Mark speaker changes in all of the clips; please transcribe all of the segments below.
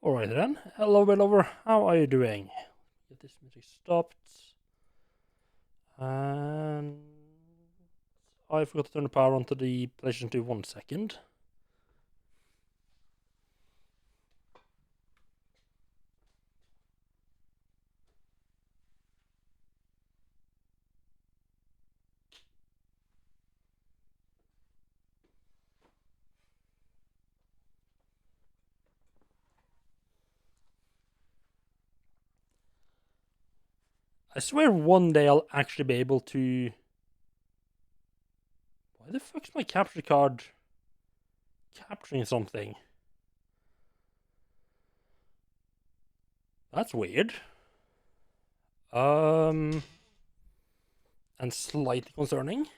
Speaker 1: Alright then, hello lover, how are you doing? Get this music stopped. And I forgot to turn the power on to the PlayStation 2 1 second. I swear one day I'll actually be able to... Why the fuck's my capture card capturing something? That's weird. And slightly concerning.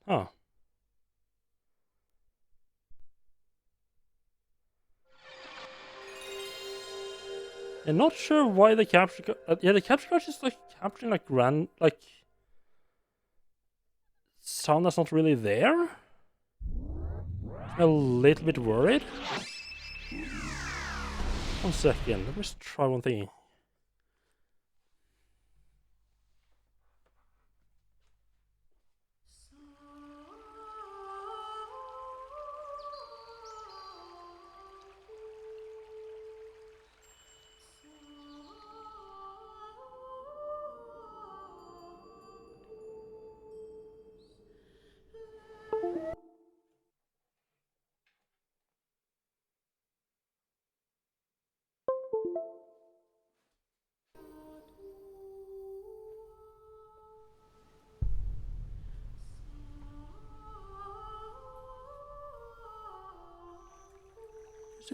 Speaker 1: Huh. I'm not sure why the capture card... yeah, the capture card is like capturing like sound that's not really there. I'm a little bit worried. 1 second, let me just try one thing.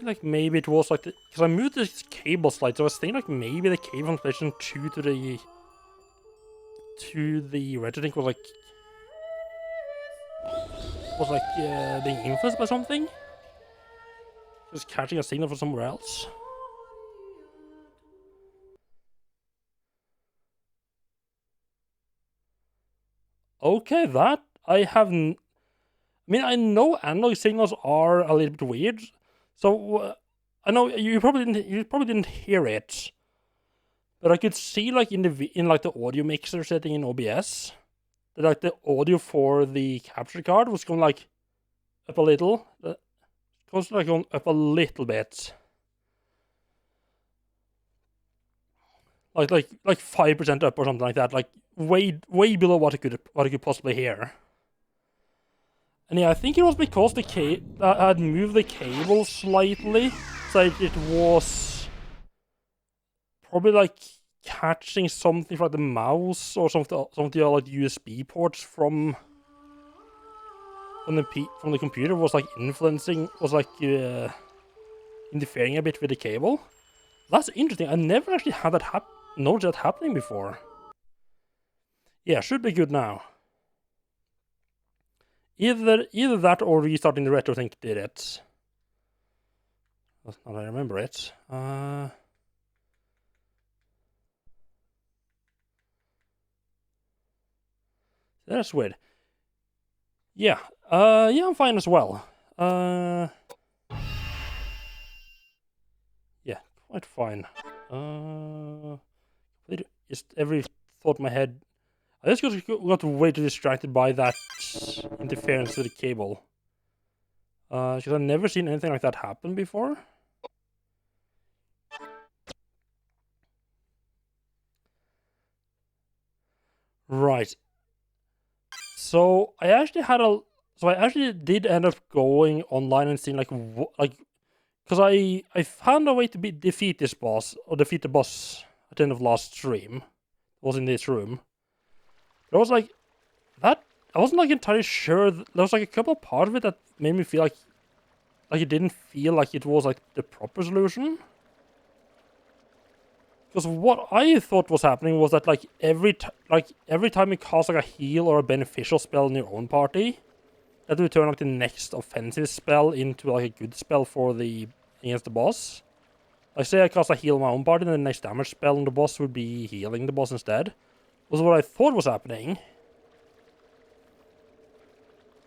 Speaker 1: Like maybe it was like because I moved this cable slide, so I was thinking like maybe the cable from PlayStation 2 to the Regiting was being influenced by something, just catching a signal from somewhere else. Okay, that I haven't. I mean, I know analog signals are a little bit weird, so I know you probably didn't hear it, but I could see like in the audio mixer setting in OBS that like the audio for the capture card was going like up a little. It was like going up a little bit, like 5% up or something like that, like way below what I could possibly hear. And yeah, I think it was because I had moved the cable slightly, so it was probably like catching something from like the mouse or something like USB ports from the computer was like interfering a bit with the cable. That's interesting. I never actually had that noticed that happening before. Yeah, should be good now. Either that or restarting the RetroSync did it. That's not how I remember it. That's weird. Yeah. Yeah, I'm fine as well. Yeah, quite fine. Just every thought in my head. I just got way too distracted by that interference with the cable. Because I've never seen anything like that happen before. Right. So I actually did end up going online and seeing because I found a way to defeat this boss or defeat the boss at the end of last stream. It was in this room. But I was like that. I wasn't like entirely sure. There was like a couple parts of it that made me feel like it didn't feel like it was like the proper solution. Because what I thought was happening was that like every time you cast like a heal or a beneficial spell in your own party, that would turn like the next offensive spell into like a good spell for the against the boss. Like say I cast a heal on my own party, and the next damage spell on the boss would be healing the boss instead. Was what I thought was happening.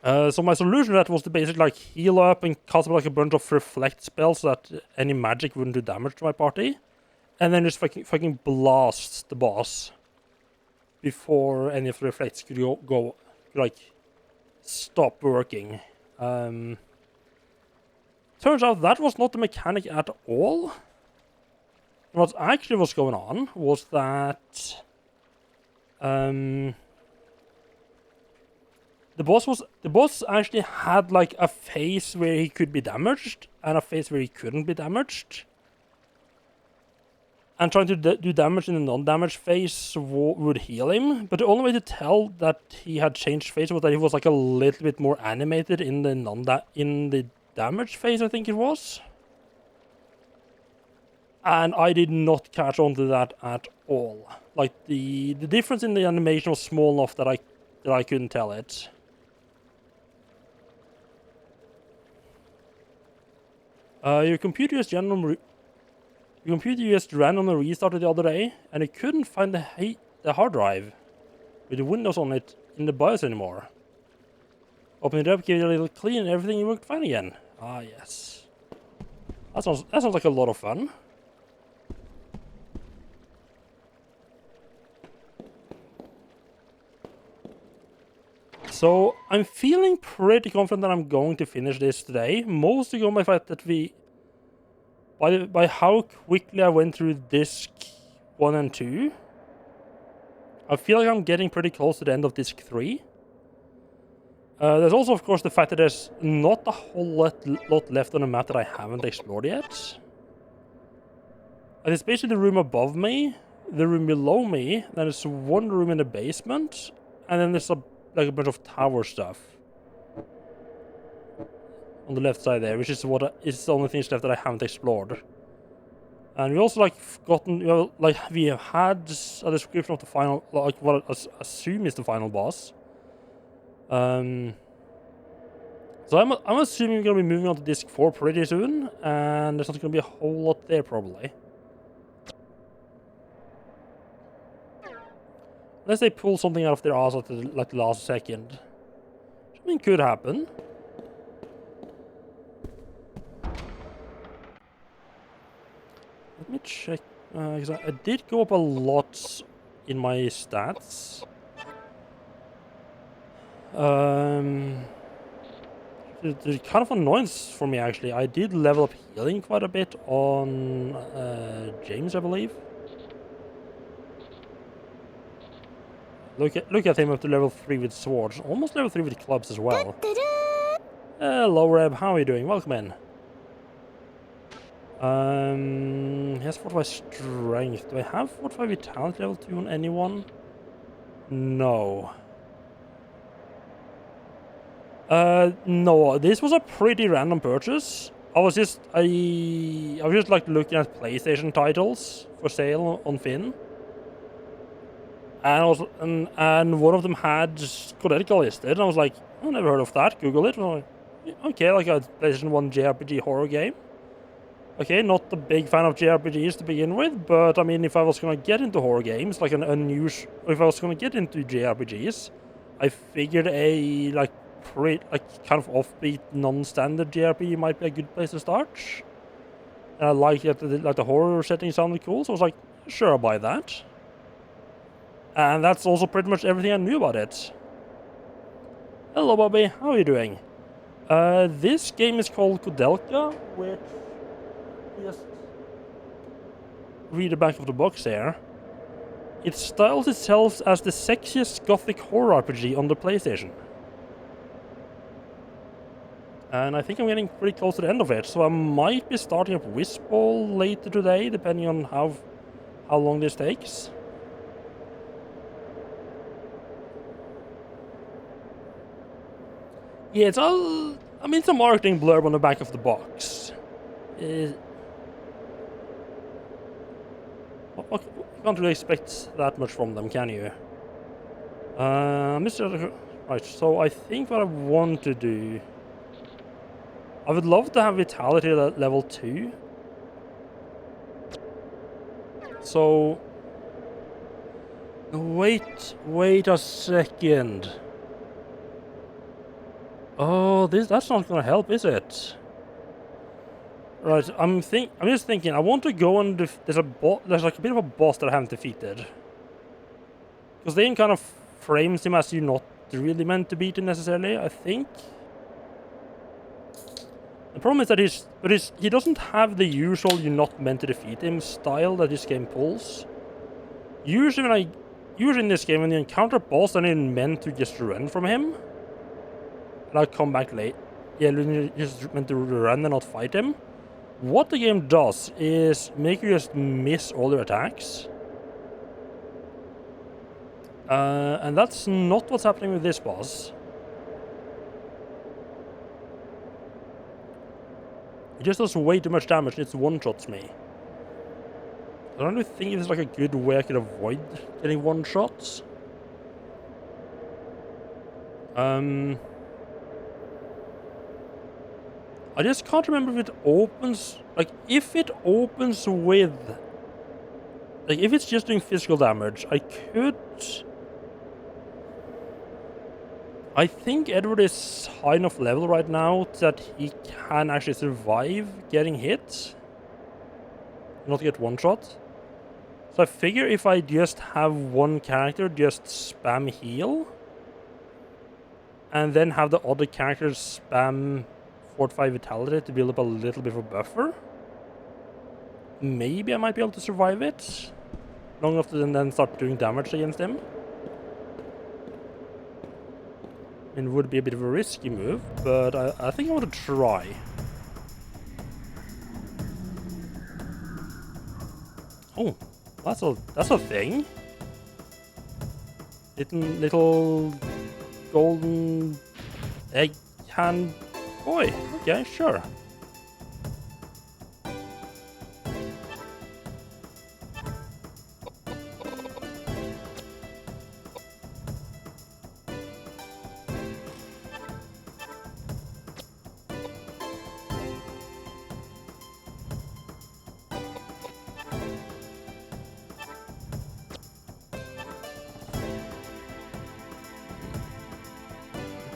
Speaker 1: So my solution to that was to basically like heal up and cast like a bunch of reflect spells so that any magic wouldn't do damage to my party. And then just fucking blast the boss before any of the reflects could go like stop working. Turns out that was not the mechanic at all. What actually was going on was that the boss actually had like a phase where he could be damaged and a phase where he couldn't be damaged. And trying to do damage in the non-damage phase would heal him, but the only way to tell that he had changed phase was that he was like a little bit more animated in the damage phase, I think it was. And I did not catch on to that at all. Like the difference in the animation was small enough that I couldn't tell it. Your computer just randomly restarted the other day, and it couldn't find the hard drive with the Windows on it in the BIOS anymore. Open it up, give it a little clean, and everything worked fine again. Ah, yes. That sounds like a lot of fun. So I'm feeling pretty confident that I'm going to finish this today. Mostly on my fact that by how quickly I went through disc 1 and 2, I feel like I'm getting pretty close to the end of disc 3. There's also, of course, the fact that there's not a whole lot left on the map that I haven't explored yet. And it's basically the room above me, the room below me, then there's one room in the basement, and then there's a bunch of tower stuff on the left side there, which is is the only things left that I haven't explored. And we also we have had a description of the final, like what I assume is the final boss. So I'm assuming we're gonna be moving on to disc 4 pretty soon, and there's not gonna be a whole lot there probably. Unless they pull something out of their ass at the last second. Something could happen. Let me check, because I did go up a lot in my stats. It's kind of annoyance for me actually. I did level up healing quite a bit on James, I believe. Look at him up to level 3 with swords, almost level 3 with clubs as well. Hello Reb, how are you doing? Welcome in. He has 45 strength. Do I have 45 vitality level 2 on anyone? No. No, this was a pretty random purchase. I was just like looking at PlayStation titles for sale on Finn. And one of them had Koudelka listed, and I was like, I've never heard of that. Google it. Like, okay, like a PlayStation 1 JRPG horror game. Okay, not a big fan of JRPGs to begin with, but I mean, if I was gonna get into horror games, like if I was gonna get into JRPGs, I figured a kind of offbeat, non-standard JRPG might be a good place to start. And I liked that the horror setting sounded cool, so I was like, sure, I'll buy that. And that's also pretty much everything I knew about it. Hello, Bobby. How are you doing? This game is called Koudelka, which... Just read the back of the box here. It styles itself as the sexiest gothic horror RPG on the PlayStation. And I think I'm getting pretty close to the end of it, so I might be starting up Wistball later today, depending on how long this takes. Yeah, it's a marketing blurb on the back of the box. You can't really expect that much from them, can you? Mr. Right, so I think what I want to do... I would love to have Vitality at level 2. So... Wait a second. Oh, that's not gonna help, is it? Right, I'm just thinking, I want to go and there's like a bit of a boss that I haven't defeated. Because they kind of frames him as you're not really meant to beat him necessarily, I think. The problem is that he doesn't have the usual you're not meant to defeat him style that this game pulls. Usually in this game when you encounter a boss and you're meant to just run from him. And I'll come back late. Yeah, you're just meant to run and not fight him. What the game does is make you just miss all your attacks. And that's not what's happening with this boss. It just does way too much damage and it one-shots me. I don't really think it's like a good way I could avoid getting one-shots. I just can't remember if it opens... Like, if it opens with... Like, if it's just doing physical damage, I could... I think Edward is high enough level right now that he can actually survive getting hit. Not get one-shot. So I figure if I just have one character just spam heal, and then have the other characters spam Fortify Vitality to build up a little bit of a buffer, maybe I might be able to survive it long enough to then start doing damage against him. It would be a bit of a risky move, but I think I want to try. Oh, that's a thing. Little golden egg hand boy. Okay, sure.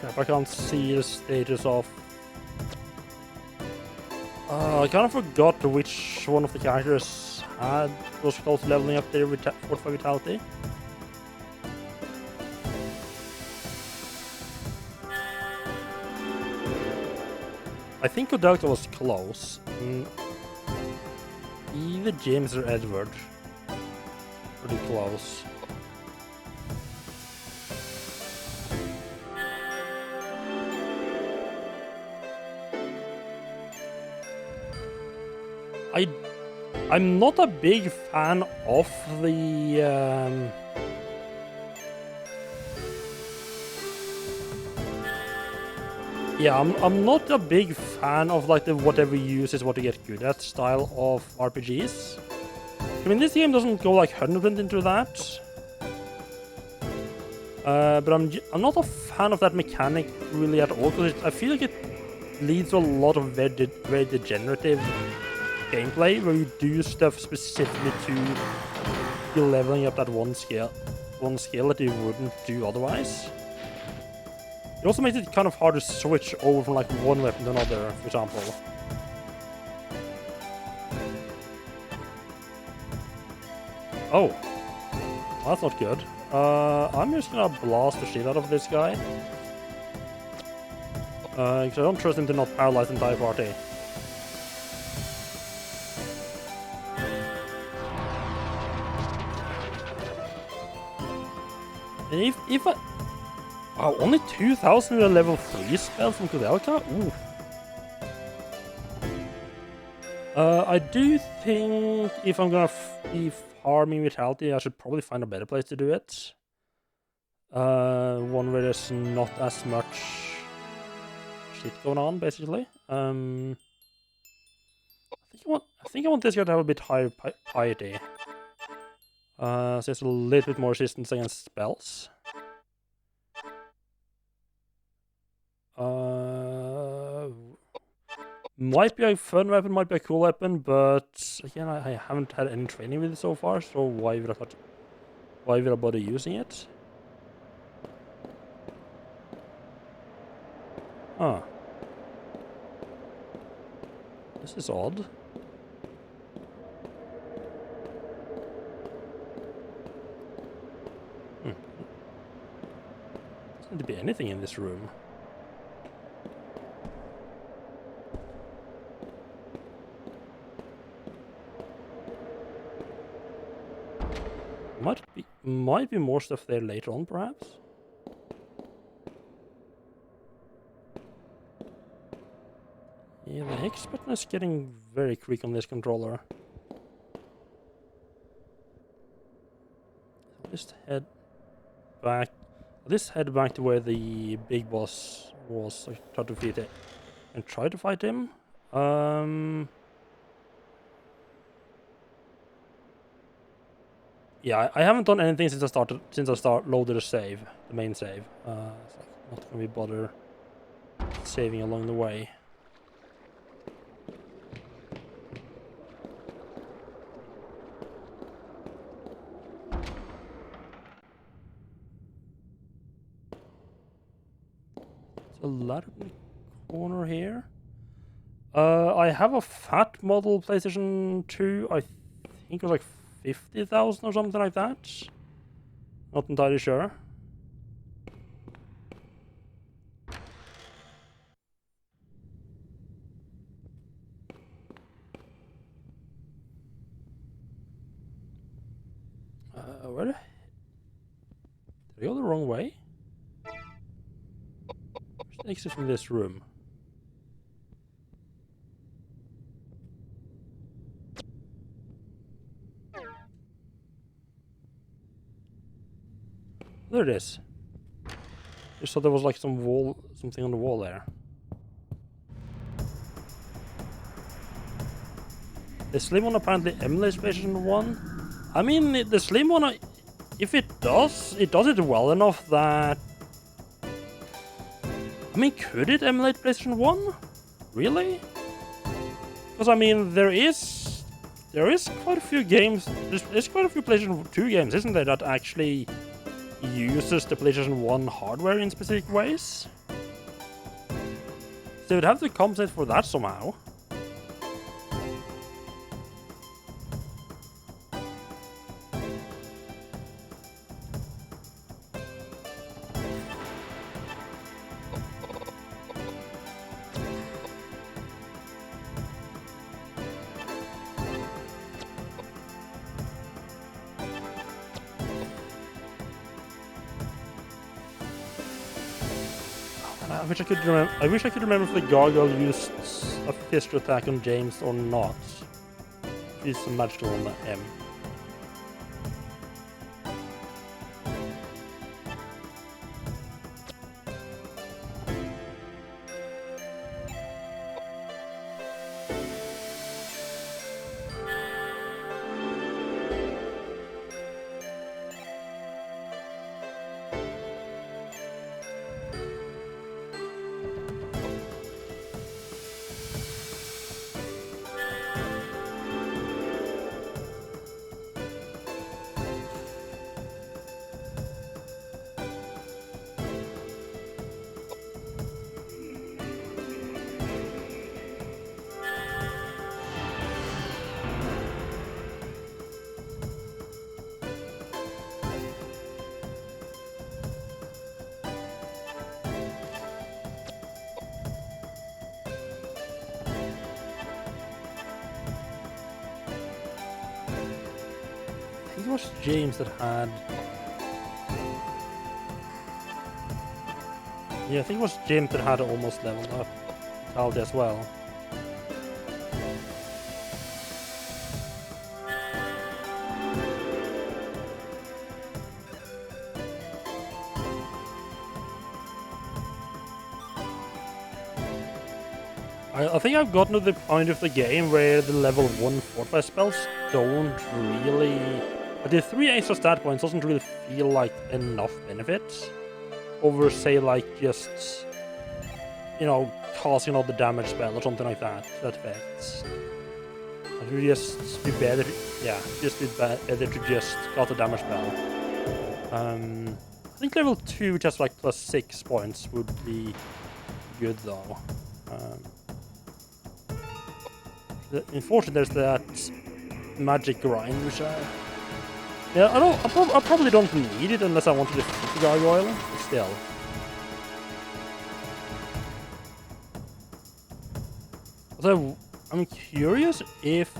Speaker 1: If I can't see the status of... I kind of forgot which one of the characters was close to leveling up their Fortify Vitality. I think Koudelka was close. Either James or Edward. Pretty close. I'm not a big fan of the yeah, I'm not a big fan of like the whatever you use is what you get good at style of RPGs. I mean, this game doesn't go like 100% into that. But I'm not a fan of that mechanic really at all, because I feel like it leads to a lot of very degenerative gameplay where you do stuff specifically to be leveling up that one skill that you wouldn't do otherwise. It also makes it kind of hard to switch over from like one weapon to another, for example. Oh, that's not good. I'm just gonna blast the shit out of this guy. Because I don't trust him to not paralyze the entire party. And if I... Wow, only 2,000 with a level 3 spell from Koudelka? Ooh. I do think if I'm gonna be farming Vitality, I should probably find a better place to do it. One where there's not as much shit going on, basically. I think I want this guy to have a bit higher piety. So it's a little bit more resistance against spells. Might be a fun weapon, might be a cool weapon, but again, I haven't had any training with it so far, so why would I bother using it? Huh. This is odd. Doesn't need to be anything in this room. Might be more stuff there later on, perhaps. Yeah, the X button is getting very quick on this controller. I'll just head back. To where the big boss was. I tried to defeat it and try to fight him. Yeah, I haven't done anything since I loaded a save, the main save. So I'm not gonna be bother saving along the way. There's a ladder in the corner here. I have a fat model PlayStation 2. I think it was like 50,000 or something like that. Not entirely sure. Where the... Did I go the wrong way? Where's the exit from this room? There it is. Just thought there was like something on the wall there. The slim one apparently emulates PlayStation 1. I mean, the slim one, if it does it well enough that... I mean, could it emulate PlayStation 1? Really? Because, I mean, there is quite a few games, there's quite a few PlayStation 2 games, isn't there, that actually uses the PlayStation 1 hardware in specific ways? So they would have to compensate for that somehow. I wish I could remember if the gargoyle used a fist attack on James or not. He's a magical on the M. I think it was James that had... Yeah, I think it was James that had almost leveled up Koudelka as well. I think I've gotten to the point of the game where the level 1 fortify spells don't really... The 3 extra stat points doesn't really feel like enough benefits over, say, like, just... you know, casting out the damage spell or something like that. That affects. It would just be better. Yeah, just be better to just cast the damage spell. I think level 2 just like plus 6 points would be good though. Unfortunately, there's that magic grind, which I probably don't need it unless I want to defeat the gargoyle. But still. So I'm curious if.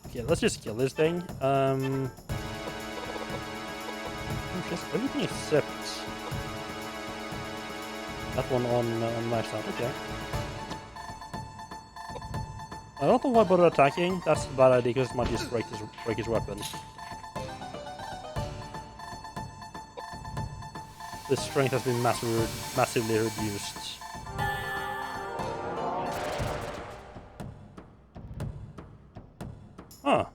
Speaker 1: Okay, let's just kill this thing. Just everything except that one on maxed out. Okay. I don't know why bother attacking. That's a bad idea because it might just break his weapon. The strength has been massively reduced. Huh.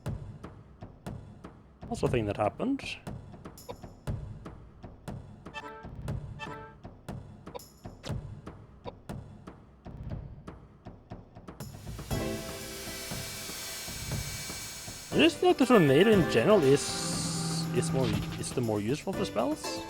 Speaker 1: That's a thing that happened. I just feel like the tornado in general is the more useful for spells.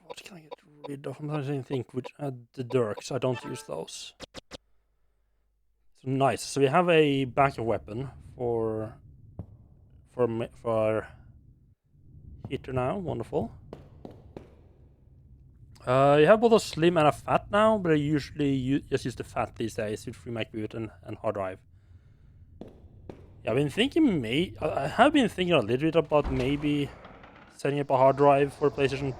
Speaker 1: What can I get rid of? I'm trying to think which the dirks. I don't use those. So nice. So we have a backup weapon for hitter now. Wonderful. You have both a slim and a fat now, but I usually just use the fat these days with free Mac boot and hard drive. Yeah, I've been thinking I have been thinking a little bit about maybe setting up a hard drive for PlayStation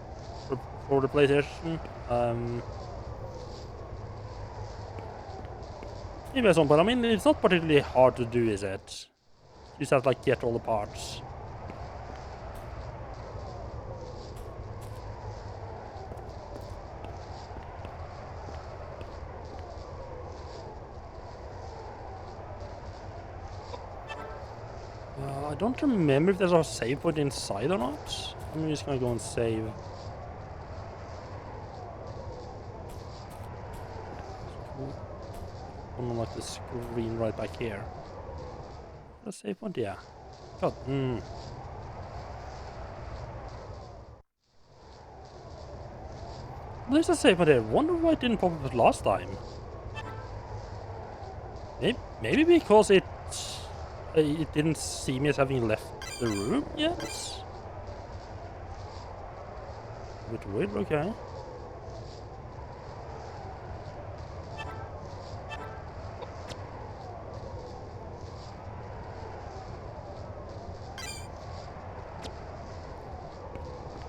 Speaker 1: for the PlayStation. Maybe at some point. I mean, it's not particularly hard to do, is it? You just have to like get all the parts. I don't remember if there's a save point inside or not. I'm just gonna go and save. On like the screen right back here. A save point, yeah. God, There's a save point there. Wonder why it didn't pop up last time. Maybe because it didn't see me as having left the room yet? A bit weird, okay.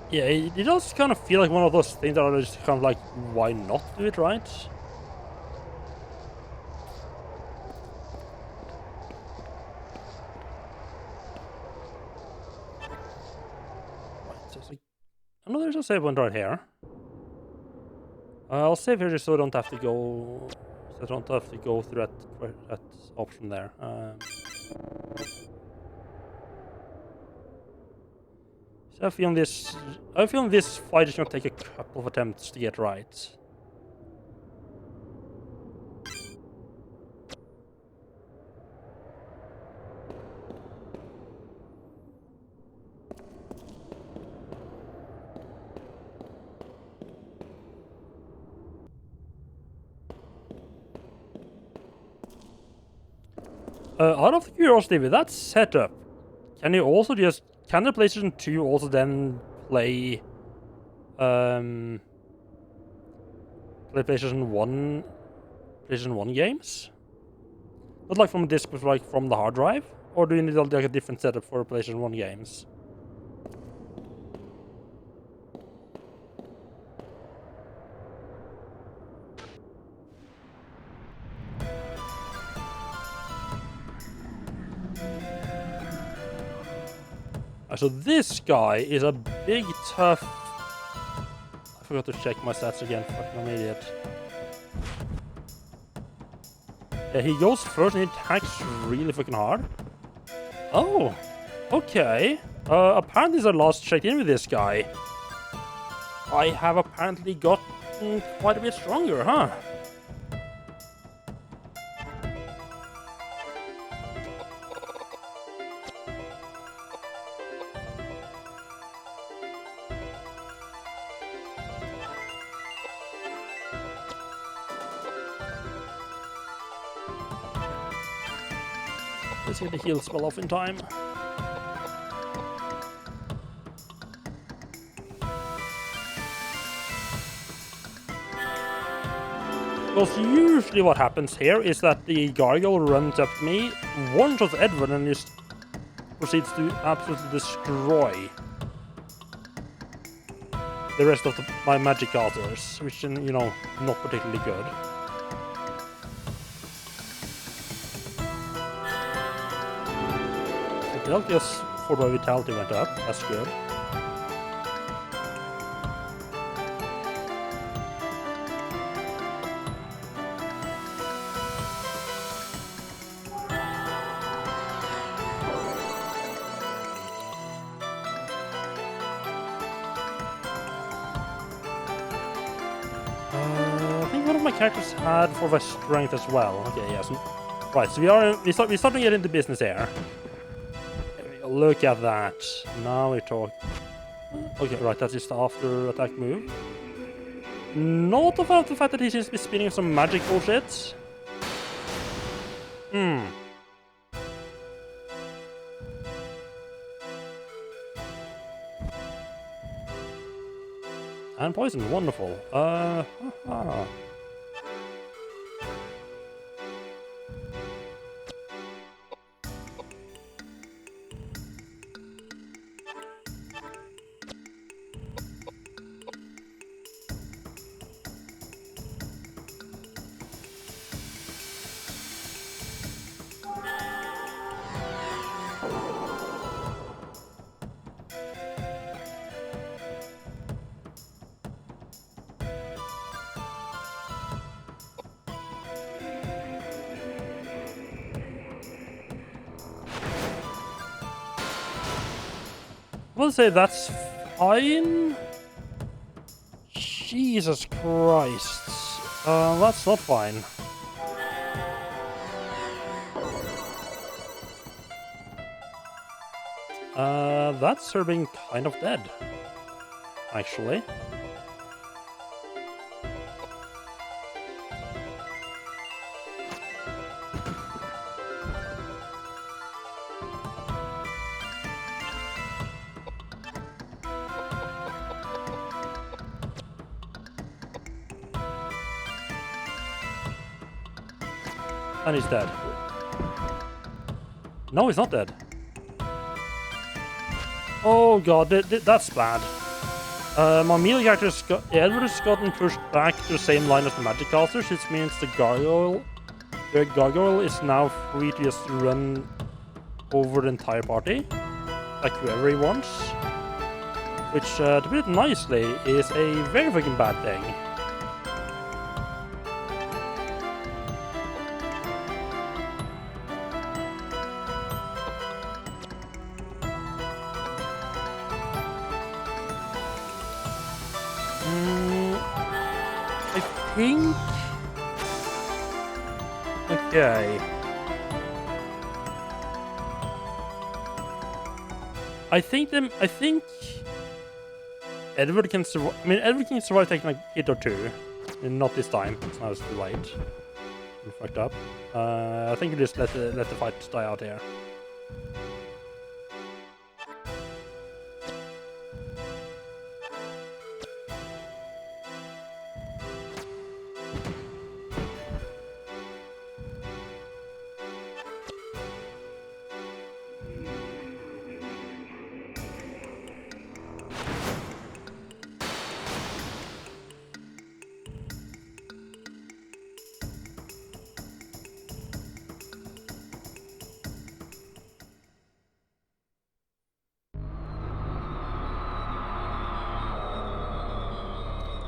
Speaker 1: Yeah, it does kind of feel like one of those things that are just kind of like, why not do it, right? I know there's a save point right here. I'll save here just so I don't have to go. So I don't have to go through that option there. So I feel this fight is gonna take a couple of attempts to get right. Out of curiosity, with that setup, can the PlayStation 2 also then play play PlayStation 1 games? Not like from a disc, but like from the hard drive? Or do you need like a different setup for PlayStation 1 games? So this guy is a big, tough... I forgot to check my stats again, fucking I'm an idiot. Yeah, he goes first and he attacks really fucking hard. Oh, okay. Apparently since I last checked in with this guy, I have apparently gotten quite a bit stronger, huh? Let's get the heal spell off in time. Because usually what happens here is that the gargoyle runs up to me, one-shots Edward, and just proceeds to absolutely destroy the rest of my magic casters, which, you know, not particularly good. Koudelka's 4 vitality went up, that's good. I think one of my characters had 4 strength as well. Okay, yes. Right, so we're starting to get into business here. Look at that. Now we talk. Okay, right, that's just after attack move. Not about the fact that he seems to be spinning some magic bullshit. And poison, wonderful. Haha. I will say that's fine. Jesus Christ. That's not fine. That's her being kind of dead, actually. And he's dead. No, he's not dead. Oh god, that's bad. My melee character's Edward has gotten pushed back to the same line as the magic casters, which means the gargoyle is now free to just run over the entire party, like whoever he wants. Which, to put it nicely, is a very fucking bad thing. I think... Okay. I think Edward can survive. I mean, Edward can survive taking like a hit or two. And not this time. It's now it's too late. We fucked up. I think we just let the fight die out here.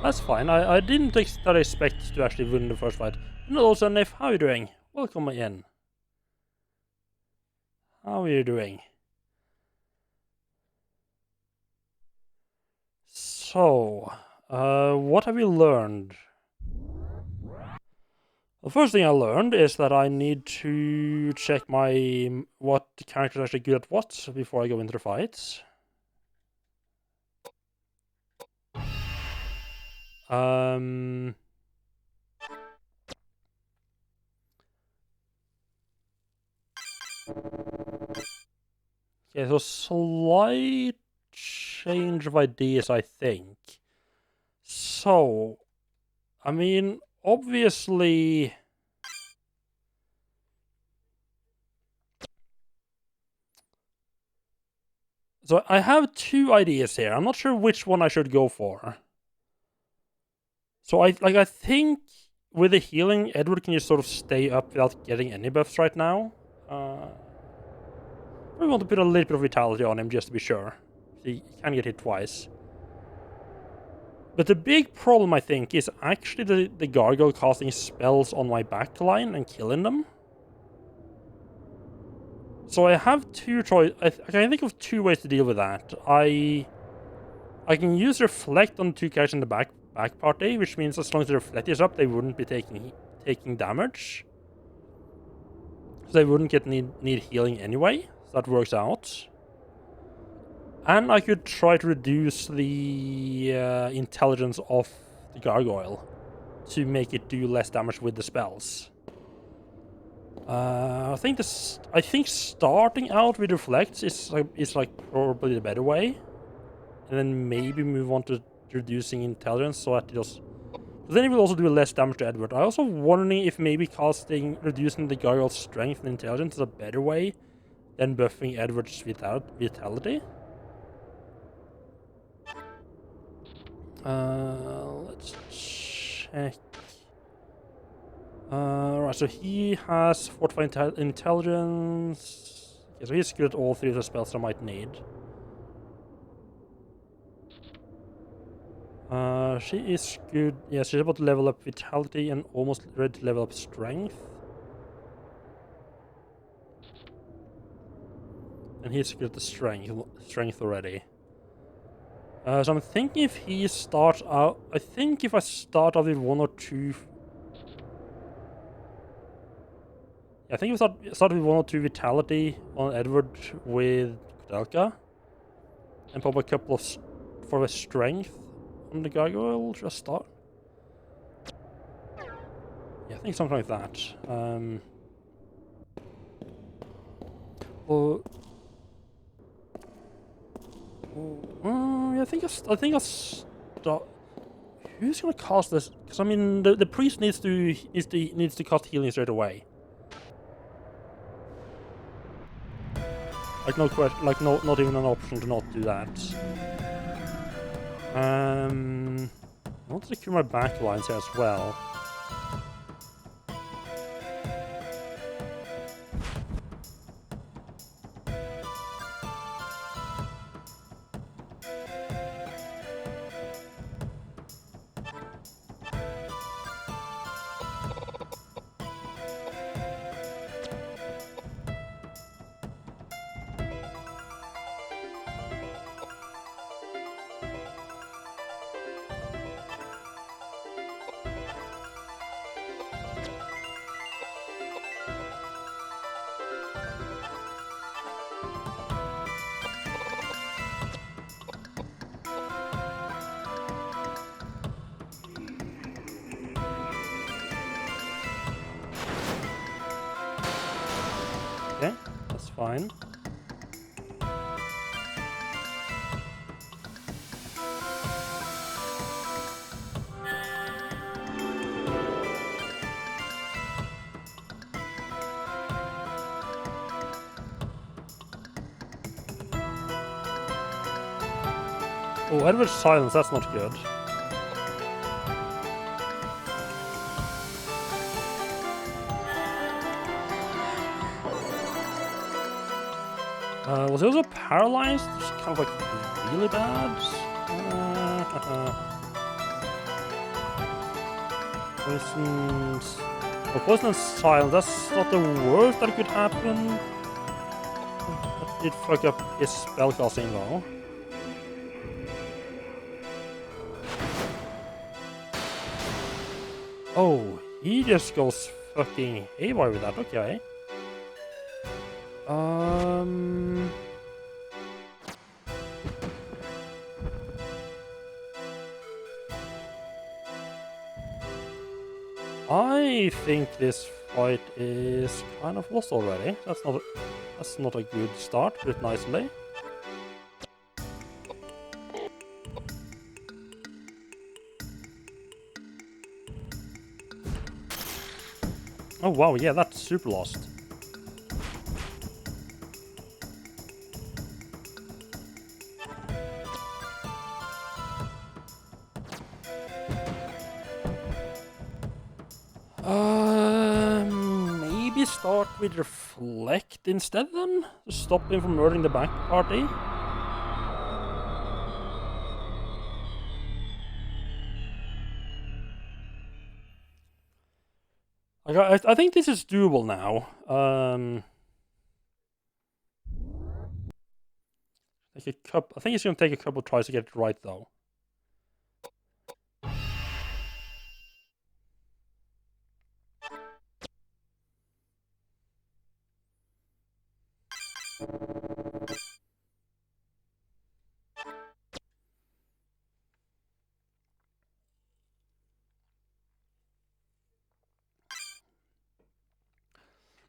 Speaker 1: That's fine. I didn't expect to actually win the first fight. Hello, Sunif. How are you doing? Welcome in. How are you doing? So, what have you learned? The first thing I learned is that I need to check what character is actually good at what before I go into the fights. Yeah, so slight change of ideas, I think. So, I mean, obviously... So I have two ideas here. I'm not sure which one I should go for. So I think with the healing, Edward can just sort of stay up without getting any buffs right now. We want to put a little bit of vitality on him just to be sure. He can get hit twice. But the big problem, I think, is actually the gargoyle casting spells on my backline and killing them. So I have two choices. I can think of two ways to deal with that. I can use Reflect on two characters in the back party, which means as long as the Reflect is up, they wouldn't be taking damage. So they wouldn't need healing anyway. So that works out. And I could try to reduce the intelligence of the gargoyle to make it do less damage with the spells. I think starting out with Reflects is probably the better way, and then maybe move on to reducing intelligence so that it does. Then it will also do less damage to Edward. I also wondering if maybe reducing the gargoyle's strength and intelligence is a better way than buffing Edward's vitality. Let's check. Right, so he has Fortified Intelligence. Okay, so he's good at all three of the spells I might need. She is good. Yeah, she's about to level up Vitality and almost ready to level up Strength. And he's good at the Strength already. So I'm thinking if he starts out... I think if I start out with one or two... I think if I start with one or two Vitality on Edward with Koudelka, and probably a couple of for the Strength on the gargoyle, just start. Yeah, I think something like that. Well, yeah, I think I'll start. Who's gonna cast this? Because I mean, the priest needs to cast healing straight away. Like no question, like not even an option to not do that. I want to secure my backlines here as well. Okay, that's fine. Oh, Edward's silence, that's not good. Was he also paralyzed? Just kind of like really bad. Poisons. Oh, poison and silence. That's not the worst that could happen. That did fuck up his spellcasting though. Oh, he just goes fucking haywire with that. Okay. I think this fight is kind of lost already. That's not a good start. Put it nicely. Oh wow, yeah, that's super lost. Maybe start with reflect instead then? To stop him from murdering the bank party? I think this is doable now. I think it's gonna take a couple tries to get it right though.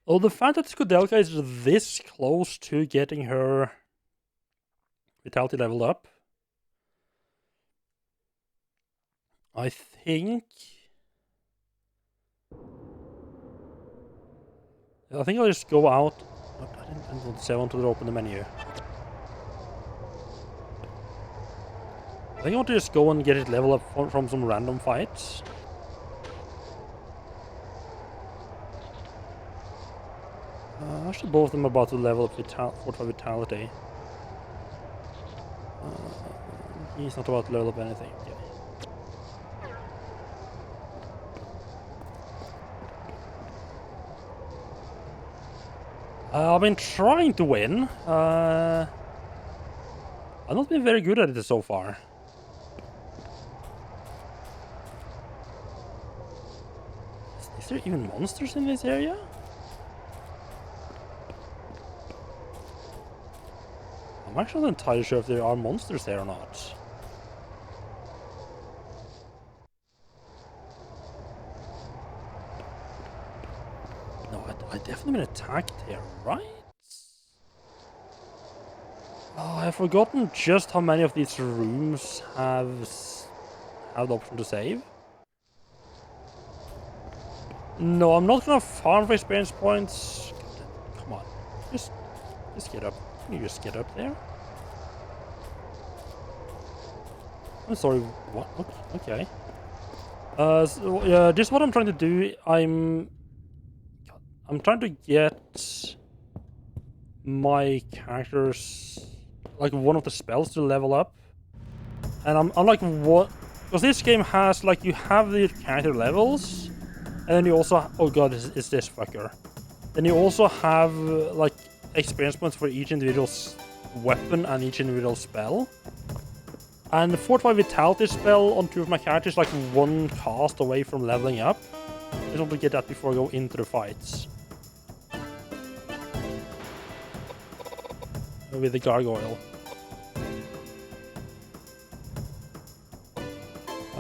Speaker 1: Oh, the fact that Koudelka is this close to getting her vitality leveled up, I think I'll just go out. I didn't want to say I wanted to open the menu. I think I want to just go and get it leveled up from some random fights. Actually, both of them are about to level up for vitality. He's not about to level up anything. Okay. I've been trying to win. I've not been very good at it so far. Is there even monsters in this area? I'm actually not entirely sure if there are monsters there or not. No, I definitely been attacked here, right? Oh, I've forgotten just how many of these rooms have the option to save. No, I'm not gonna farm for experience points. Come on, just get up. Can you just get up there? I'm sorry. What? Okay. So yeah, just what I'm trying to do. I'm trying to get my characters, like one of the spells, to level up, and I'm like, what? Because this game has like, you have the character levels, and then you also, oh god, it's this fucker. Then you also have like experience points for each individual weapon and each individual spell. And the Fortify Vitality spell on two of my characters, like one cast away from leveling up. I just want to get that before I go into the fights. With the gargoyle.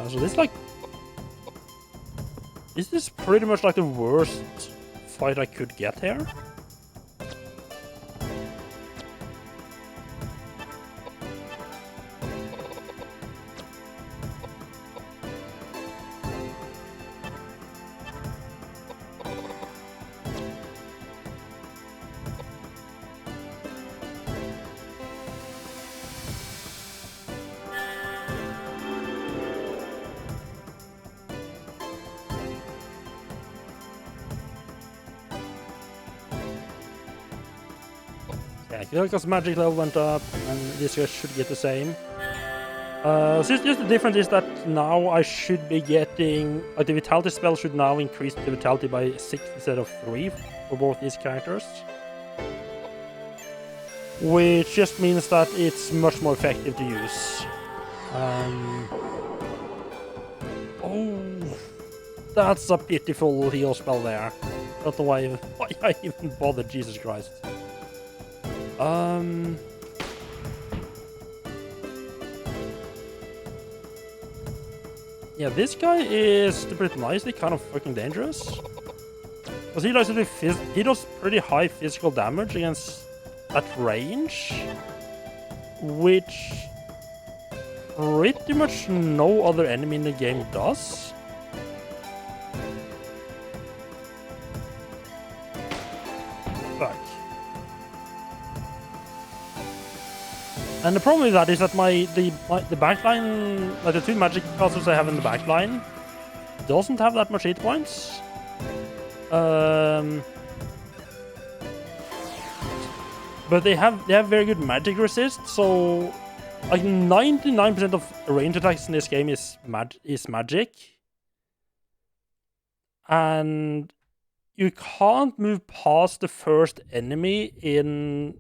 Speaker 1: So this like... Is this pretty much like the worst fight I could get here? Yeah, Koudelka's magic level went up, and this guy should get the same. So just the difference is that now I should be getting, like, the vitality spell should now increase the vitality by 6 instead of 3 for both these characters. Which just means that it's much more effective to use. Oh, that's a pitiful heal spell there. Don't know why I even bothered, Jesus Christ. Yeah, this guy is, to put it nicely, kind of fucking dangerous. Because he does pretty high physical damage against at range, which pretty much no other enemy in the game does. Fuck. And the problem with that is that the backline, like the two magic casters I have in the backline, doesn't have that much hit points. But they have very good magic resist, so like 99% of range attacks in this game is magic. And you can't move past the first enemy in...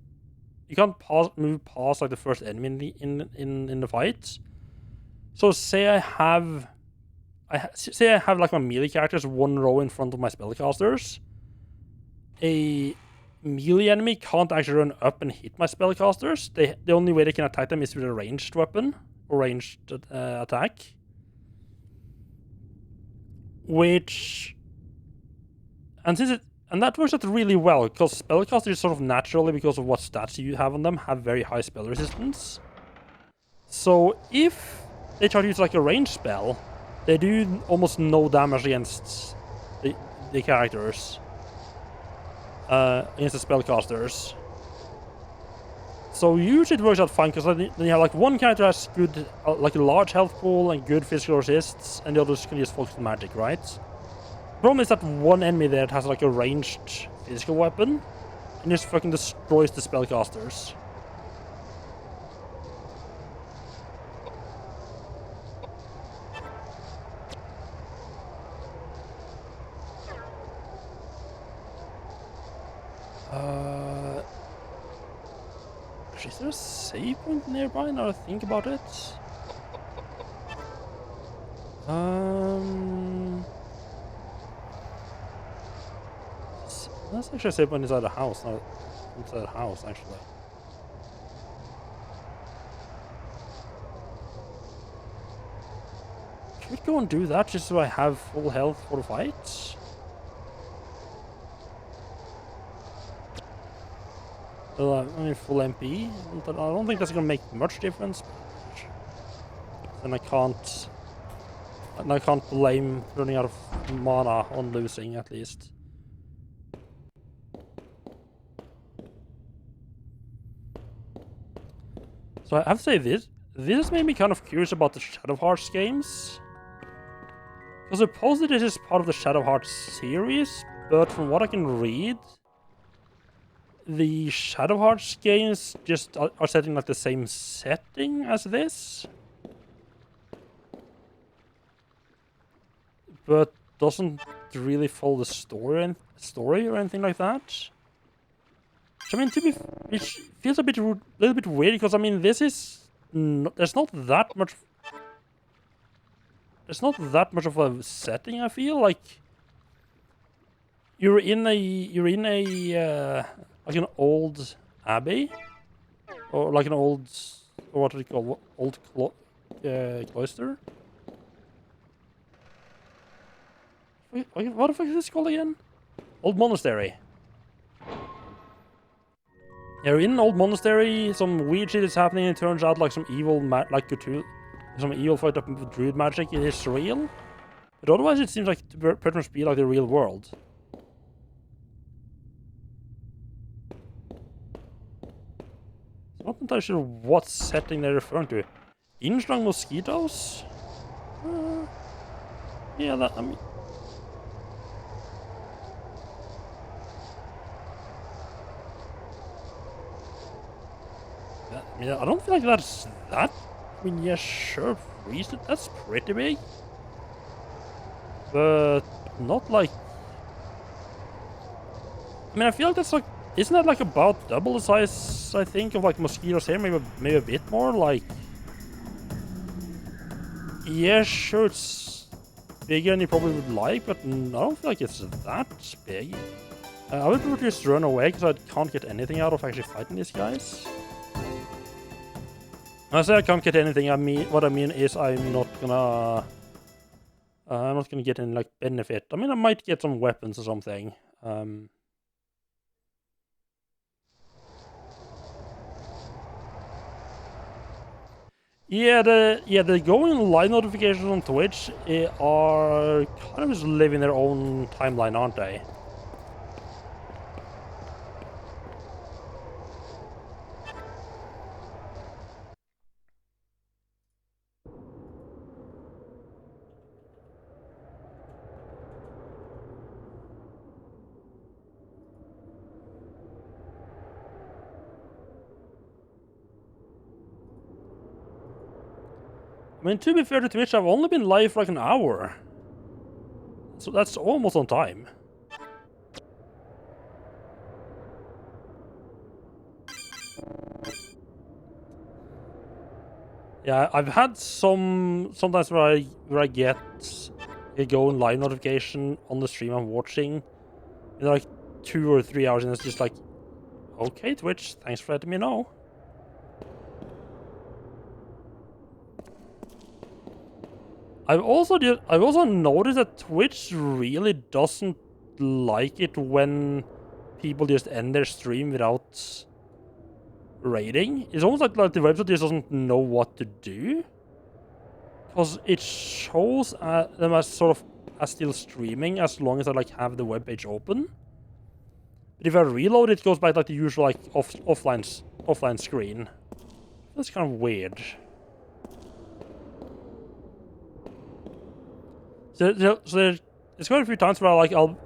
Speaker 1: You can't move past like the first enemy in the fight. So say I have like my melee characters one row in front of my spellcasters. A melee enemy can't actually run up and hit my spellcasters. The only way they can attack them is with a ranged weapon or ranged attack. Which, and that works out really well because spellcasters sort of naturally, because of what stats you have on them, have very high spell resistance. So if they try to use like a ranged spell, they do almost no damage against the characters. Against the spellcasters. So usually it works out fine because then you have like one character has good, like a large health pool and good physical resists, and the others can just focus on magic, right? The problem is that one enemy there has like a ranged physical weapon and just fucking destroys the spellcasters. Is there a save point nearby now I think about it? That's actually a save point inside the house, not inside the house, actually. Should we go and do that just so I have full health for the fight? I mean, full MP. I don't think that's gonna make much difference. Then I can't blame running out of mana on losing, at least. So I have to say this has made me kind of curious about the Shadow Hearts games. Because supposedly this is part of the Shadow Hearts series, but from what I can read, the Shadow Hearts games just are set in like the same setting as this, but doesn't really follow the story or anything like that. Which, I mean, it feels a little bit weird because I mean this is there's not that much of a setting. I feel like you're in a like an old abbey, or like an old, what do you call, old cloister? Wait, what the fuck is this called again? Old monastery. You're in an old monastery, some weird shit is happening, and it turns out like some evil, like Cthulhu, some evil fight up with druid magic is real. But otherwise it seems like to pretty much be like the real world. Not entirely sure what setting they're referring to. Instrung mosquitoes? Yeah, that, I mean... Yeah, I don't feel like that's that I mean, yeah, sure, freeze it. That's pretty big. But not like... I mean, I feel like that's like... Isn't that like about double the size, I think, of like mosquitoes here? Maybe a bit more, like... Yeah, sure, it's bigger than you probably would like, but I don't feel like it's that big. I would probably just run away, because I can't get anything out of actually fighting these guys. When I say I can't get anything, what I mean is I'm not gonna get any like benefit. I mean, I might get some weapons or something. Yeah, the going live notifications on Twitch are kind of just living their own timeline, aren't they? I mean, to be fair to Twitch, I've only been live for like an hour. So that's almost on time. Yeah, I've had sometimes where I get a go live notification on the stream I'm watching in like 2 or 3 hours, and it's just like, okay, Twitch, thanks for letting me know. I've also noticed that Twitch really doesn't like it when people just end their stream without rating. It's almost like the website just doesn't know what to do, because it shows them as sort of as still streaming as long as I like have the web page open. But if I reload, it goes back like the usual like offline screen. That's kind of weird. So there's quite a few times where I'll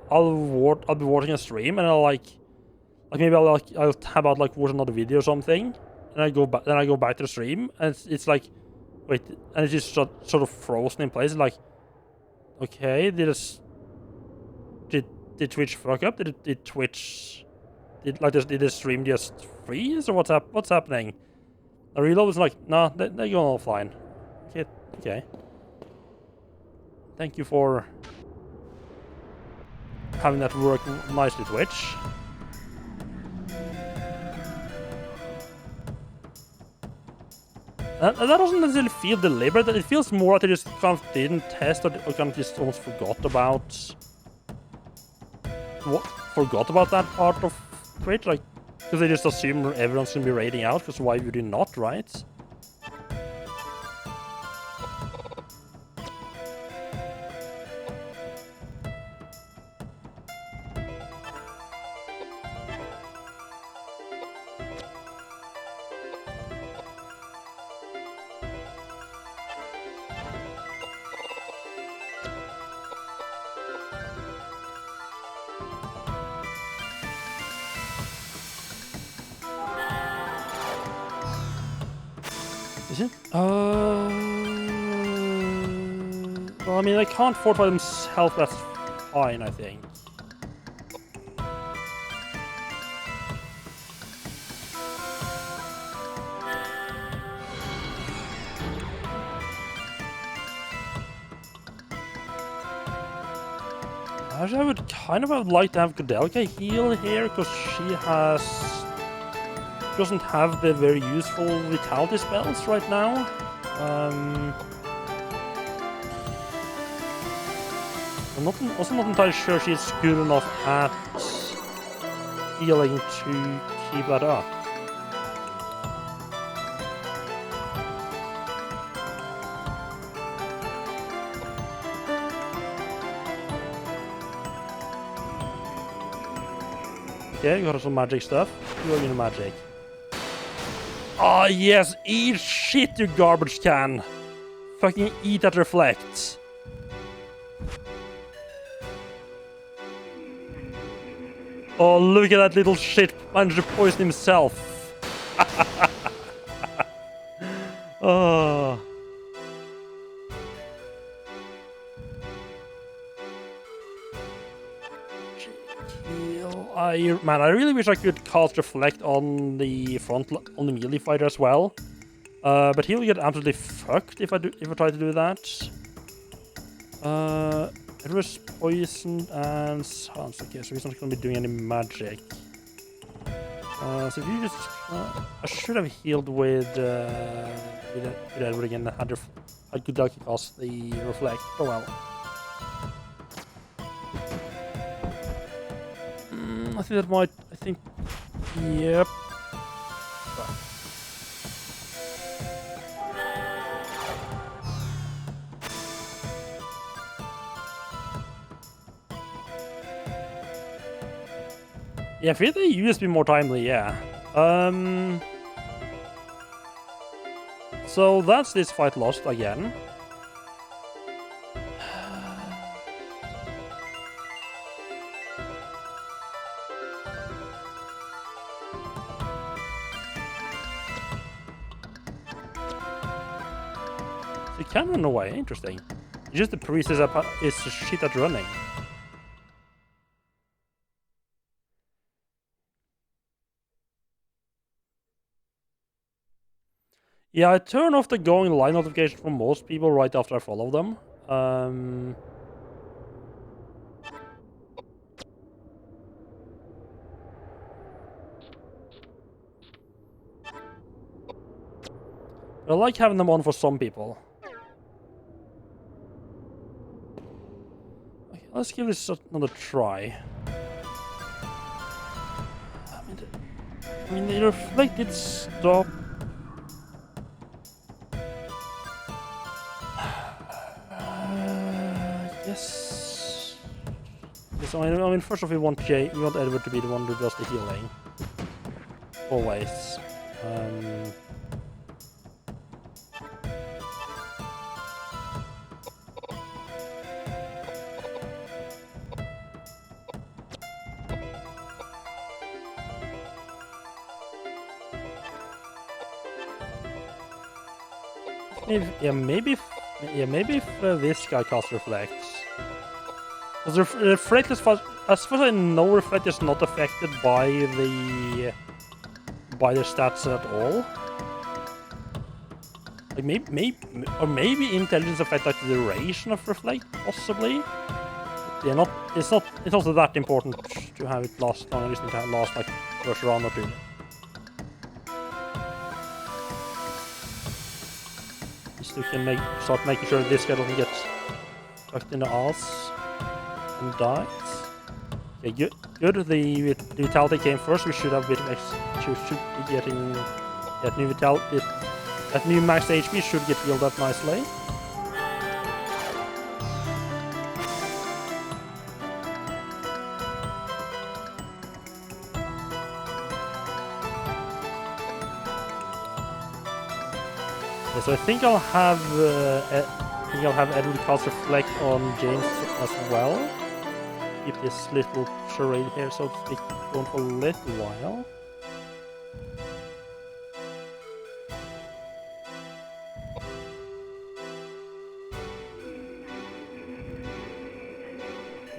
Speaker 1: be watching a stream and I'll maybe I'll tab out like watch another video or something, and I go back to the stream, and it's like, wait, and it's just sort of frozen in place. Like, okay, did Twitch fuck up? Did Twitch did the stream just freeze, or what's happening? I reload was like, no, they're going offline. Okay. Thank you for having that work nicely, Twitch. And that doesn't necessarily feel deliberate. It feels more like they just kind of didn't test, or kind of just almost forgot about that part of Twitch, like, because they just assume everyone's gonna be raiding out. Because why would you not, right? Is it? Well, I mean, they can't fortify themselves. That's fine, I think. Actually, I would kind of like to have Koudelka heal here, because she doesn't have the very useful vitality spells right now. I'm also not entirely sure she's good enough at healing to keep that up. Okay, got some magic stuff. You're into magic. Ah, yes, eat shit, you garbage can. Fucking eat that reflects. Oh, look at that little shit, managed to poison himself. Oh. I really wish I could cast Reflect on the on the melee fighter as well. But he'll get absolutely fucked if I try to do that. It was poisoned and sounds okay, so he's not going to be doing any magic. So if you just, I should have healed with Edward again. Had Koudelka cast the Reflect. Oh well. I think that might. I think. Yep. Yeah, I feel they used to be more timely, yeah. So that's this fight lost again. So he can run away, interesting. It's just the priest is shit at running. Yeah, I turn off the going live notification for most people right after I follow them. I like having them on for some people. Okay, let's give this another try. I mean, the reflect did stop. Yes. Yes. I mean, first off, we want Edward to be the one who does the healing. Always. Maybe if this guy casts reflects. Because reflect as far as I know, reflect is not affected by the stats at all. Like maybe intelligence affect like the duration of reflect, possibly. Yeah, it's not that important to have it last long. I just need to have it last like first round or two. Just so we can start making sure this guy doesn't get fucked in the ass and dies. Okay, good. The vitality came first. We should have a bit of should be getting that new vitality. That new max HP should get healed up nicely. Okay, so I think I'll have Edward cast Reflect on James as well. Keep this little charade here, so to speak, going for a little while.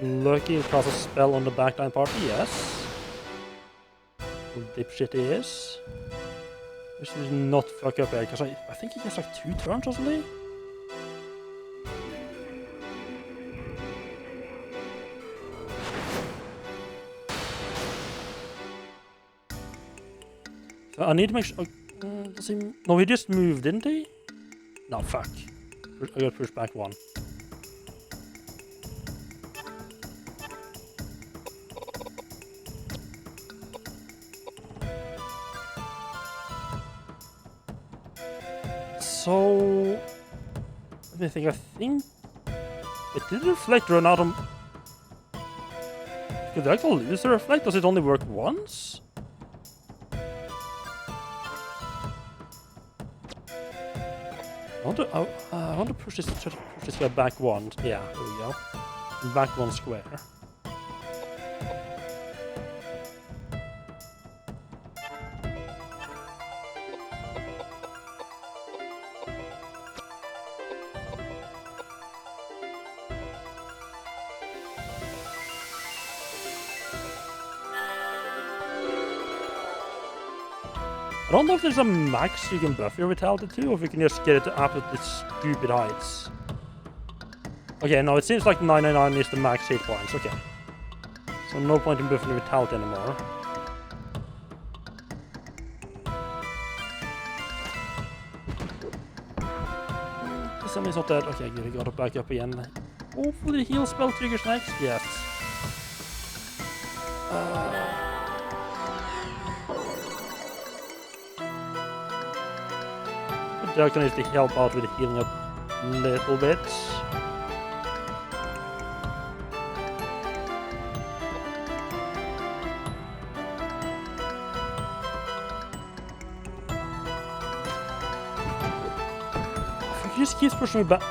Speaker 1: Lucky to cast a spell on the backline party, yes. Dipshit he is. We should not fuck up here, because I think he gets like 2 turns, doesn't he? So I need to make sure... No, he just moved, didn't he? No, fuck. I got pushed back 1. So... Let me think, I think... It did reflect run out of... Could I actually lose the reflect? Does it only work once? I want to push this guy back 1. Yeah, there we go. Back 1 square. I don't know if there's a max you can buff your vitality to, or if you can just get it to absolutely stupid heights. Okay, no, it seems like 999 is the max hit points. Okay. So no point in buffing the vitality anymore. This enemy's not dead. Okay, good. I got it back up again. Hopefully the heal spell triggers next. Yes. Koudelka can usually help out with the healing a little bit. He just keeps pushing me back.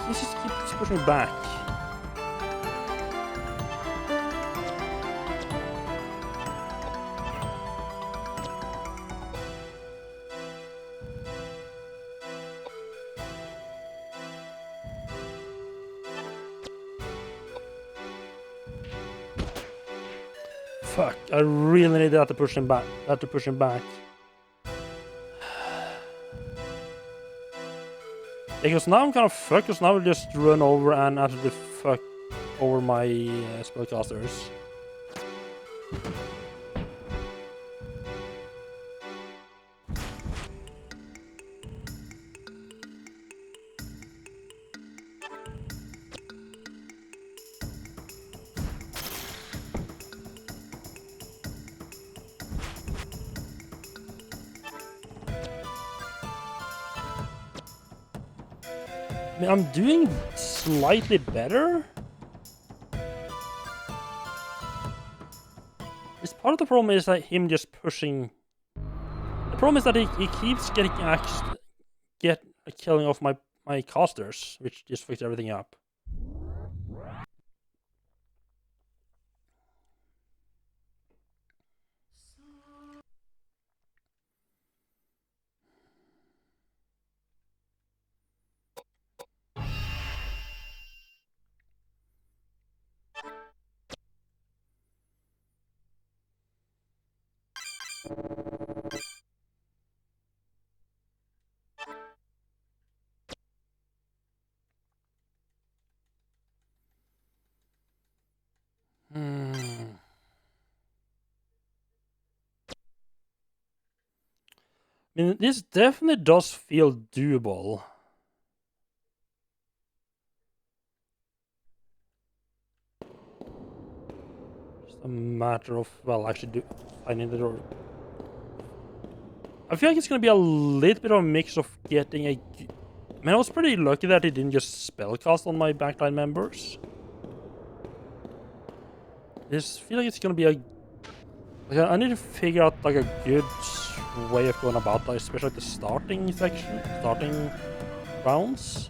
Speaker 1: He just keeps pushing me back. Fuck, I really need that to push him back. Because now I'm kind of fucked, because now I'll just run over and absolutely fuck over my spellcasters. I mean, I'm doing slightly better. This part of the problem is that him just pushing. The problem is that he keeps getting killing off my casters, which just fucks everything up. I mean, this definitely does feel doable. Just a matter of, well, actually finding the door. I feel like it's gonna be a little bit of a mix of getting a... I mean, I was pretty lucky that he didn't just spellcast on my backline members. I just feel like it's gonna be a... Like, I need to figure out like a good way of going about that, especially the starting rounds.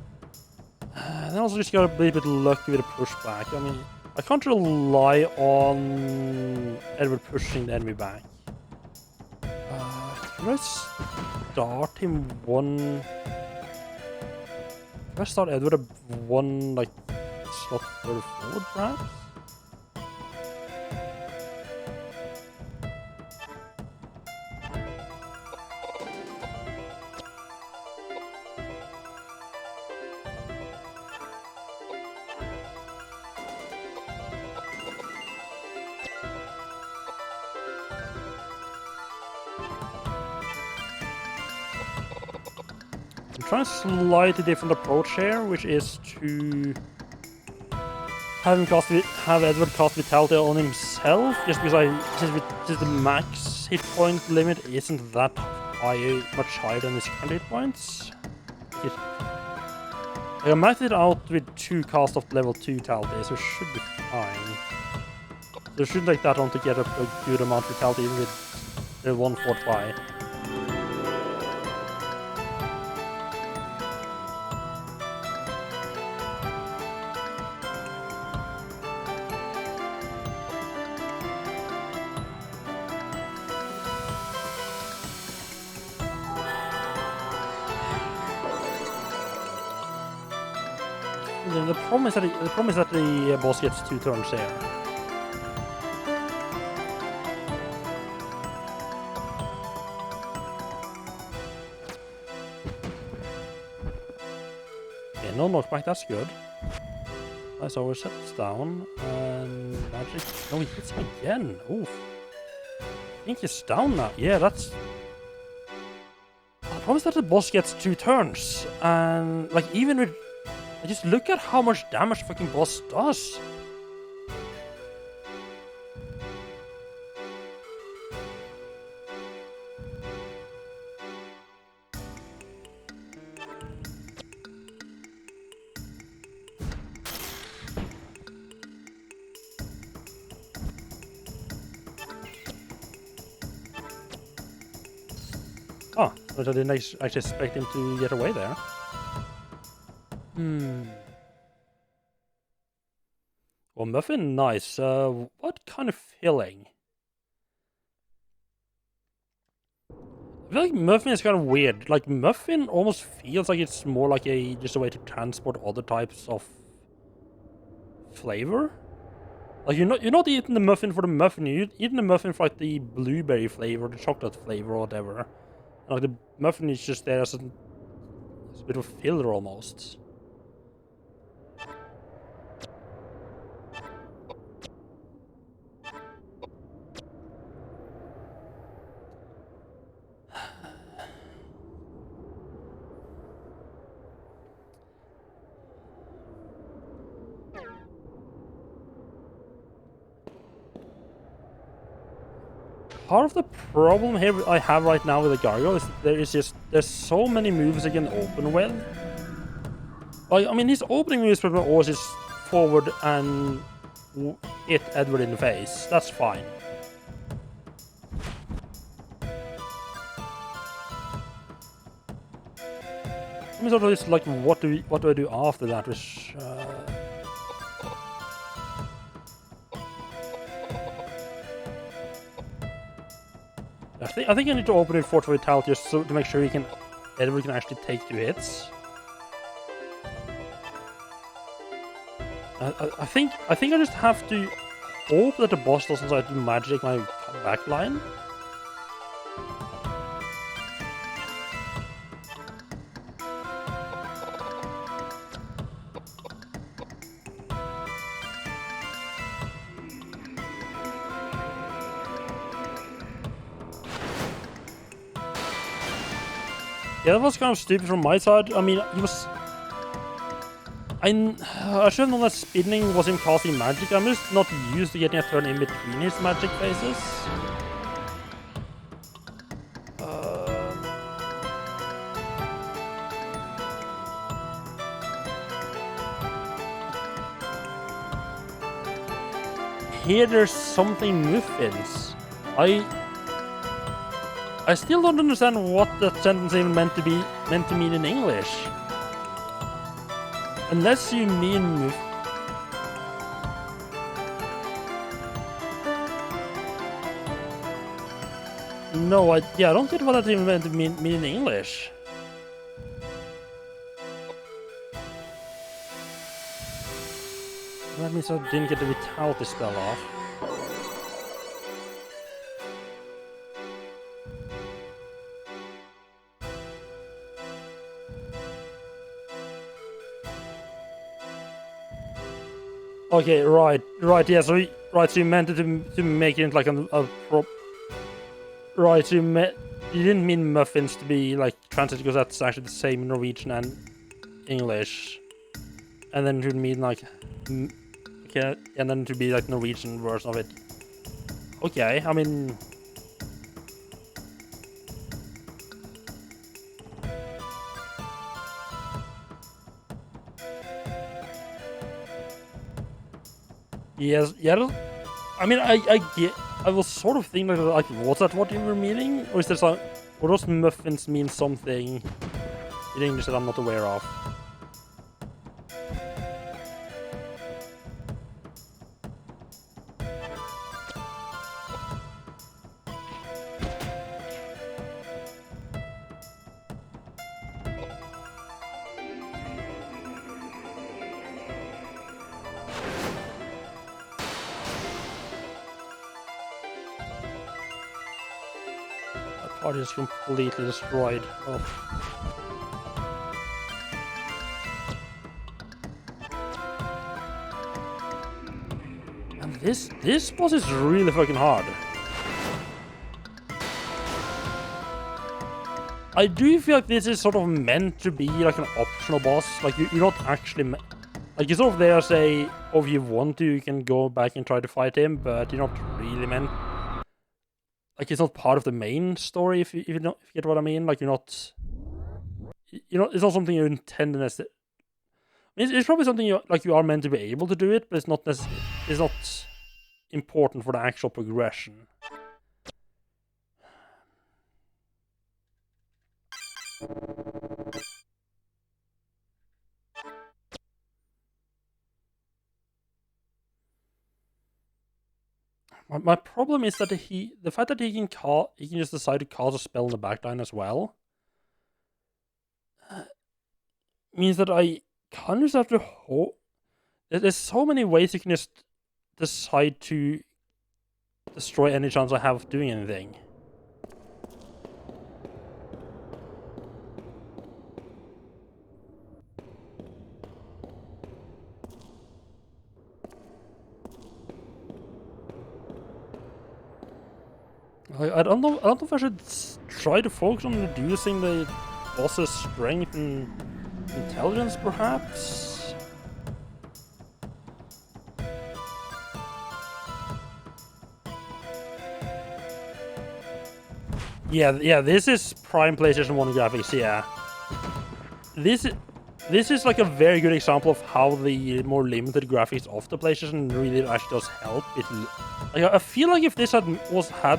Speaker 1: And I also just got a little bit lucky with the pushback. I mean, I can't rely on Edward pushing the enemy back. Can I start him one... Can I start Edward one, like, slot further forward, perhaps? I'm trying a slightly different approach here, which is to have Edward cast Vitality on himself, just because since the max hit point limit isn't that high, much higher than his current hit points. I maxed it out with 2 cast of level 2 Vitality, so it should be fine. So it should like that on to get up a good amount of Vitality even with the 145. The problem is that the boss gets 2 turns here. Okay, no knockback, that's good. Nice overset, it's down, and magic. No, he hits him again. Oof. I think he's down now. Yeah, that's... I promise that the boss gets 2 turns, and like even with... Just look at how much damage fucking boss does. Oh, but I didn't actually expect him to get away there. Well, muffin, nice. What kind of filling? I feel like muffin is kind of weird. Like, muffin almost feels like it's more like just a way to transport other types of flavor. Like, you're not eating the muffin for the muffin. You're eating the muffin for like the blueberry flavor, the chocolate flavor, or whatever. Like, the muffin is just there as a bit of a filler almost. Part of the problem here I have right now with the gargoyle is that there's so many moves I can open with. Like, I mean, his opening moves pretty much always just forward and hit Edward in the face. That's fine. I mean, sort of just like, what do I do after that? Which I think I need to open it for Vitality just so to make sure Edward can actually take 2 hits. I think I just have to hope that the boss doesn't try to magic my backline. Yeah, that was kind of stupid from my side. I mean, he was... I should have known that spinning was him casting magic. I'm just not used to getting a turn in between his magic phases. Here there's something muffins. I still don't understand what that sentence even meant to mean in English. Unless you mean No, I don't get what that even meant to mean in English. That means I didn't get the Vitality spell off. Okay, right, yeah, so you meant it to make it like right, you didn't mean muffins to be like translated because that's actually the same in Norwegian and English. And then to mean like, okay, and then to be like Norwegian version of it. Okay, I mean... Yes, yeah, I mean, I was sort of thinking like, was that what you were meaning? Or is there some, or those muffins mean something in English that I'm not aware of? Party is completely destroyed. Oh. This boss is really fucking hard. I do feel like this is sort of meant to be like an optional boss. Like you're not actually like you're sort of there say, oh, if you want to, you can go back and try to fight him, but you're not really meant. Like it's not part of the main story. If you get what I mean. Like you're not. It's not something you intended as. It's probably something you are meant to be able to do it, but it's not it's not important for the actual progression. My problem is that the fact that he can just decide to cast a spell in the backline as well means that I kind of just have to hope. There's so many ways you can just decide to destroy any chance I have of doing anything. I don't know if I should try to focus on reducing the boss's strength and intelligence, perhaps. Yeah. This is prime PlayStation 1 graphics. Yeah, this is like a very good example of how the more limited graphics of the PlayStation really actually does help. Like, I feel like if this had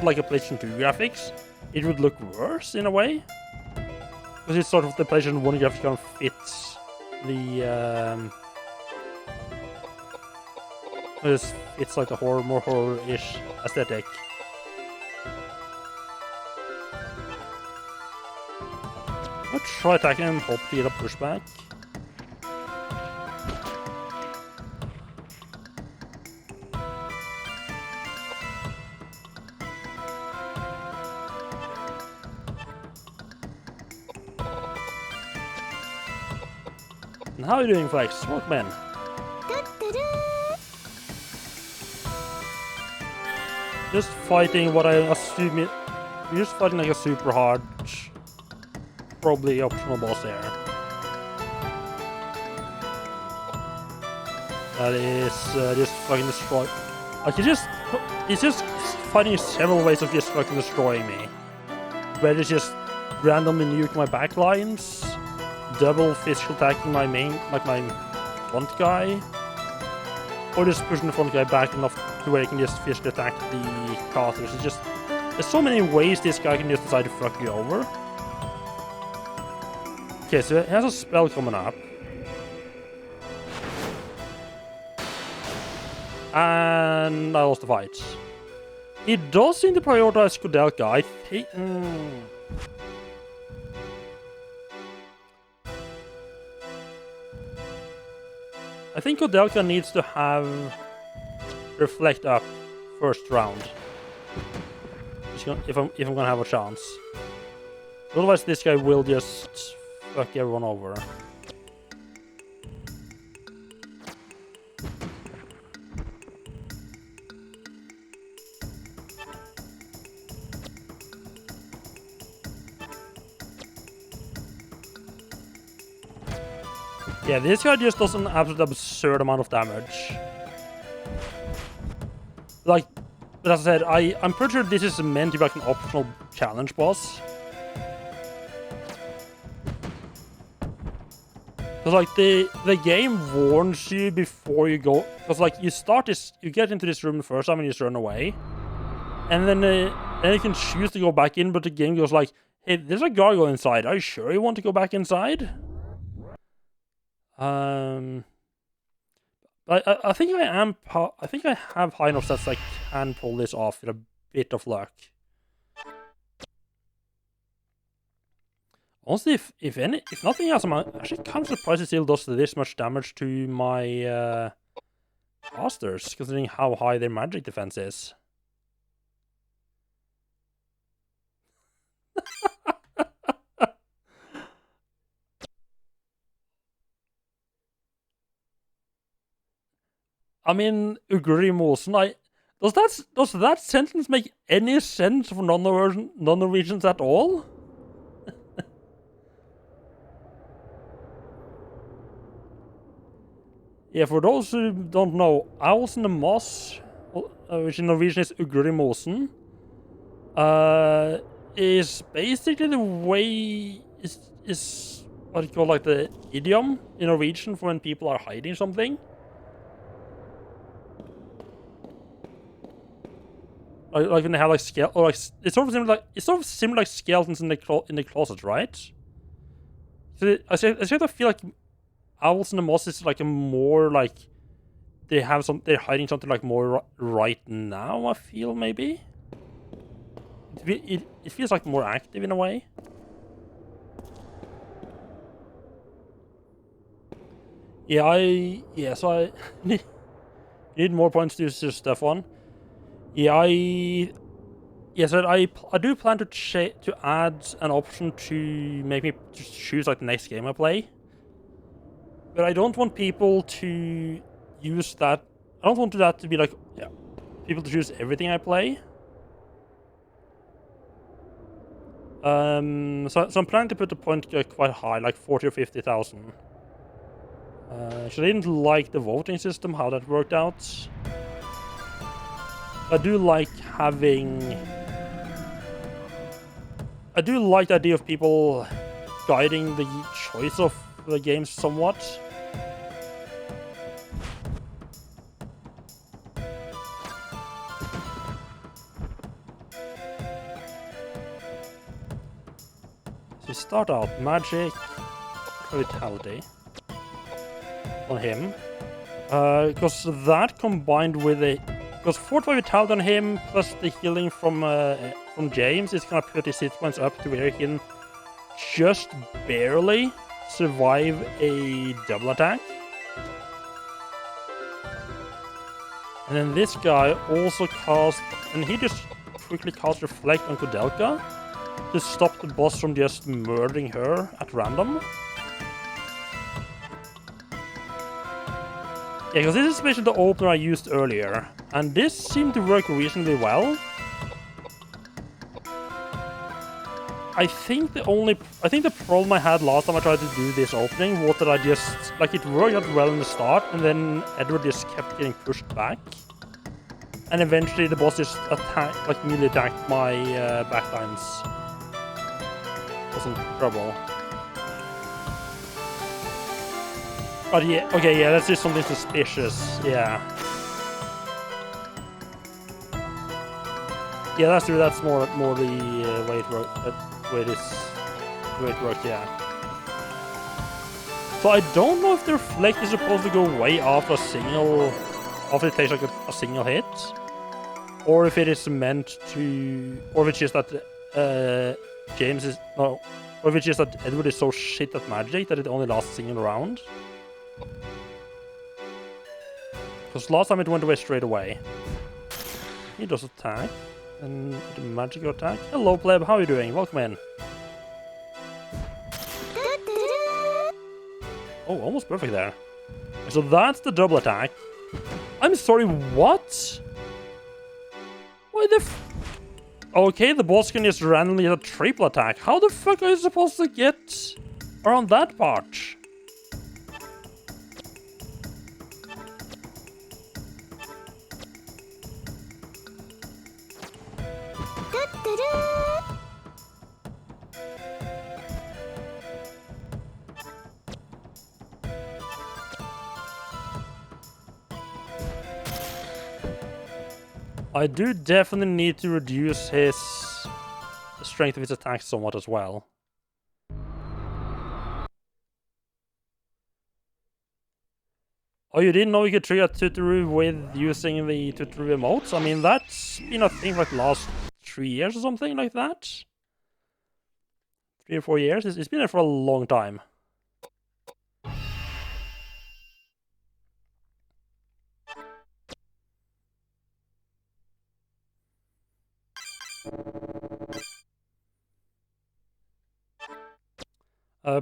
Speaker 1: like a PlayStation 2 graphics, it would look worse in a way. Because it's sort of the PlayStation 1 graphics kind of fits the it's like a more horror-ish aesthetic. I'll try attacking him, hope to get a pushback. And how are you doing, Flex? Smokeman? Just fighting what I assume you're just fighting like a super hard, probably optional boss there. That is just fucking destroy. Like he's just finding several ways of just fucking destroying me. Where it's just randomly nuke my backlines, double physical attacking my main, like my front guy, or just pushing the front guy back enough to where he can just physically attack the casters. It's just there's so many ways this guy can just decide to fuck you over. Okay, so he has a spell coming up. And I lost the fight. He does seem to prioritize Koudelka. I think. I think Koudelka needs to have reflect up first round. If I'm gonna have a chance. Otherwise, this guy will just fuck everyone over. Yeah, this guy just does an absolute absurd amount of damage. Like, as I said, I'm pretty sure this is meant to be like an optional challenge boss. Because like the game warns you before you go. Because like you get into this room the first time and you just run away, and then you can choose to go back in, but the game goes like, "Hey, there's a gargoyle inside. Are you sure you want to go back inside?" I think I think I have high enough stats I can pull this off with a bit of luck. Honestly, if nothing else, I'm actually kind of surprised it still does this much damage to my casters, considering how high their magic defense is. I mean, Ugri does that sentence make any sense for non-Norwegians at all? Yeah, for those who don't know, Owls in the Moss, which in Norwegian is Ugri Mosen, is basically the way is what you call like the idiom in Norwegian for when people are hiding something. Like when they have like or like it's sort of similar like skeletons in the closet, right? So I sort of feel like Owls in the Moss is like a more like they're hiding something like more right now. I feel maybe it feels like more active in a way. Yeah, so I need more points to use Stefan. Yeah, so I do plan to add an option to make me just choose like the next game I play. But I don't want people to use that. I don't want that to be like people to choose everything I play. So I'm planning to put the point quite high, like 40 or 50,000. So I didn't like the voting system, how that worked out. I do like the idea of people guiding the choice of the games somewhat. So start out magic, vitality on him, because that combined with because 45 vitality on him plus the healing from James is gonna put his hit points up to where he can just barely survive a double attack. And then this guy also he just quickly cast Reflect on Koudelka to stop the boss from just murdering her at random. Yeah, because this is basically the opener I used earlier, and this seemed to work reasonably well. I think the problem I had last time I tried to do this opening was that I just, like, it worked out well in the start, and then Edward just kept getting pushed back. And eventually the boss just immediately attacked my backlines. Was in trouble. But yeah, okay, yeah, that's just something suspicious, yeah. Yeah, that's true, that's more the way it worked, way it worked, yeah. So I don't know if the reflect is supposed to go way after it takes like a single hit, or if it is meant to, or if it's just that or if it's just that Edward is so shit at magic that it only lasts a single round. Because last time it went away straight away. He does attack. And the magical attack. Hello, pleb. How are you doing? Welcome in. Oh, almost perfect there. So that's the double attack. I'm sorry, what? Why the okay, the boss can just randomly hit a triple attack. How the fuck are you supposed to get around that part? I do definitely need to reduce the strength of his attacks somewhat as well. Oh, you didn't know you could trigger Tuturu with using the Tuturu emotes? I mean, that's been a thing for like the last 3 years or something like that. 3 or 4 years? It's been there for a long time.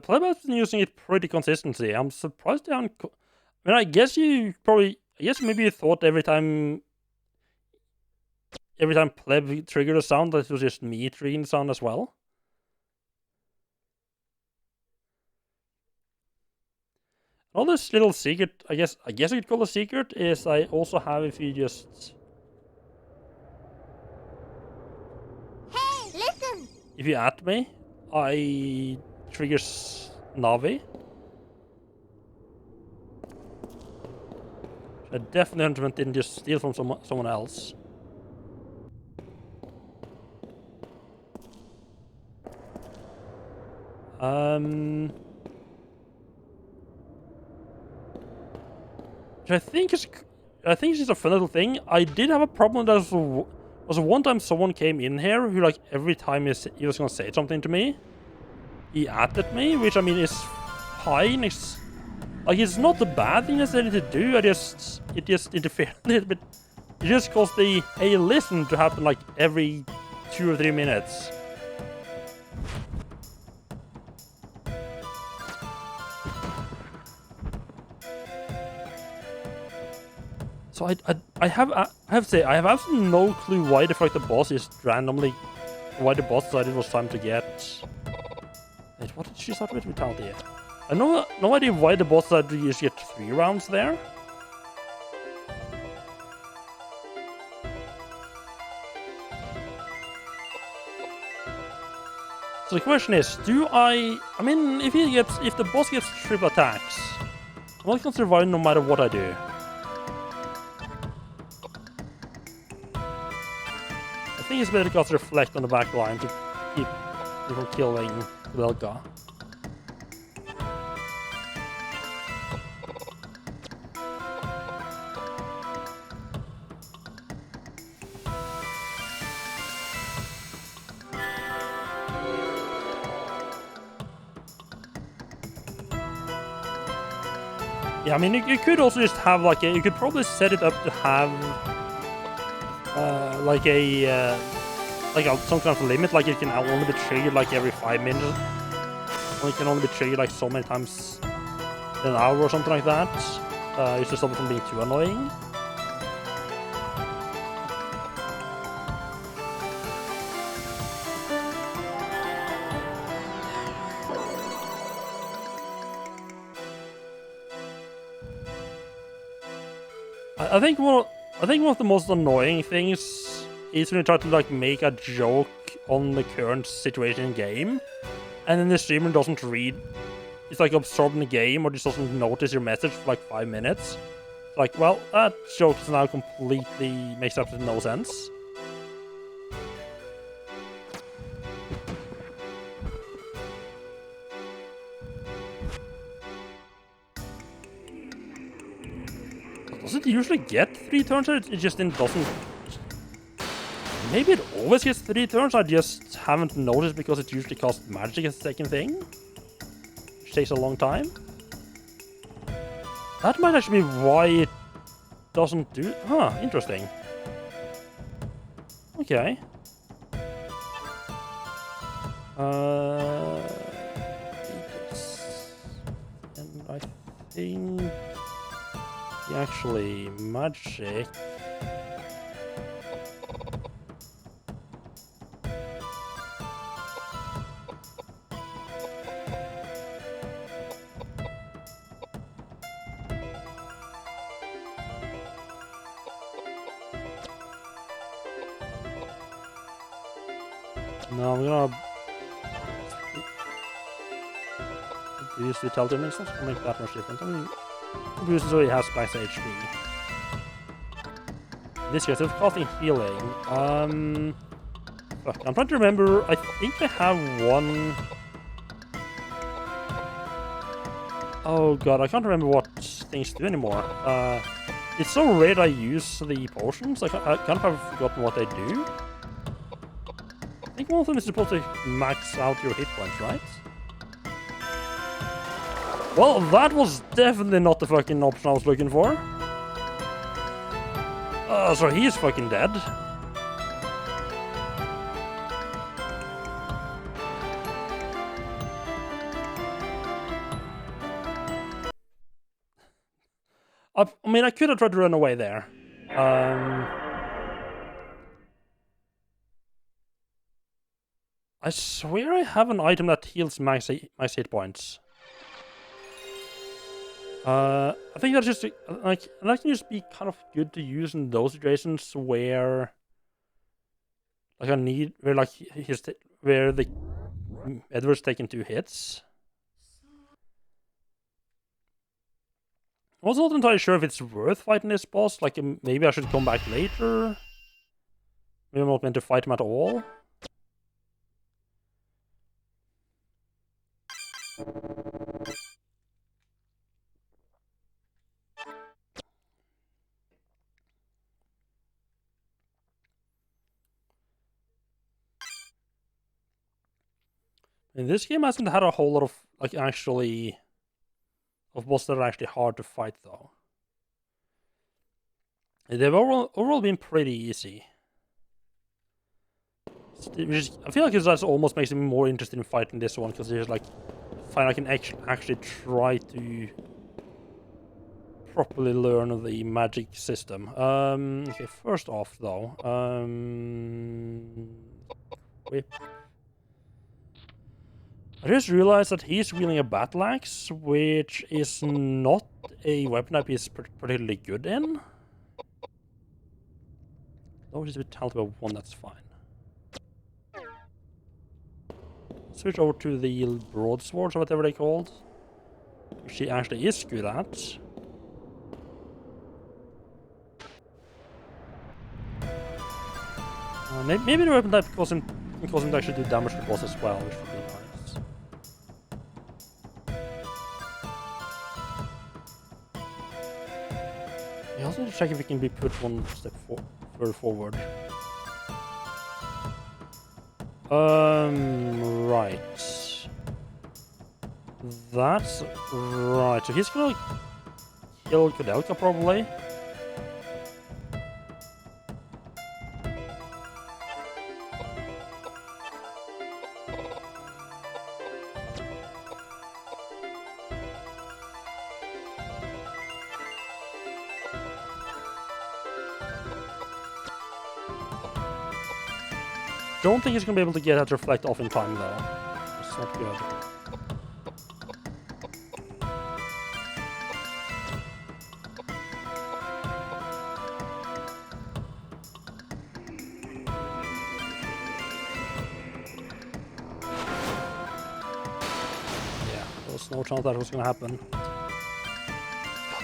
Speaker 1: Playback's been using it pretty consistently. I'm surprised they haven't... I mean, I guess you probably... I guess maybe you thought every time pleb triggered a sound that it was just me triggering the sound as well. Another little secret, I guess I could call a secret, is I also have, if you just...
Speaker 2: Hey, listen!
Speaker 1: If you at me, I triggers Navi. I definitely didn't just steal from someone else. Which I think it's just a fun little thing. I did have a problem that was one time someone came in here who, like, every time he was gonna say something to me, he added me, which I mean is fine. It's like, it's not a bad thing necessarily to do. It just interfered a little bit. It just caused the "hey, listen" to happen like every 2 or 3 minutes. So I have to say, I have absolutely no clue why the fuck the boss is randomly... Why the boss decided it was time to get... Wait, what did she start with? Vitality. I have no idea why the boss decided to just get 3 rounds there. So the question is, I mean, if the boss gets triple attacks, I'm not gonna survive no matter what I do. I think it's better to reflect on the back line to keep me from killing Koudelka. Yeah, I mean, you could also just have like you could probably set it up to have some kind of limit, like it can only be triggered like every 5 minutes. Or it can only be triggered like so many times in an hour or something like that. Just to stop it from being too annoying. I think one of the most annoying things is when you try to like make a joke on the current situation in game, and then the streamer doesn't read. It's like absorbed in the game, or just doesn't notice your message for like 5 minutes. It's like, well, that joke is now completely makes absolutely no sense. Does it usually get 3 turns? It just doesn't. Maybe it always gets 3 turns. I just haven't noticed because it usually costs magic as the second thing, which takes a long time. That might actually be why it doesn't do... Huh, interesting. Okay. And I think... Actually, magic... No, I'm gonna use vitality. I mean, it's not gonna make that much difference. I mean, boost so he has max HP. In this case, it's costing healing. Fuck, I'm trying to remember. I think they have one. Oh god, I can't remember what things do anymore. It's so rare that I use the potions. I kind of have forgotten what they do. I think one of them is supposed to max out your hit points, right? Well, that was definitely not the fucking option I was looking for. So he's fucking dead. I mean, I could have tried to run away there. I swear I have an item that heals max hit points. I think that's just like that can just be kind of good to use in those situations where, like, where the Edward's taking 2 hits. I was not entirely sure if it's worth fighting this boss. Like, maybe I should come back later. Maybe I'm not meant to fight him at all. And this game hasn't had a whole lot of, like, actually, of bosses that are actually hard to fight, though. They've overall been pretty easy. I feel like that almost makes me more interested in fighting this one, because there's, like, I can actually try to properly learn the magic system. Okay, first off, though, wait. I just realized that he's wielding a battle axe, which is not a weapon type he's particularly good in. Though he's with Talent 1, that's fine. Switch over to the broadswords or whatever they're called, which he actually is good at. Maybe the weapon type cause him to actually do damage to the boss as well, which would be nice. We also need to check if we can be put one step further forward. Right. That's right. So he's gonna kill Koudelka probably. Don't think he's gonna be able to get that reflect off in time though. It's not good. Yeah, there was no chance that was gonna happen. God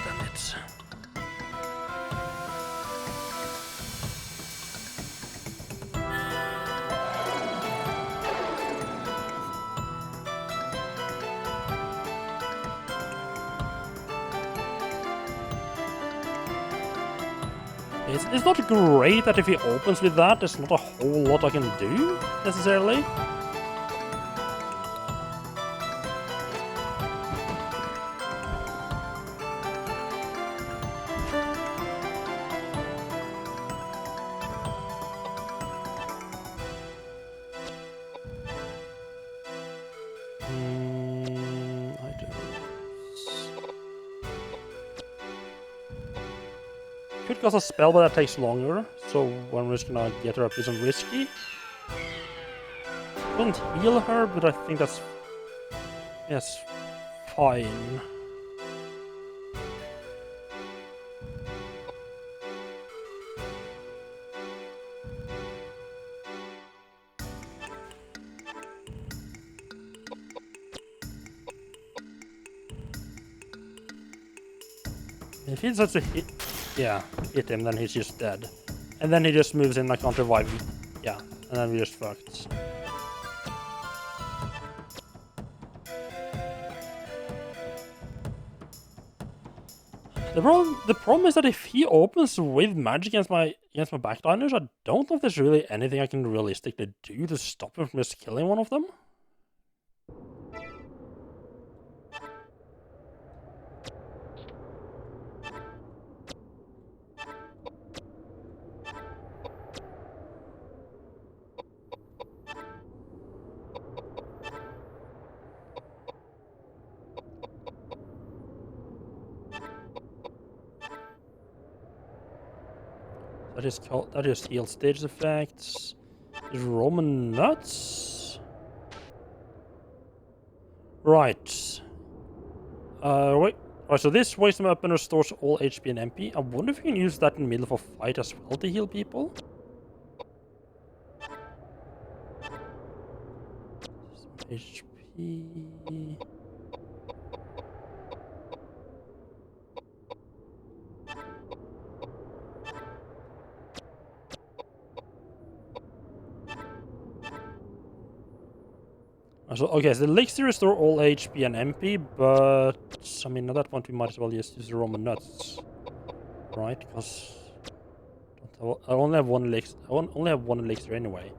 Speaker 1: damn it. It's not great that if he opens with that, there's not a whole lot I can do, necessarily. Could cast a spell, but that takes longer, so when we're just gonna get her up isn't risky. Wouldn't heal her, but I think that's... yes, fine. If he decides to hit... yeah, hit him, then he's just dead. And then he just moves in, I can't revive him. Yeah, and then we just fucked. The problem is that if he opens with magic against my backliners, I don't know if there's really anything I can realistically do to stop him from just killing one of them. That is heal stage effects. Is Roman nuts? Right. Wait. Alright, so this wisdom weapon restores all HP and MP. I wonder if you can use that in the middle of a fight as well to heal people. Some HP. So, okay, so the elixir restore all HP and MP, but I mean at that point we might as well just use the Roman nuts, right? Because I only have one elixir. I only have one elixir anyway.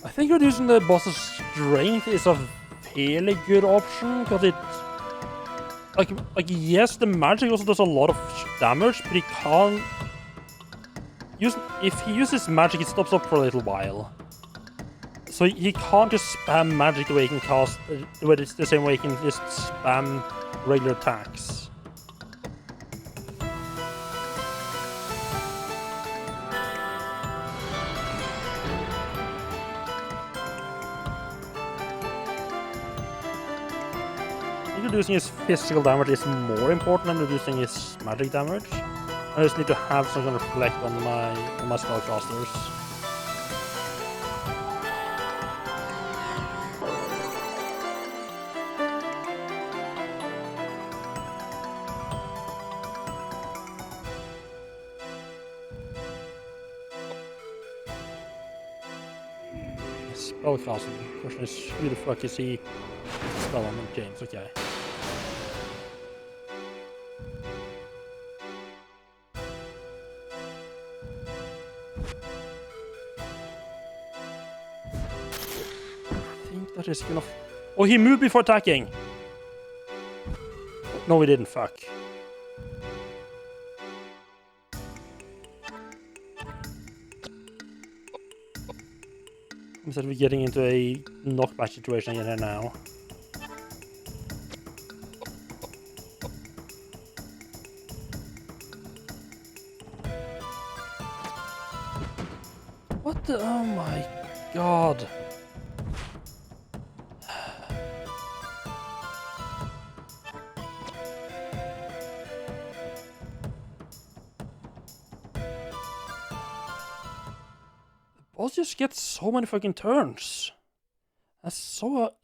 Speaker 1: I think reducing the boss's strength is a fairly good option because it, like yes, the magic also does a lot of damage, but he can't use. If he uses magic, it stops up for a little while. So he can't just spam magic the way he can cast. It's the same way he can just spam regular attacks. Reducing his physical damage is more important than reducing his magic damage. I just need to have some kind of reflect on my spellcasters. Spellcasting. Question is, who the fuck is he? Spell on James, okay. That is enough. Oh, he moved before attacking. No, he didn't. Fuck. Instead of getting into a knockback situation again here now. What the? Oh my god. Boss just gets so many fucking turns. That's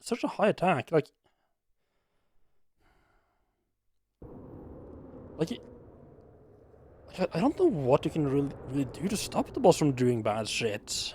Speaker 1: such a high attack. Like I don't know what you can really do to stop the boss from doing bad shit.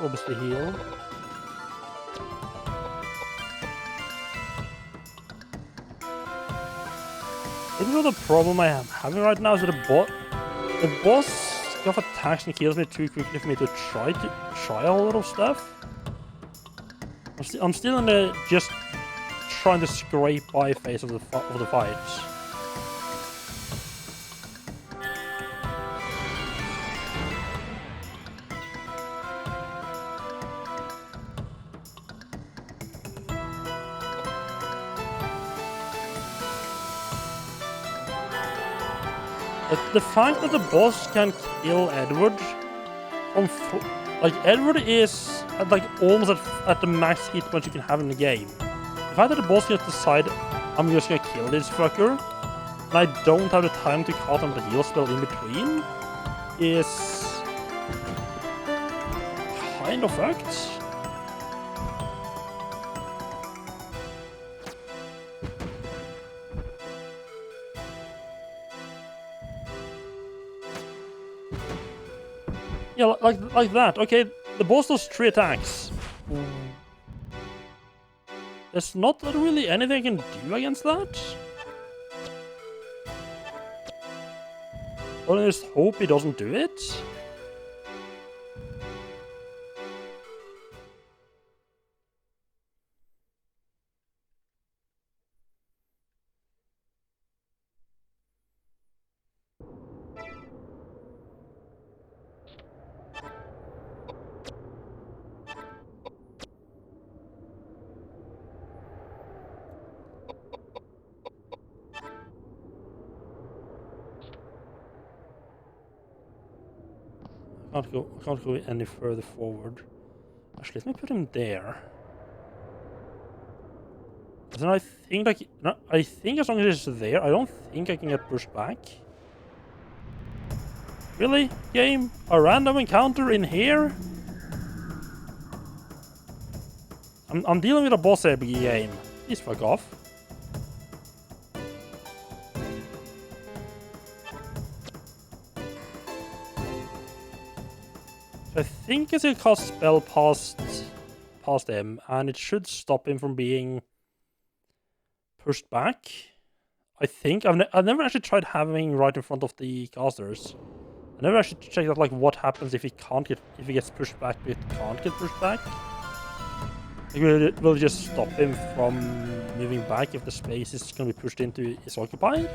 Speaker 1: Obviously heal. You know the problem I am having right now is that the boss kind of attacks and kills me too quickly for me to try a whole lot of stuff. I'm still in the just trying to scrape by phase of the fights. The fact that the boss can kill Edward from like Edward is at like almost at the max hit points you can have in the game. The fact that the boss can decide I'm just gonna kill this fucker and I don't have the time to cast on the heal spell in between is kind of fucked. Yeah, like that. Okay, the boss does 3 attacks. There's not really anything I can do against that. Well, I just hope he doesn't do it. I can't go any further forward. Actually, let me put him there. Then I think like no, I think as long as it's there, I don't think I can get pushed back. Really, game? A random encounter in here? I'm dealing with a boss every game. Please fuck off. I think it's a cast spell past him, and it should stop him from being pushed back. I think I've never actually tried having right in front of the casters. I never actually checked out like what happens if he gets pushed back, but it can't get pushed back. Like, will it just stop him from moving back if the space is going to be pushed into is occupied?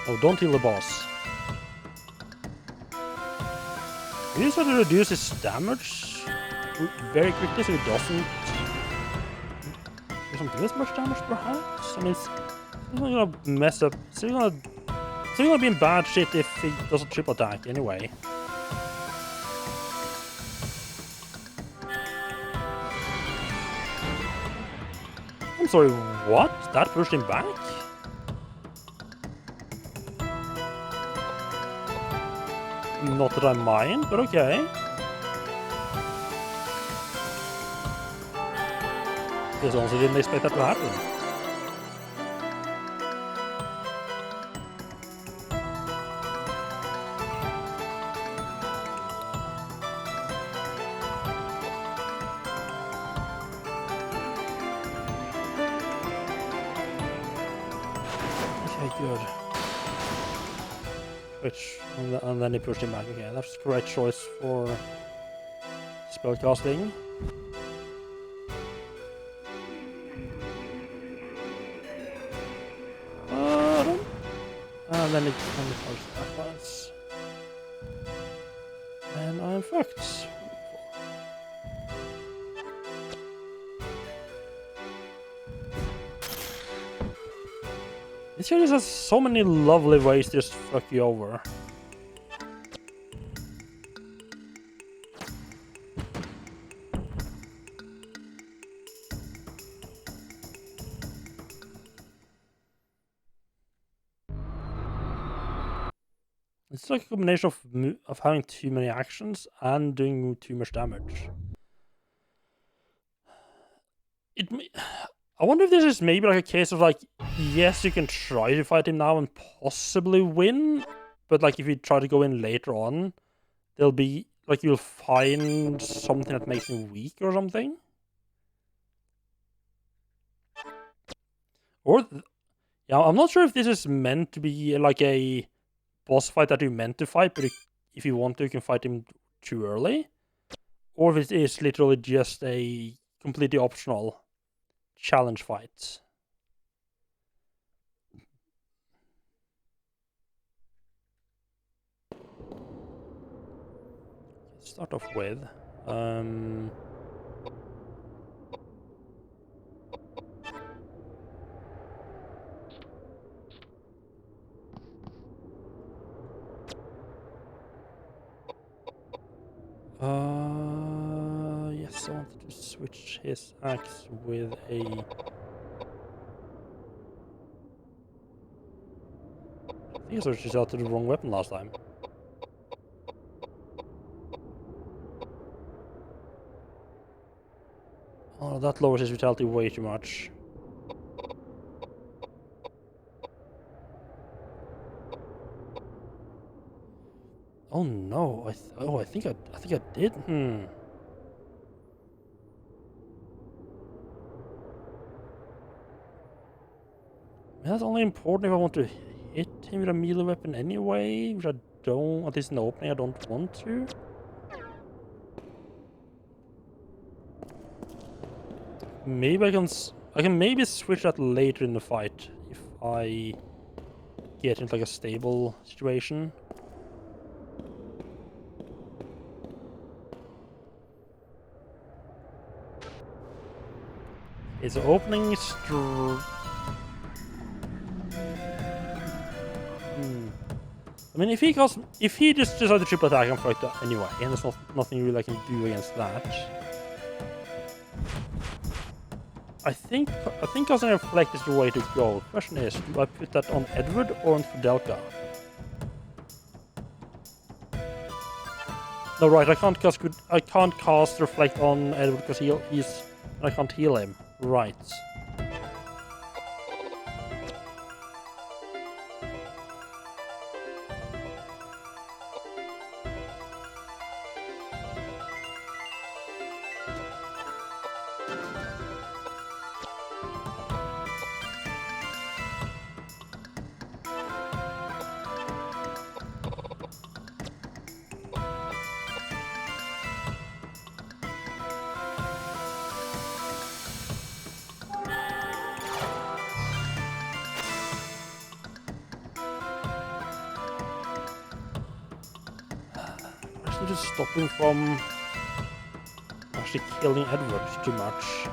Speaker 1: Oh, don't heal the boss. We just want to reduce his damage very quickly so he doesn't do as much damage, perhaps? I mean, it's not gonna mess up. It's gonna be in bad shit if he does a triple attack anyway. I'm sorry, what? That pushed him back? Not that I mind, but okay. Just also didn't expect that to happen. Okay, good. And then he pushed him back. Okay, that's the correct choice for spellcasting. And then it pushed backwards. And I'm fucked. This guy just has so many lovely ways to just fuck you over. It's like a combination of having too many actions and doing too much damage. I wonder if this is maybe like a case of like, yes, you can try to fight him now and possibly win, but like if you try to go in later on, there'll be like you'll find something that makes him weak or something. Or yeah, I'm not sure if this is meant to be like a boss fight that you meant to fight, but if you want to, you can fight him too early. Or if it is literally just a completely optional challenge fight. Let's start off with... yes, I wanted to switch his axe with a... I think I switched out to the wrong weapon last time. Oh, that lowers his vitality way too much. Oh no! I think I did. That's only important if I want to hit him with a melee weapon anyway, which I don't. At least in the opening, I don't want to. Maybe I can maybe switch that later in the fight if I get into like a stable situation. It's opening I mean, if he just decides to triple attack, I'm fucked up anyway, and there's nothing really I can do against that. I think casting Reflect is the way to go. Question is, do I put that on Edward or on Koudelka? No, right, I can't cast Reflect on Edward because I can't heal him. Right. I need to stop him from actually killing Edward too much.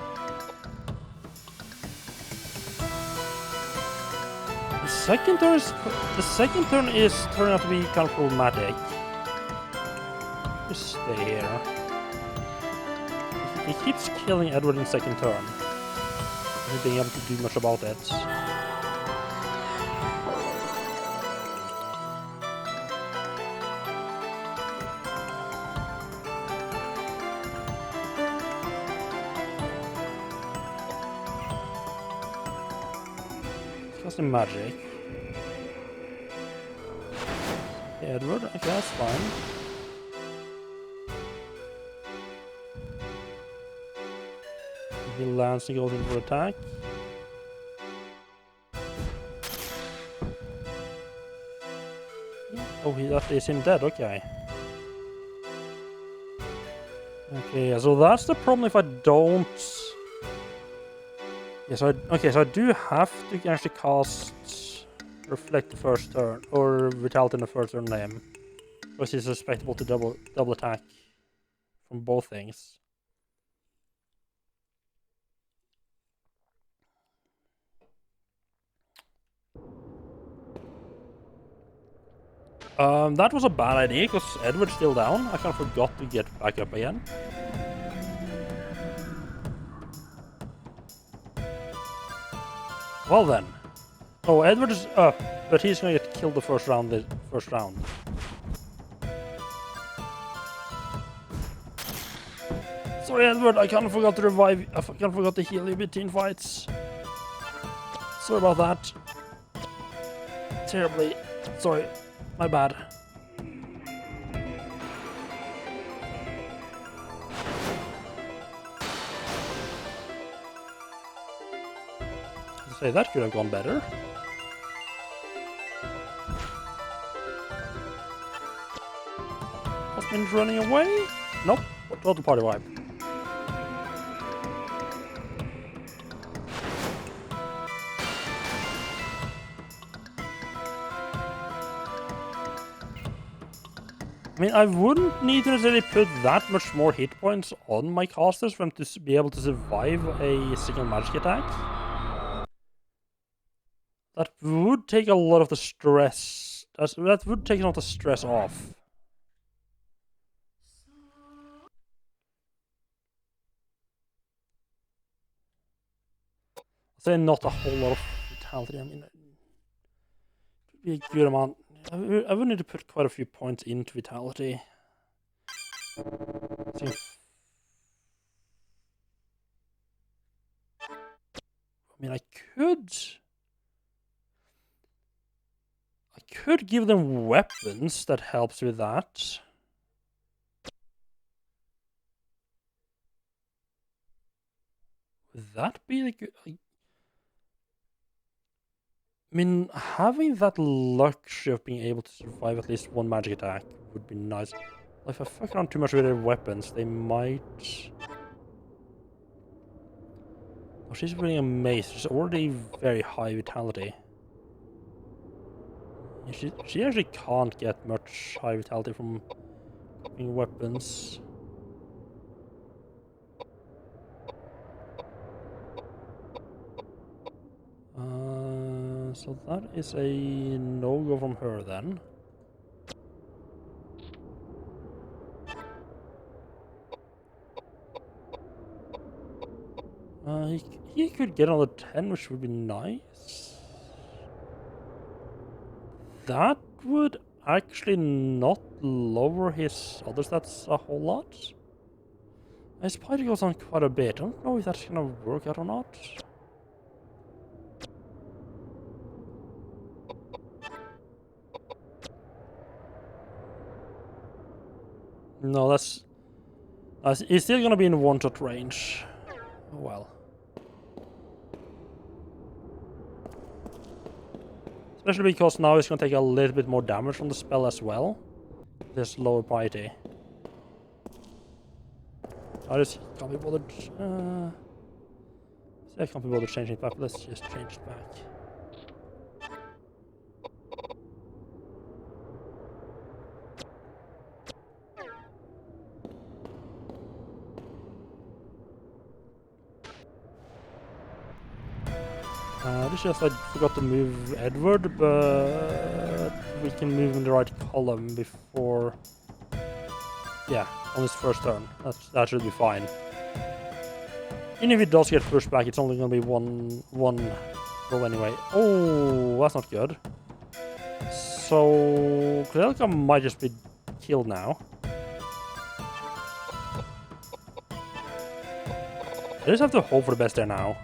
Speaker 1: The second turn is turning out to be kind of problematic. Just stay here. He keeps killing Edward in the second turn. Not being able to do much about it. Casting magic. Okay, Edward, okay, that's fine. He lands and goes in for attack. Oh, that is him dead, okay. Okay, so that's the problem if I don't... Yeah, so I do have to actually cast Reflect the first turn, or Vitality in the first turn on him. Because he's susceptible to double attack from both things. That was a bad idea, because Edward's still down. I kind of forgot to get back up again. Well then. Oh, Edward is up, but he's gonna get killed the first round. Sorry, Edward, I kind of forgot to revive. I kind of forgot to heal you between fights. Sorry about that. Terribly. Sorry. My bad. Say that could have gone better. Husband's running away? Nope. Total party wipe. I mean, I wouldn't need to necessarily put that much more hit points on my casters for them to be able to survive a single magic attack. That would take a lot of the stress. That would take a lot of the stress off. I'd say not a whole lot of vitality. I mean, it would be a good amount. I would need to put quite a few points into vitality. I mean, I could give them weapons that helps with that. Would that be the good? I mean, having that luxury of being able to survive at least one magic attack would be nice. If I fuck around too much with their weapons, they might... Oh, she's wearing a mace. She's already very high vitality. She actually can't get much high vitality from cooking weapons. So that is a no-go from her then. He could get another 10, which would be nice. That would actually not lower his other stats a whole lot. His party goes on quite a bit. I don't know if that's gonna work out or not. No, that's he's still gonna be in one-shot range. Oh well. Especially because now he's gonna take a little bit more damage from the spell as well. This lower piety. I just can't be bothered. I can't be bothered changing it back. Let's just change it back. This just I forgot to move Edward, but we can move in the right column before. Yeah, on his first turn. That should be fine. Even if it does get pushed back, it's only gonna be one roll anyway. Oh, that's not good. So Koudelka might just be killed now. I just have to hope for the best there now.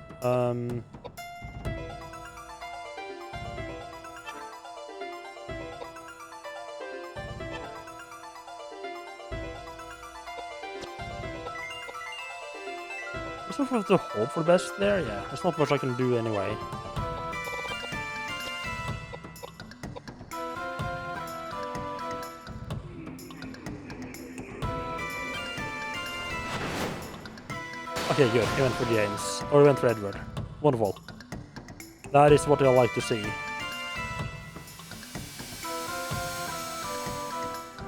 Speaker 1: I just have to hope for the best there. Yeah, there's not much I can do anyway. Okay, good. He went for James. Or he went for Edward. Wonderful. That is what I like to see.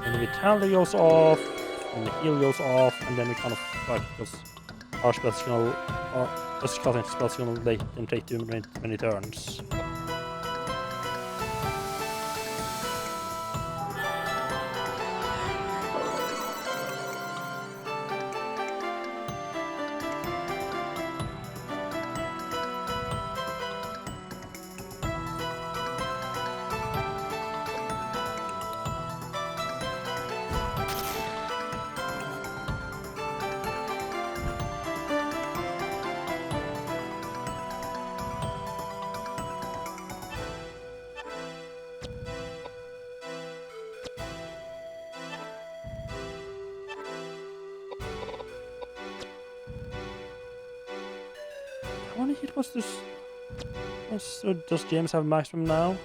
Speaker 1: And the vitality goes off, and the heal goes off, and then we kind of fuck because our spell's gonna... us casting spell's gonna let them take too many turns. How many hit points does James have maximum now?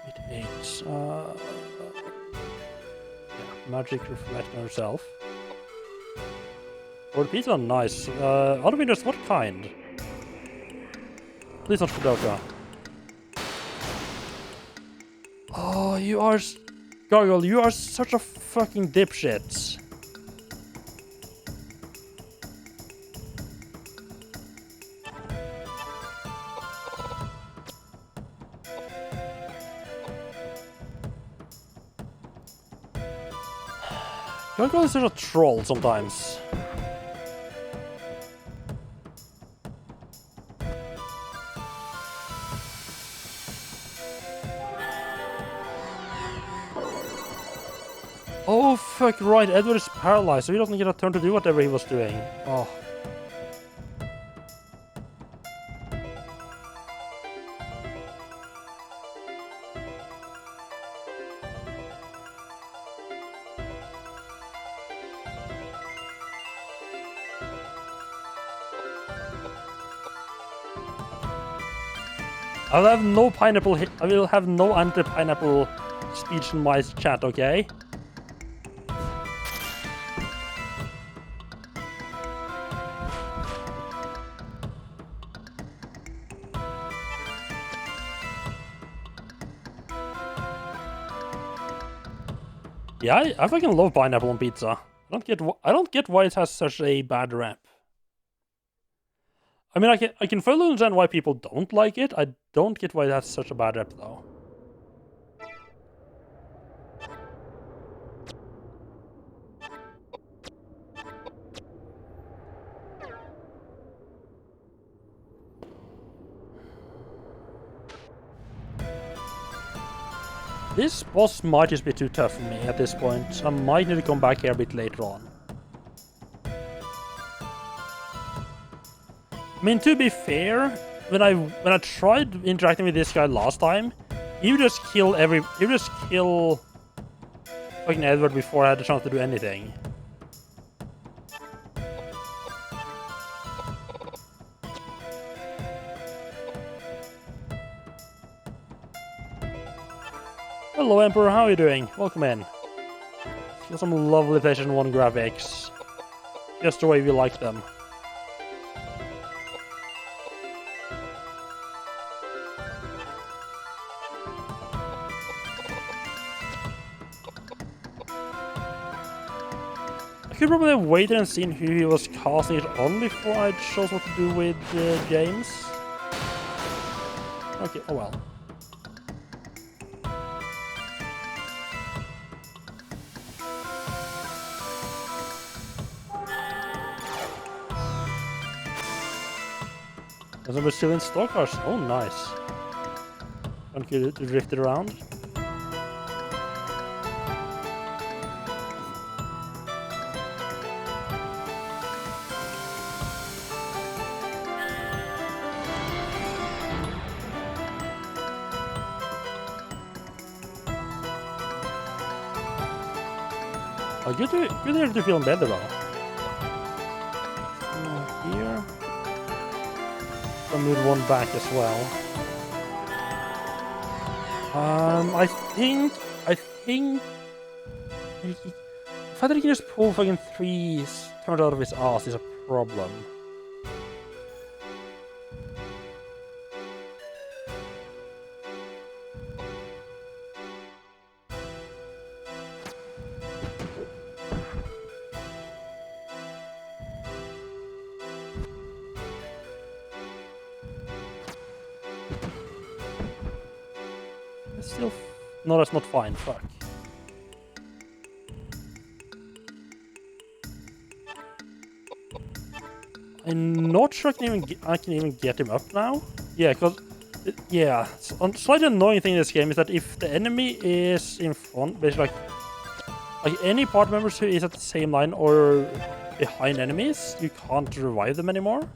Speaker 1: It is. Yeah, magic reflect on herself. Or pizza are nice. Other windows, what kind? Please not Koudelka. Oh, you are... Gargle, you are such a fucking dipshit. Gargle is such a troll sometimes. Oh, fuck, right. Edward is paralyzed, so he doesn't get a turn to do whatever he was doing. Oh. I'll have no pineapple I will have no anti-pineapple speech in my chat, okay? Yeah, I fucking love pineapple on pizza. I don't get why it has such a bad rap. I mean, I can fully understand why people don't like it. I don't get why it has such a bad rep though. This boss might just be too tough for me at this point. I might need to come back here a bit later on. I mean, to be fair, when I tried interacting with this guy last time, he would just kill fucking Edward before I had the chance to do anything. Hello Emperor, how are you doing? Welcome in. Got some lovely PlayStation 1 graphics. Just the way we like them. I could probably have waited and seen who he was casting it on before I chose what to do with James. Okay, oh well. There's a Brazilian stock cars. Oh, nice. And could drift it around. Oh, good to hear you're feeling better though. Here. I'll move one back as well. I think if I can just pull fucking 3 turns out of his ass is a problem. Still, no, that's not fine. Fuck. I'm not sure I can even get him up now. Yeah, because yeah, slightly annoying thing in this game is that if the enemy is in front, basically like any part members who is at the same line or behind enemies, you can't revive them anymore.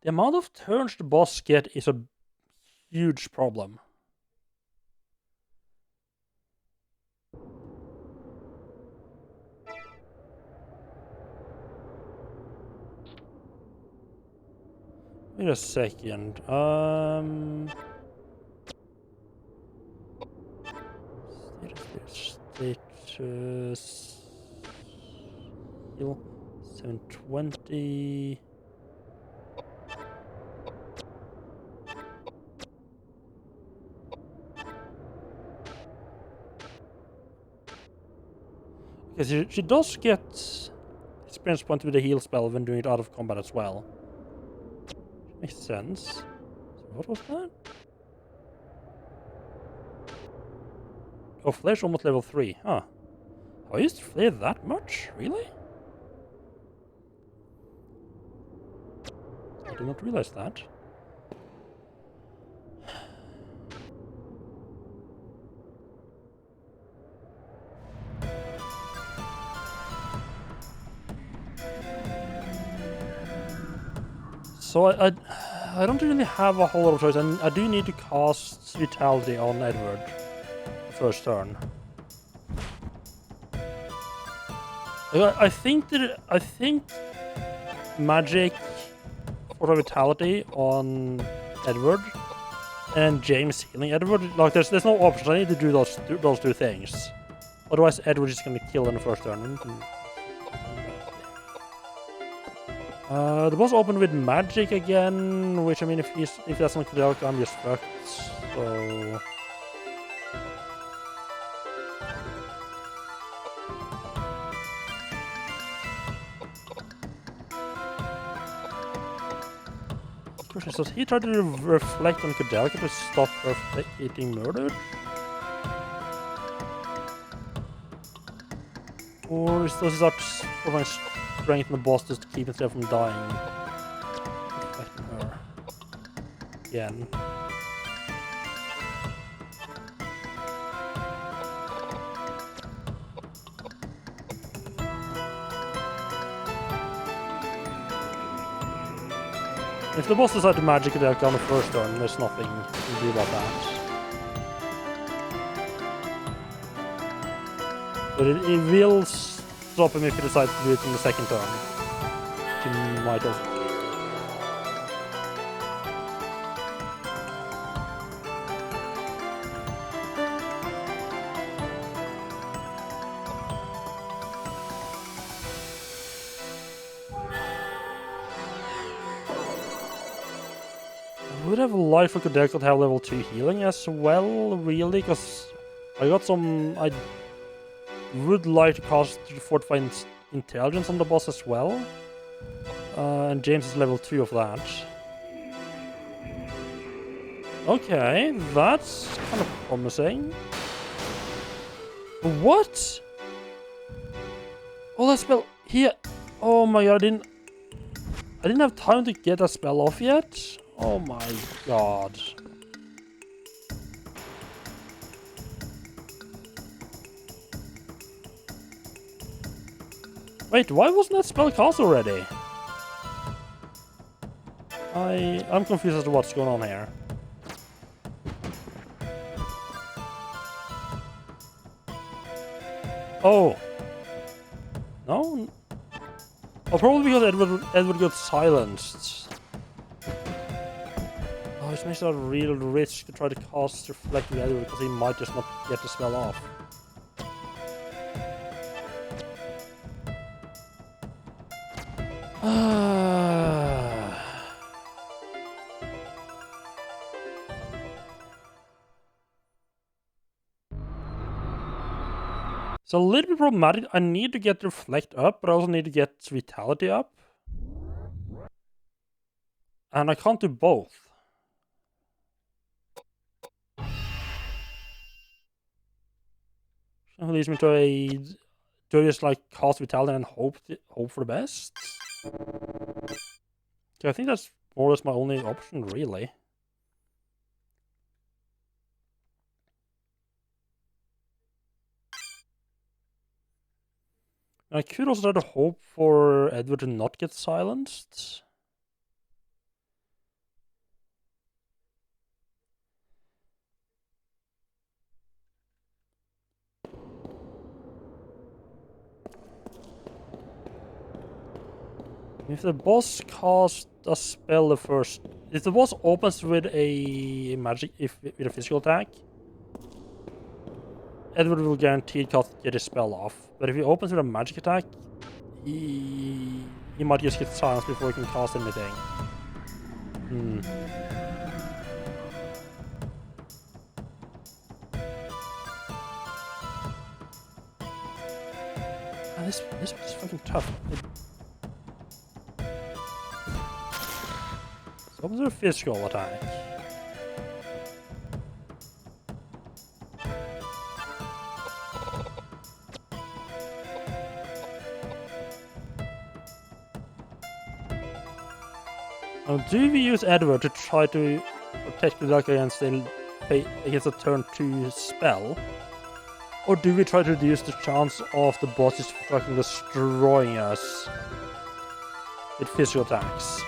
Speaker 1: The amount of turns the boss get is a huge problem. Wait a second. Status. Heal 720. Okay, she does get experience point with the heal spell when doing it out of combat as well. Makes sense. So what was that? Oh, Flare's almost level 3. Huh. I used Flare that much? Really? I did not realize that. So I don't really have a whole lot of choice, and I do need to cast Vitality on Edward the first turn. I think magic for Vitality on Edward and James healing Edward, like there's no option. I need to do those two things. Otherwise Edward is gonna kill in the first turn. The boss opened with magic again, which I mean if that's not Koudelka, I'm just fucked. So does he try to reflect on Koudelka to stop her getting murdered? Or does he start for my strength in the boss just to keep himself from dying? Reflecting her again. If the boss decides to magic attack on the first turn, there's nothing to do about that. But it will stop him if he decides to do it in the second turn. He might also. I would have liked for Koudelka to have level 2 healing as well, really, because I got some. I would like to cast Fortify Intelligence on the boss as well. And James is level 2 of that. Okay, that's kind of promising. What? Oh, that spell here. Oh my god, I didn't have time to get that spell off yet. Oh my god. Wait, why wasn't that spell cast already? I'm confused as to what's going on here. Oh. No? Oh, probably because Edward got silenced. Oh, it makes it a real risk to try to cast Reflect with Edward because he might just not get the spell off. It's a little bit problematic. I need to get Reflect up, but I also need to get Vitality up. And I can't do both. That leads me to just like cast Vitality and hope for the best. Okay, I think that's more or less my only option, really. I could also try to hope for Edward to not get silenced. If the boss casts a spell the first, if the boss opens with a magic, with a physical attack, Edward will guaranteed get his spell off. But if he opens with a magic attack, he might just get silenced before he can cast anything. This is fucking tough. So opens with a physical attack. Now, do we use Edward to try to protect Koudelka against a turn 2 spell? Or do we try to reduce the chance of the boss just fucking destroying us with physical attacks?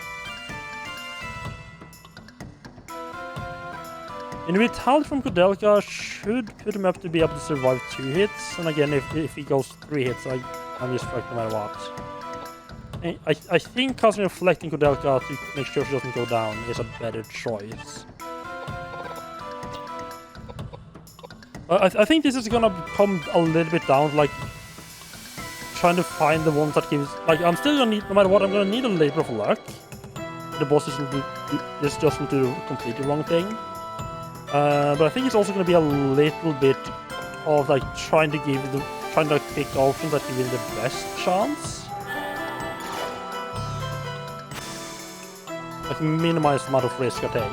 Speaker 1: In Vitality from Koudelka should put him up to be able to survive 2 hits, and again, if he goes 3 hits, I'm just fucked no matter what. I think casting Reflecting Koudelka to make sure she doesn't go down is a better choice. I think this is gonna come a little bit down to like trying to find the ones that gives, like, I'm still gonna need, no matter what, I'm gonna need a labor of luck. The boss doesn't do completely wrong thing. But I think it's also gonna be a little bit of like trying to pick options that give you the best chance. Like minimize the amount of risk I take.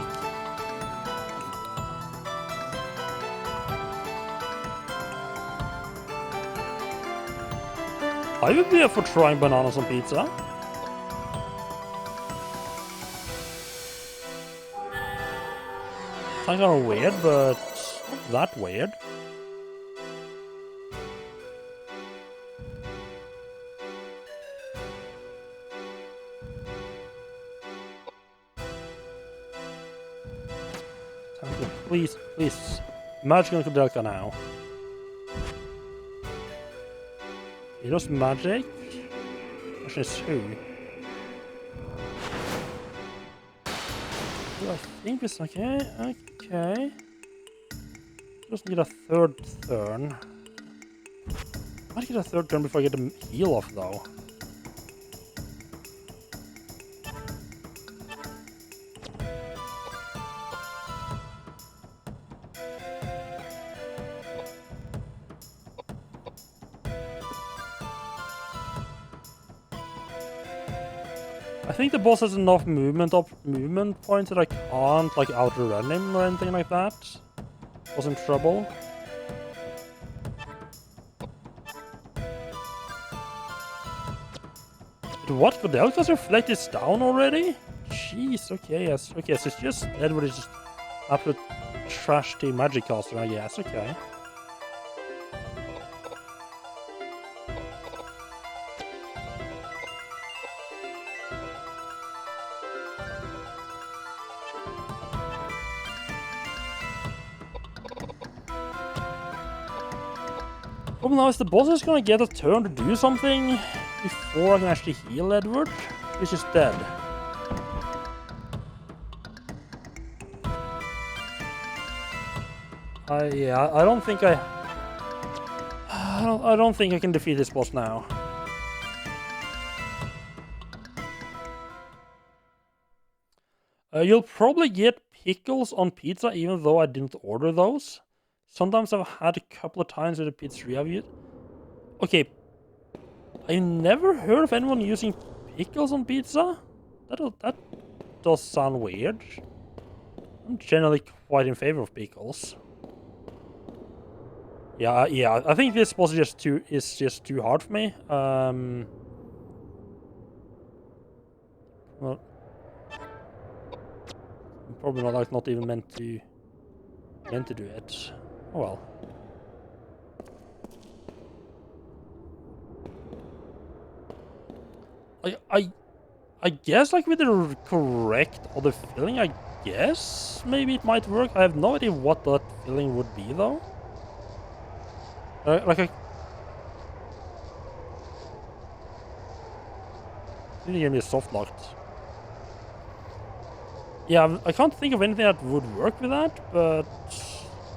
Speaker 1: I would be up for trying bananas on pizza. It's kind of weird, but not that weird. Please, magic on Koudelka now. He does magic? Actually, it's who? I think it's okay. Just need a third turn. I might get a third turn before I get the heal off, though. I think the boss has enough movement points that I can't like outrun him or anything like that. Was in trouble. But what? Koudelka's Reflect is down already? Jeez, okay, yes. Okay, so it's just Edward is just absolute trash team magic caster, I guess, okay. Problem now is the boss is gonna get a turn to do something before I can actually heal Edward, which is dead. Yeah, I don't think I don't think I can defeat this boss now. You'll probably get pickles on pizza even though I didn't order those. Sometimes I've had a couple of times with a pizzeria I've used. Okay, I never heard of anyone using pickles on pizza. That does sound weird. I'm generally quite in favor of pickles. Yeah. I think this boss is just too hard for me. Well, probably not even meant to do it. Oh well. I guess like with the correct other filling, I guess maybe it might work. I have no idea what that filling would be though. Really gave me a soft locked. Yeah, I can't think of anything that would work with that, but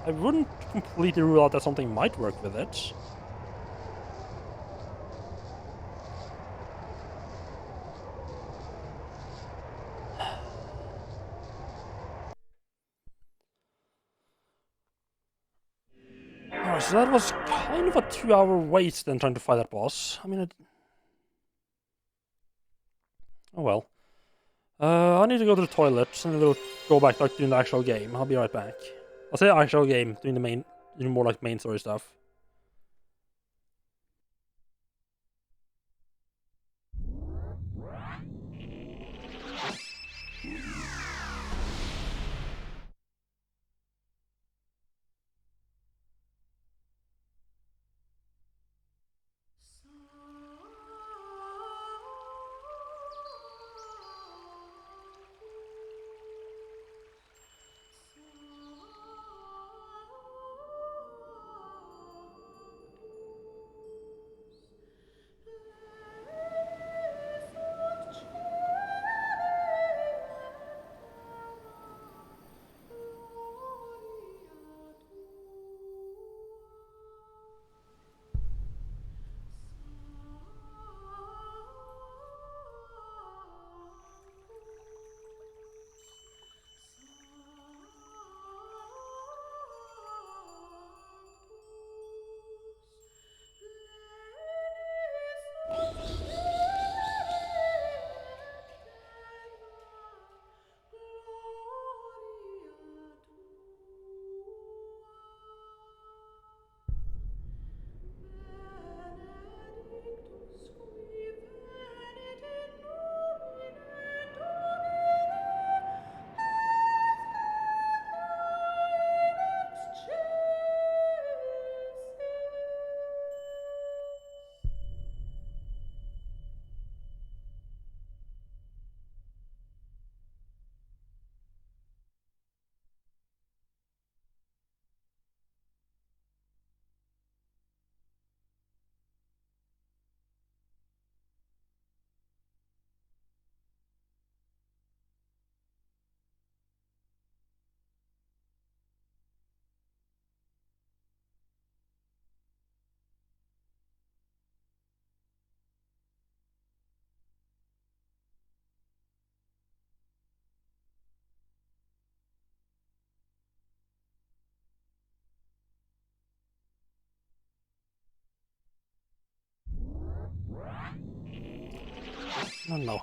Speaker 1: I wouldn't completely rule out that something might work with it. Alright, so that was kind of a 2-hour wait then trying to fight that boss. I mean, oh well. I need to go to the toilet and we'll go back like doing the actual game. I'll be right back. I'll say actual game, doing more like main story stuff.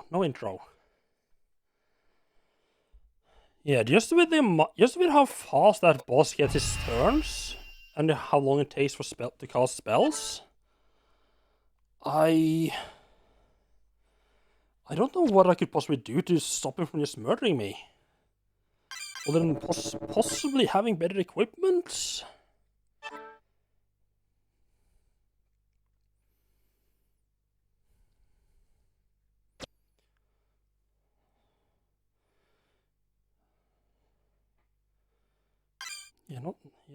Speaker 1: No intro. Yeah, just with how fast that boss gets his turns and how long it takes for to cast spells, I don't know what I could possibly do to stop him from just murdering me. Other than possibly having better equipment.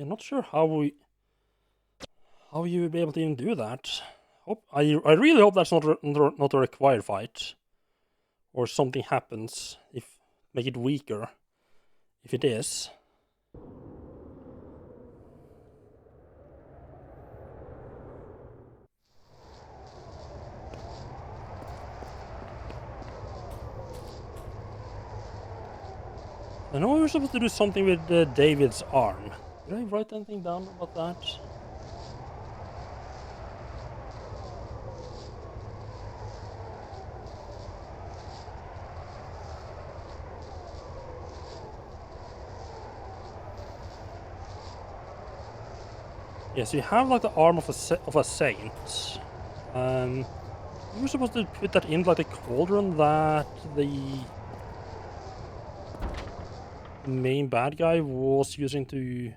Speaker 1: Not sure how you would be able to even do that. I really hope that's not a required fight, or something happens if make it weaker. If it is, I know we were supposed to do something with David's arm. Did I write anything down about that? Yes, you have like the arm of a saint. We were supposed to put that in like the cauldron that the main bad guy was using to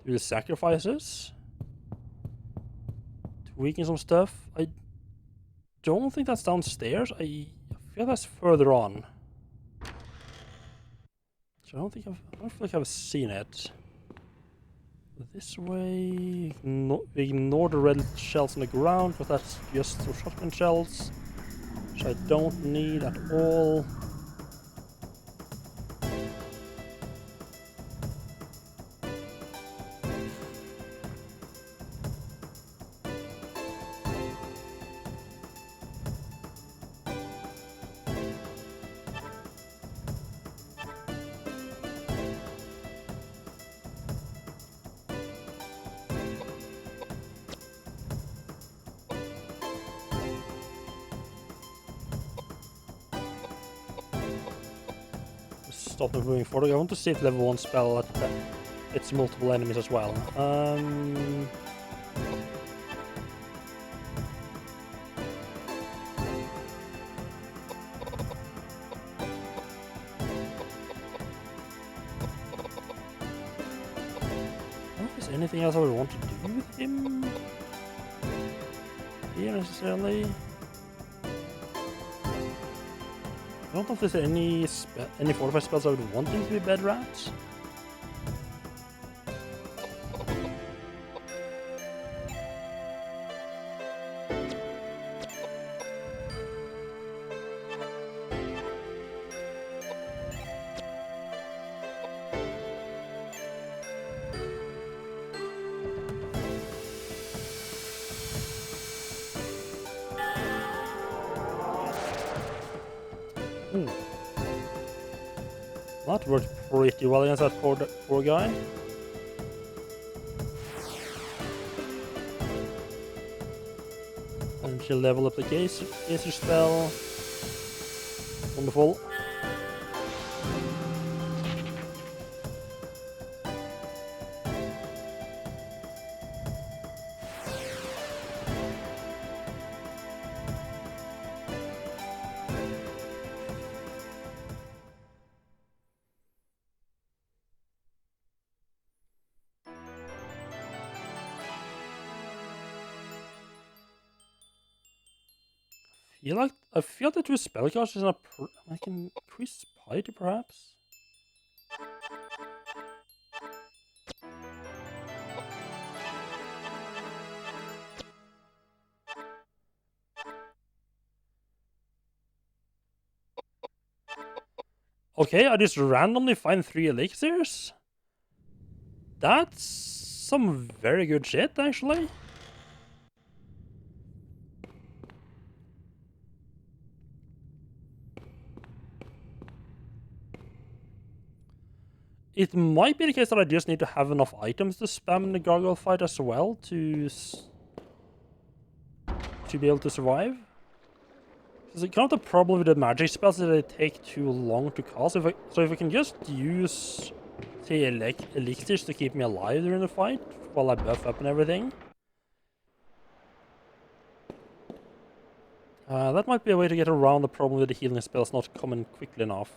Speaker 1: do the sacrifices. To weaken some stuff. I don't think that's downstairs. I feel that's further on. So I don't feel like I've seen it. This way, we ignore the red shells on the ground, because that's just some shotgun shells. which I don't need at all. Stop them moving forward. I want to see if level 1 spell hits multiple enemies as well. I don't know if there's anything else I would want to do with him here necessarily. I don't know if there's any fortify spells I would want him to be bed rats. Ooh. That worked pretty well against that poor guy. And she'll level up the Gazer spell. Wonderful. I feel that with spellcasters is not. I can increase piety perhaps. Okay, I just randomly find 3 elixirs. That's some very good shit, actually. It might be the case that I just need to have enough items to spam in the gargoyle fight as well to be able to survive. Because kind of the problem with the magic spells is that they take too long to cast. So if I can just use, say, elixirs to keep me alive during the fight while I buff up and everything. That might be a way to get around the problem with the healing spells not coming quickly enough.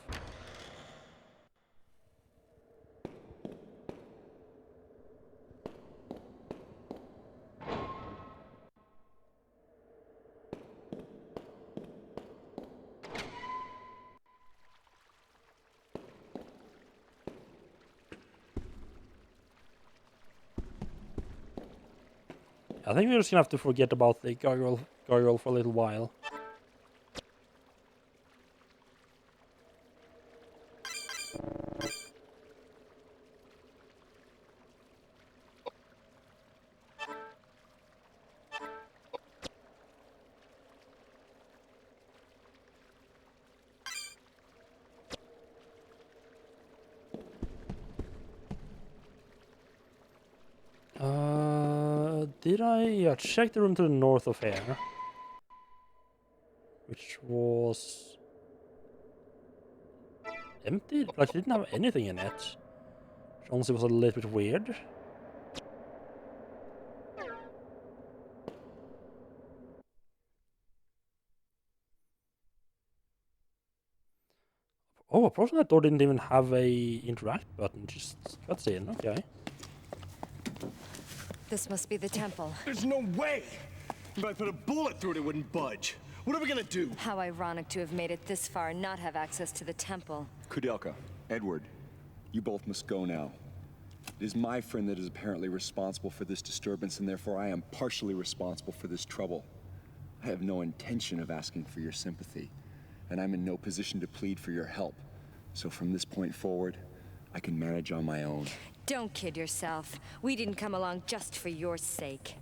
Speaker 1: I think we're just gonna have to forget about the gargoyle for a little while. Did I? Yeah, check the room to the north of here. Which was empty? Like, it didn't have anything in it. Which honestly was a little bit weird. Oh, approaching that door didn't even have a interact button, just cutscene, okay.
Speaker 3: This must be the temple.
Speaker 4: There's no way! If I put a bullet through it, it wouldn't budge. What are we gonna do?
Speaker 3: How ironic to have made it this far and not have access to the temple.
Speaker 5: Koudelka, Edward, you both must go now. It is my friend that is apparently responsible for this disturbance, and therefore I am partially responsible for this trouble. I have no intention of asking for your sympathy, and I'm in no position to plead for your help. So from this point forward, I can manage on my own.
Speaker 3: Don't kid yourself. We didn't come along just for your sake.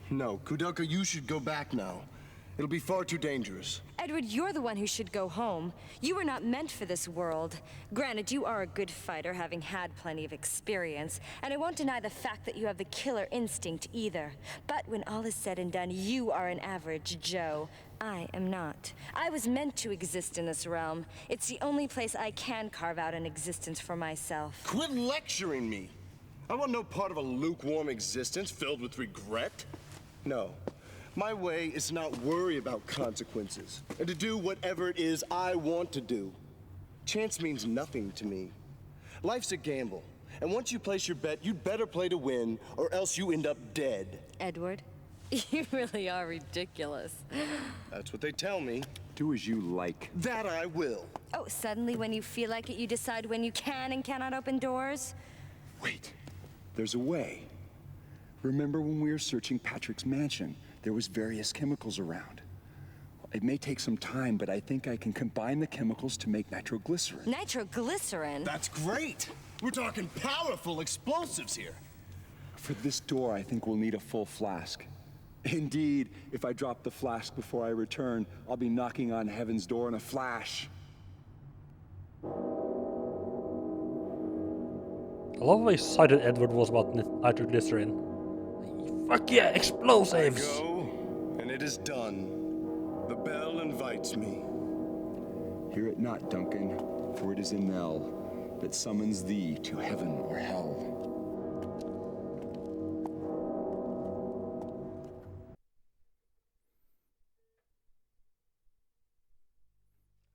Speaker 4: No, Koudelka, you should go back now. It'll be far too dangerous.
Speaker 3: Edward, you're the one who should go home. You were not meant for this world. Granted, you are a good fighter, having had plenty of experience, and I won't deny the fact that you have the killer instinct either. But when all is said and done, you are an average Joe. I am not. I was meant to exist in this realm. It's the only place I can carve out an existence for myself.
Speaker 4: Quit lecturing me. I want no part of a lukewarm existence filled with regret. No. My way is to not worry about consequences, and to do whatever it is I want to do. Chance means nothing to me. Life's a gamble, and once you place your bet, you'd better play to win, or else you end up dead.
Speaker 3: Edward, you really are ridiculous.
Speaker 4: That's what they tell me.
Speaker 5: Do as you like.
Speaker 4: That I will.
Speaker 3: Oh, suddenly when you feel like it, you decide when you can and cannot open doors?
Speaker 5: Wait, there's a way. Remember when we were searching Patrick's mansion? There was various chemicals around. It may take some time, but I think I can combine the chemicals to make nitroglycerin.
Speaker 3: Nitroglycerin?
Speaker 4: That's great. We're talking powerful explosives here.
Speaker 5: For this door, I think we'll need a full flask. Indeed, if I drop the flask before I return, I'll be knocking on heaven's door in a flash.
Speaker 1: I love how excited Edward was about nitroglycerin. Fuck yeah, explosives!
Speaker 4: Go, and it is done. The bell invites me.
Speaker 5: Hear it not, Duncan, for it is a knell that summons thee to heaven or hell.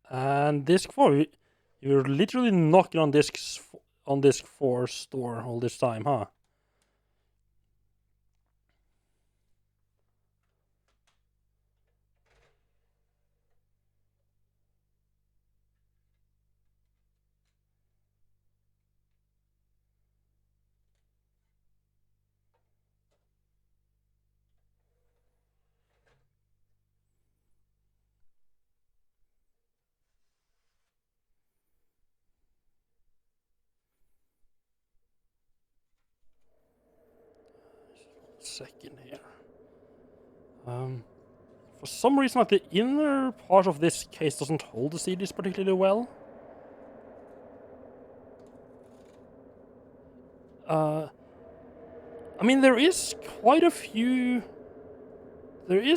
Speaker 1: And disc 4, you're literally knocking on disc 4's door all this time, huh? Second here. For some reason, like the inner part of this case doesn't hold the CDs particularly well. I mean, there is quite a few. I mean,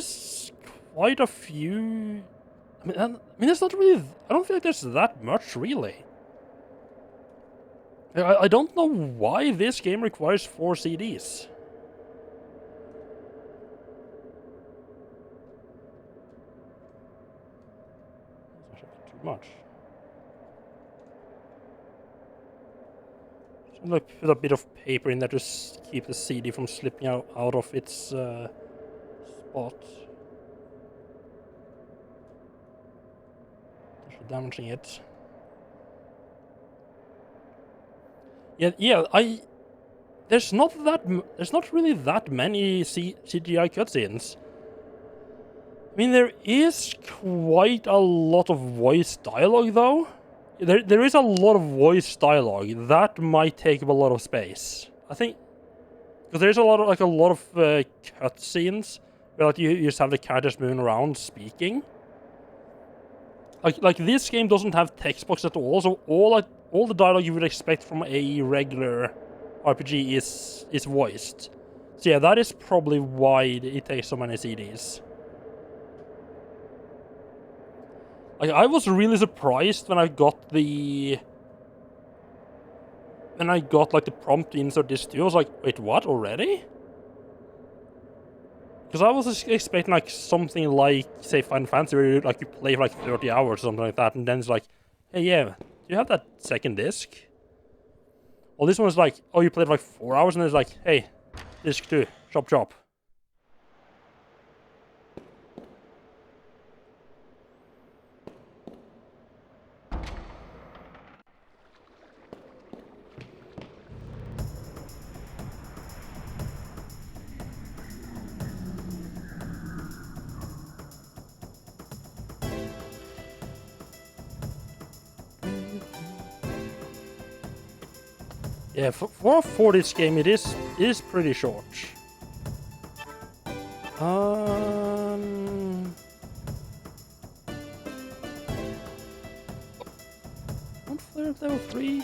Speaker 1: it's not really. I don't feel like there's that much, really. I don't know why this game requires 4 CDs. Much. So like put a bit of paper in there to keep the CD from slipping out of its spot. Actually damaging it. Yeah. There's not really that many CGI cutscenes. I mean, there is quite a lot of voice dialogue, though. There is a lot of voice dialogue. That might take up a lot of space. I think because there's a lot of cutscenes where like you just have the characters moving around speaking. Like this game doesn't have text box at all, so all the dialogue you would expect from a regular RPG is voiced. So yeah, that is probably why it takes so many CDs. Like, I was really surprised when I got like the prompt to insert this too. I was like, wait, what, already? Because I was expecting like something like, say, Final Fantasy, where you play for like 30 hours or something like that, and then it's like, hey, yeah, do you have that second disc? Well, this one is like, oh, you played for like 4 hours, and it's like, hey, disc 2, chop chop. Yeah, for this game, it is pretty short. Don't flare up level 3.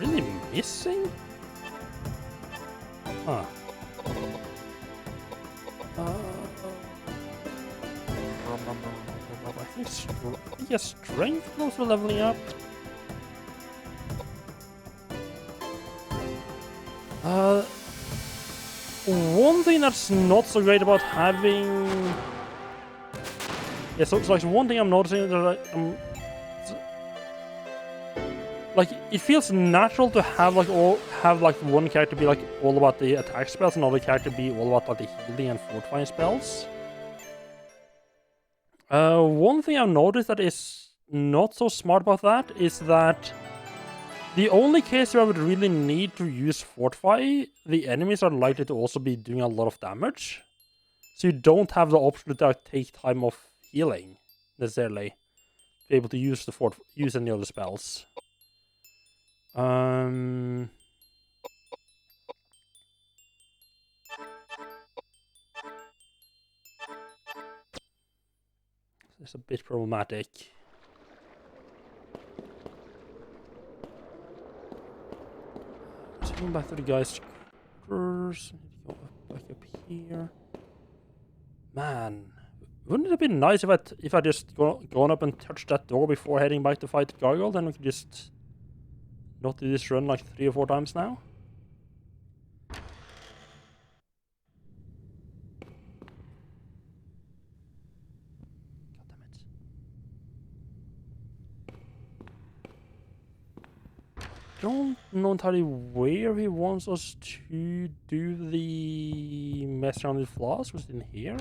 Speaker 1: Really missing? Huh. I think your strength goes for leveling up. One thing that's not so great about having... Yeah, so like one thing I'm noticing that like it feels natural to have like one character be like all about the attack spells, and another character be all about like the healing and fortifying spells. One thing I've noticed that is not so smart about that is that the only case where I would really need to use Fortify, the enemies are likely to also be doing a lot of damage. So you don't have the option to take time off healing, necessarily. To be able to use use any other spells. It's a bit problematic. So going back to the guy's quarters. Go back up here. Man, wouldn't it have been nice if I just gone up and touched that door before heading back to fight the gargoyle? Then we could just not do this run like 3 or 4 times now. God damn it. Don't know entirely where he wants us to do the mess around with flaws. Was it in here?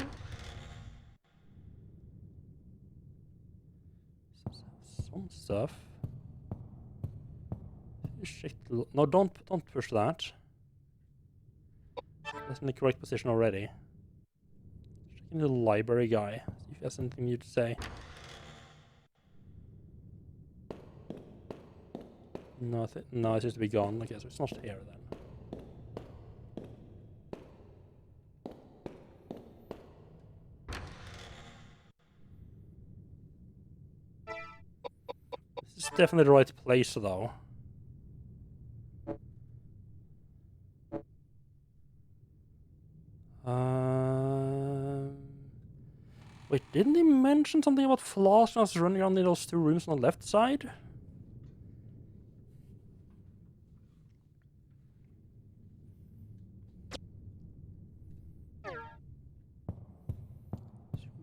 Speaker 1: Some stuff. No, don't push that. That's in the correct position already. Checking the library guy. See if he has anything new to say. No, no, it seems to be gone. Okay, so it's not here then. This is definitely the right place, though. Wait, didn't he mention something about Flash and us running around in those 2 rooms on the left side?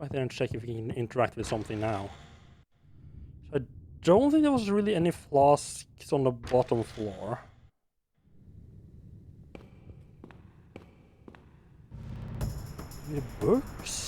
Speaker 1: Back there and check if we can interact with something now. So I don't think there was really any flasks on the bottom floor. Any books?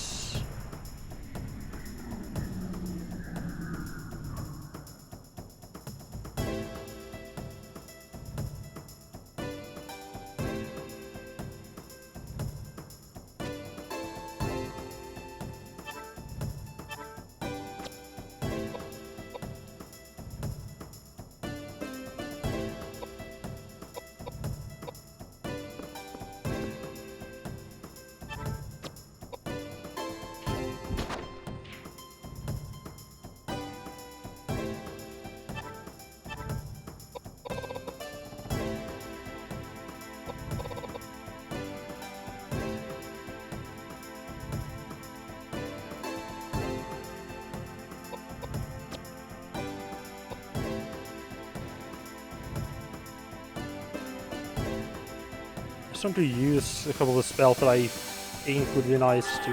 Speaker 1: To use a couple of spells that I think would be nice to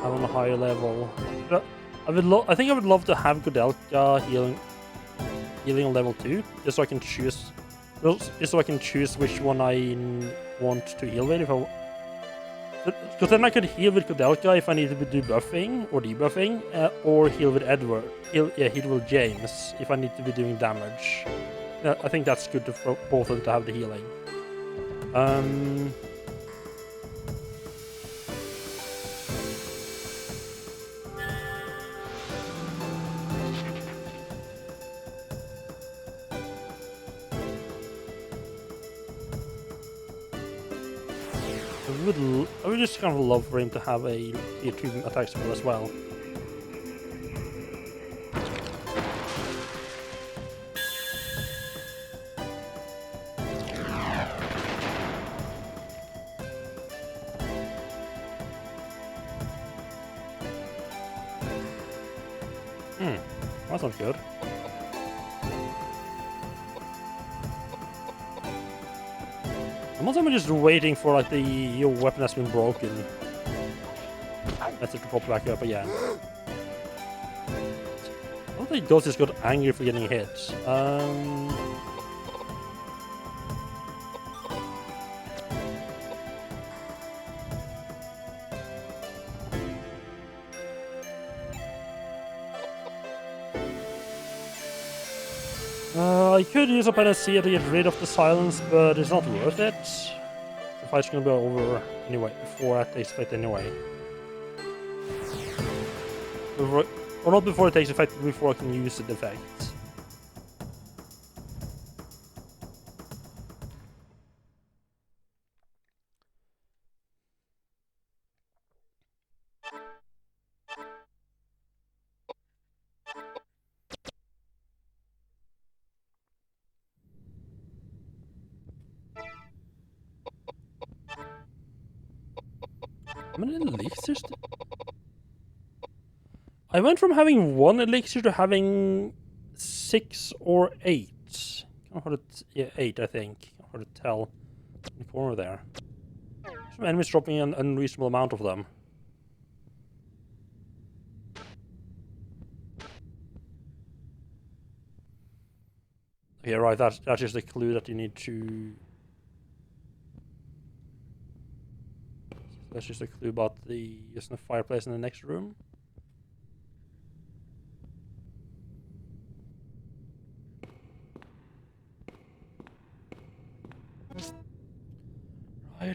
Speaker 1: have on a higher level. I think I would love to have Koudelka healing on level 2, just so I can choose which one I want to heal with. Because then I could heal with Koudelka if I need to do buffing or debuffing, or heal with Edward. Heal with James if I need to be doing damage. I think that's good for both of them to have the healing. I would just kind of love for him to have a tier 2 attack skill as well. That sounds good. I'm also just waiting for like your weapon has been broken. That's it to pop back up again. I don't think Ghost just got angry for getting hit. I could use a panacea to get rid of the silence, but it's not worth it. The fight's gonna be over anyway, before it takes effect anyway. Or not before it takes effect, before I can use the effect. How many elixirs? I went from having 1 elixir to having 6 or 8. Yeah, 8, I think. Hard to tell in the corner there. Some enemies dropping an unreasonable amount of them. Okay, right, that's just a clue that you need to... That's just a clue about using the fireplace in the next room.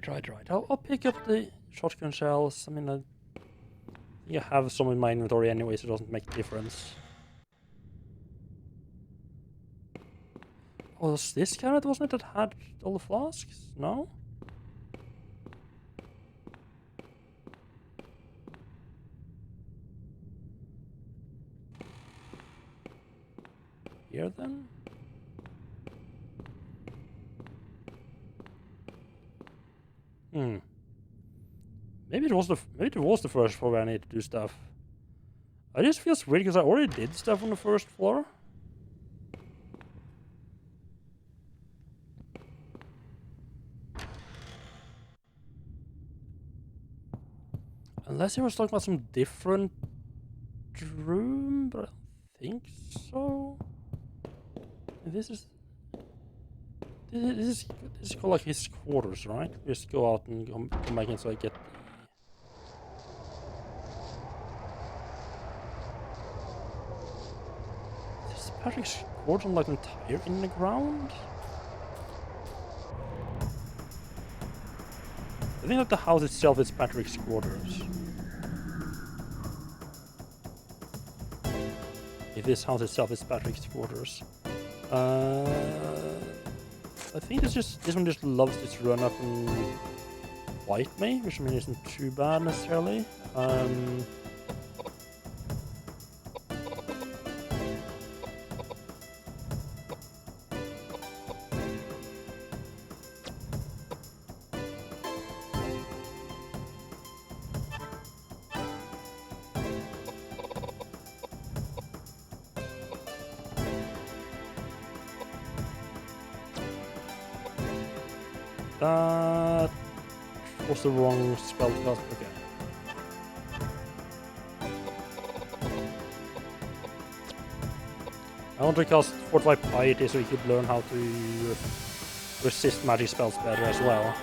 Speaker 1: Right. I'll pick up the shotgun shells. I mean, you have some in my inventory anyway, so it doesn't make a difference. Oh, was this carrot, wasn't it, that had all the flasks? No? Here then? Maybe it was the first floor where I need to do stuff. I just feels weird because I already did stuff on the first floor. Unless he was talking about some different room, but I don't think so. This is called like his quarters, right? Just go out and come back in so I get the... Is Patrick's quarters on like entire in the ground? I think that the house itself is Patrick's quarters. If this house itself is Patrick's quarters. I think this one just loves to run up and bite me, which I mean isn't too bad necessarily. That was the wrong spell cast. Okay. I want to cast Fortify Piety so we could learn how to resist magic spells better as well.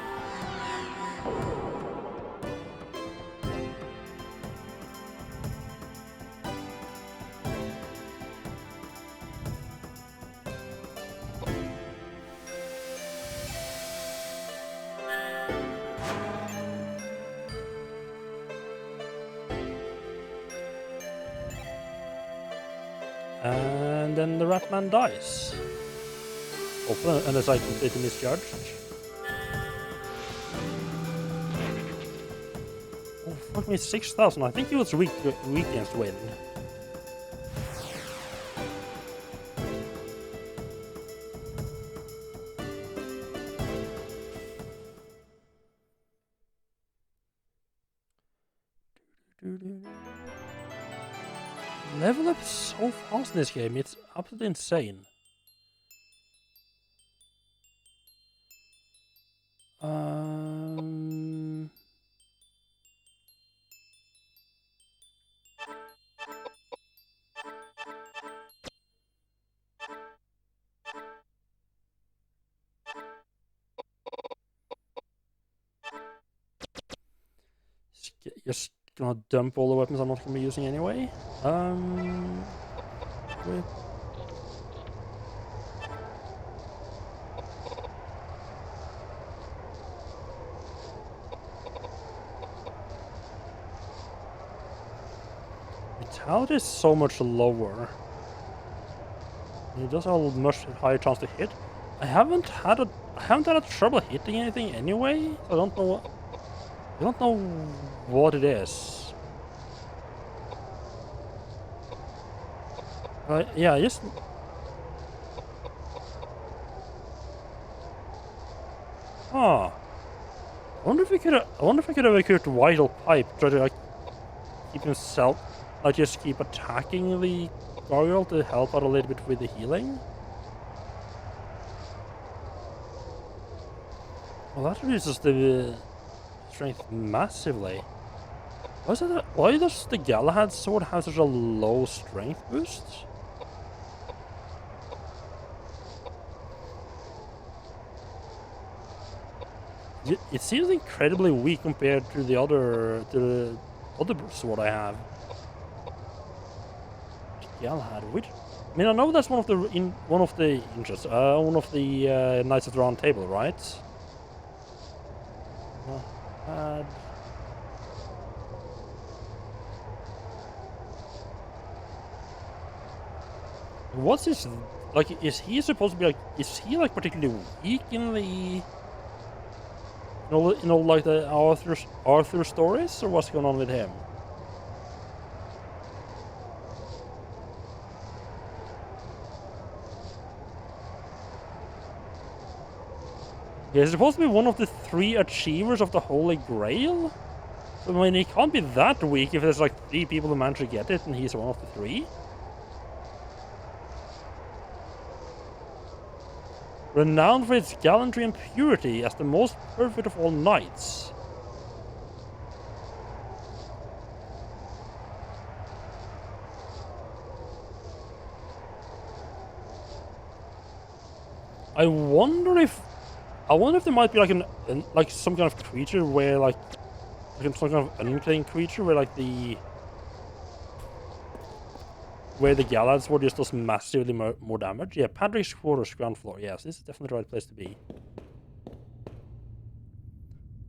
Speaker 1: And then the Ratman dies. Hopefully, unless I completely misjudged. Oh, fuck me, 6,000. I think he was weak against Win. Level up so fast in this game, it's absolutely insane. Just gonna dump all the weapons I'm not gonna be using anyway. Wait. Vitality is so much lower. It does have a much higher chance to hit. I haven't had a trouble hitting anything anyway. So I don't know what it is. Yeah, just. Ah. I wonder if I could have recruited Vital Pipe, try to like keep himself, like just keep attacking the gargoyle to help out a little bit with the healing. Well, that reduces the strength massively. Why does the Galahad sword have such a low strength boost? It seems incredibly weak compared to the other sword I have. Galahad, which I mean, I know that's one of the Knights of the Round Table, right? What's his like? Is he supposed to be like? Is he like particularly weak in the? Like the Arthur stories, or what's going on with him? Yeah, he's supposed to be one of the 3 achievers of the Holy Grail. So, I mean, he can't be that weak if there's like 3 people who manage to get it, and he's one of the 3. Renowned for its gallantry and purity as the most perfect of all knights. I wonder if there might be like like some kind of creature where like some kind of unclaimed creature where like the Galads were just does massively more damage. Yeah, Patrick's quarters, ground floor. Yes, this is definitely the right place to be.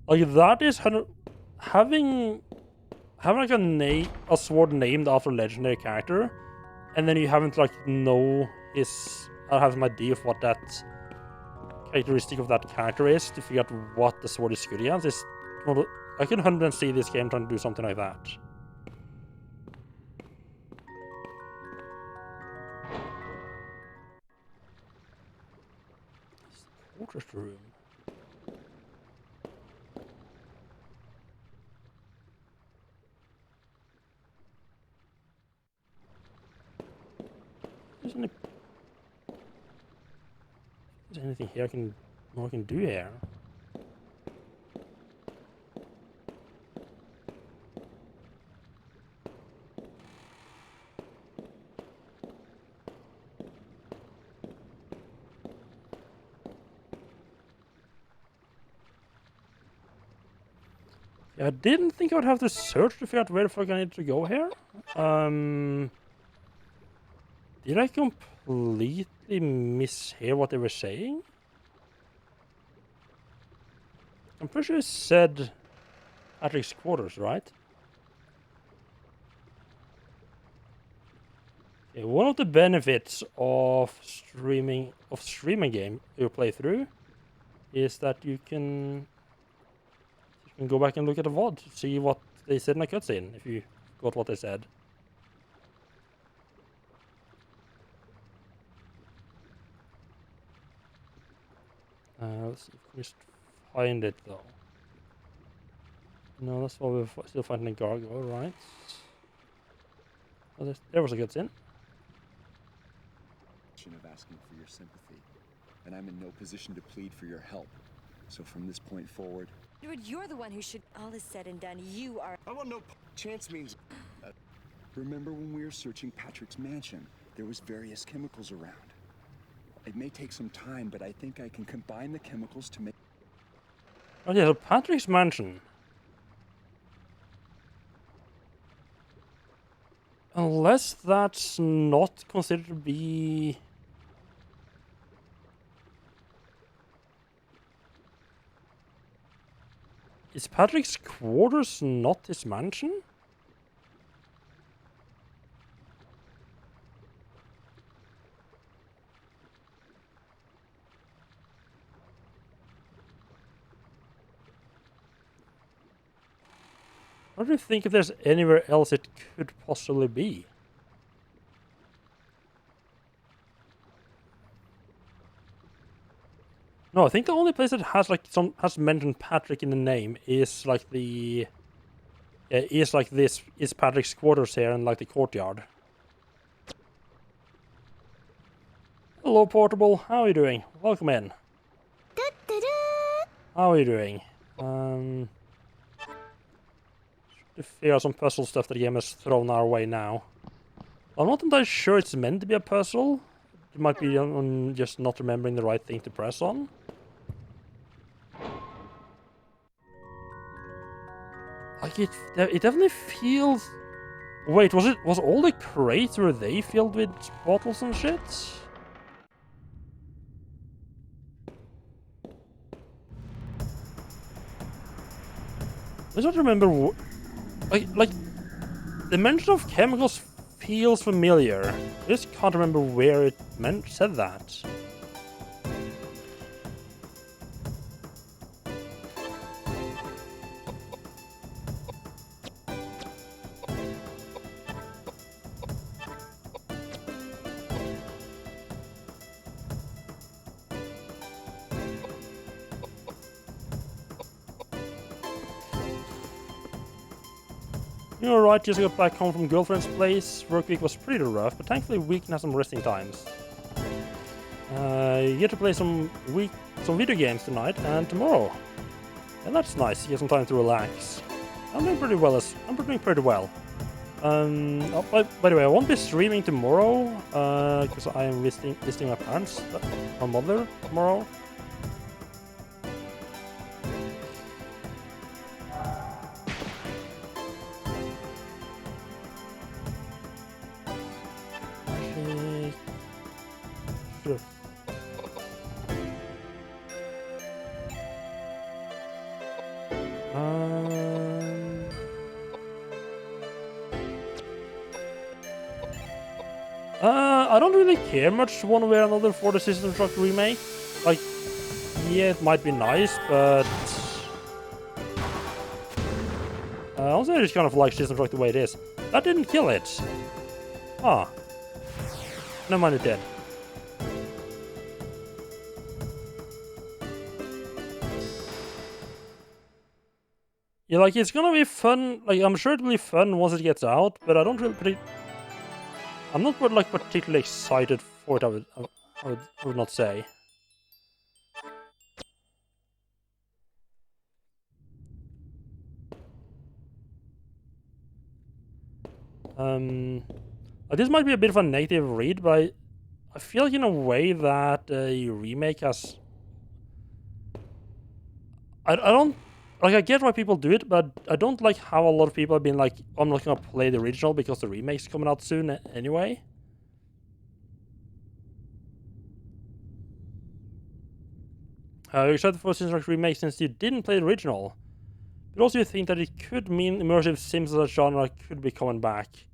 Speaker 1: Like that is having like a sword named after a legendary character, and then you haven't like have some idea of what that characteristic of that character is to figure out what the sword is good against. I can 100% see this game trying to do something like that. Portrait room. Isn't it? Is there anything here I can do here? I didn't think I would have to search to figure out where the fuck I need to go here. Did I completely mishear what they were saying? I'm pretty sure it said Patrick's quarters, right? Okay, one of the benefits of streaming game you play through is that you can go back and look at the VOD to see what they said in a cutscene if you got what they said. Let's see if we just find it though. No, that's why we're still finding a gargoyle, right? Oh, there was a cutscene.
Speaker 5: Of asking for your sympathy, and I'm in no position to plead for your help. So from this point forward,
Speaker 3: Edward, you're the one who should. All is said and done, you are.
Speaker 4: I want no chance means.
Speaker 5: remember when we were searching Patrick's mansion, there was various chemicals around. It may take some time, but I think I can combine the chemicals to make...
Speaker 1: Oh yeah, so Patrick's mansion. Unless that's not considered to be... Is Patrick's quarters not his mansion? What do you think if there's anywhere else it could possibly be? No, I think the only place that has like has mentioned Patrick in the name is like the is Patrick's quarters here in like the courtyard. Hello, Portable. How are you doing? Welcome in. How are you doing? To figure out some puzzle stuff that the game has thrown our way now. I'm not entirely sure it's meant to be a puzzle. It might be on just not remembering the right thing to press on. Like it definitely feels... Wait, was all the crates, were they filled with bottles and shit? I don't remember like the mention of chemicals feels familiar. I just can't remember where it said that. You're right, just got back home from girlfriend's place. Work week was pretty rough, but thankfully week has some resting times. You get to play some video games tonight and tomorrow. And that's nice, you get some time to relax. I'm doing pretty well. I'm doing pretty well. Oh, by the way, I won't be streaming tomorrow, because I am visiting my parents, my mother, tomorrow. Sure. I don't really care much one way or another for the System Shock remake. Like, yeah, it might be nice, but also I just kind of like System Shock the way it is. That didn't kill it. Ah. Never mind, it did. Yeah, like, it's gonna be fun. Like, I'm sure it'll be fun once it gets out, but I don't really I'm not like particularly excited for it, I would not say. This might be a bit of a negative read, but I feel like in a way that a remake has... I don't... Like, I get why people do it, but I don't like how a lot of people have been like, I'm not gonna play the original because the remake's coming out soon anyway. You're excited for System Shock remake since you didn't play the original, but also you think that it could mean immersive sims as a genre could be coming back.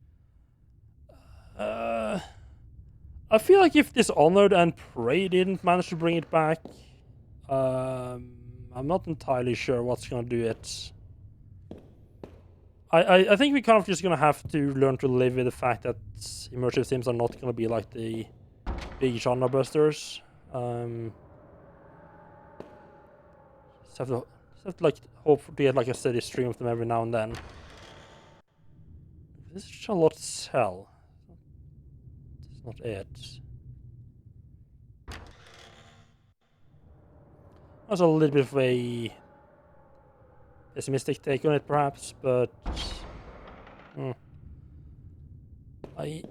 Speaker 1: I feel like if Dishonored and Prey didn't manage to bring it back, I'm not entirely sure what's gonna do it. I think we kind of just gonna have to learn to live with the fact that immersive sims are not gonna be like the big genre busters. Just have to like hope to get like a steady stream of them every now and then. This is Charlotte's cell. It's not it. That's a little bit of a pessimistic take on it, perhaps, but I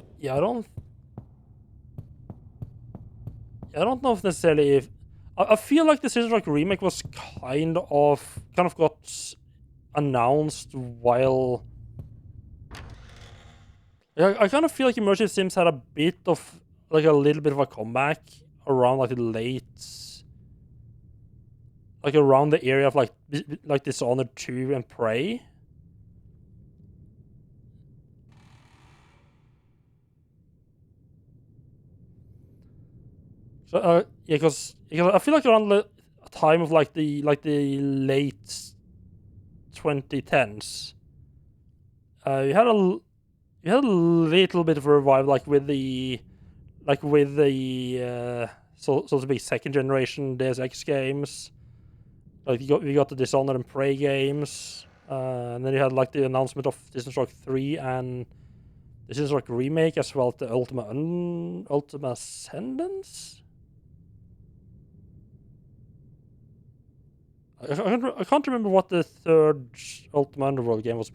Speaker 1: don't know if necessarily if I feel like the Sister Strike remake was kind of got announced while. Yeah, I kind of feel like immersive sims had a bit of like a little bit of a comeback around like the late, like around the area of like Dishonored 2 and Prey. So yeah, because I feel like around the time of like the late 2010s, you had a little bit of a revival, like with the so to speak second generation Deus Ex games. Like we got the Dishonored and Prey games, and then you had like the announcement of Sister Strike 3 and the Sister Strike remake as well, the Ultima Ascendance. I can't remember what the third Ultima Underworld game was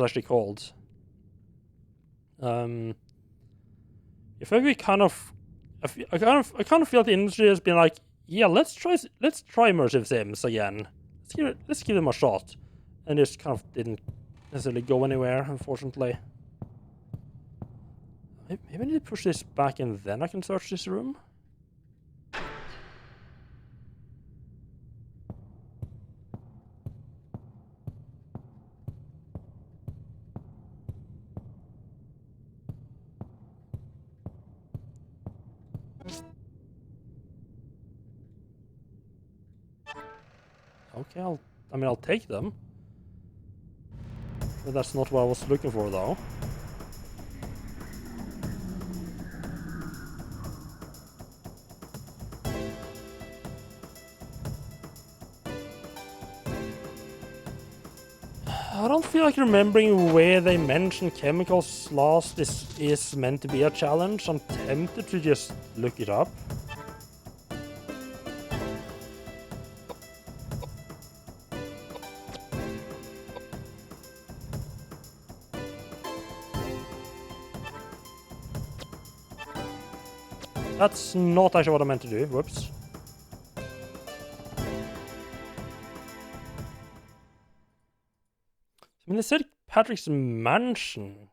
Speaker 1: actually called. If we kind of, I kind of feel like the industry has been like, yeah, let's try immersive sims again. Let's give them a shot, and just kind of didn't necessarily go anywhere, unfortunately. Maybe I need to push this back, and then I can search this room. Okay, I'll take them. But that's not what I was looking for, though. I don't feel like remembering where they mentioned chemicals last is meant to be a challenge. I'm tempted to just look it up. That's not actually what I meant to do. Whoops. I mean, they said Patrick's mansion.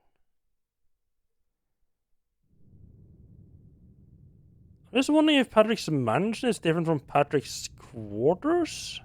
Speaker 1: I'm just wondering if Patrick's mansion is different from Patrick's quarters?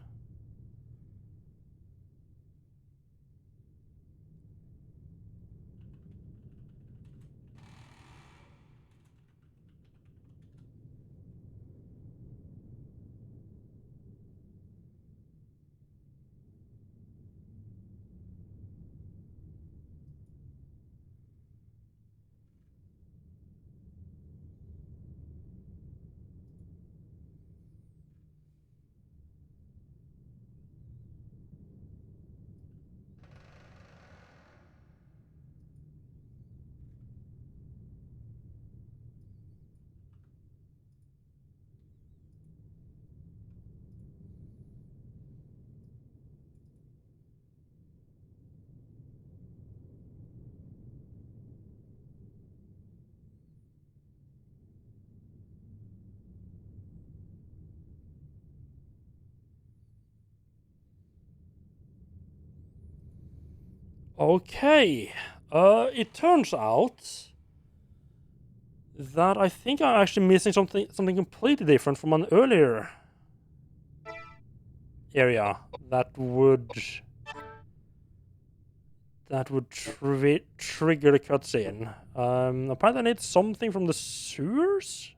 Speaker 1: Okay. It turns out that I think I'm actually missing something completely different from an earlier area that would that would trigger the cutscene. Apparently I need something from the sewers?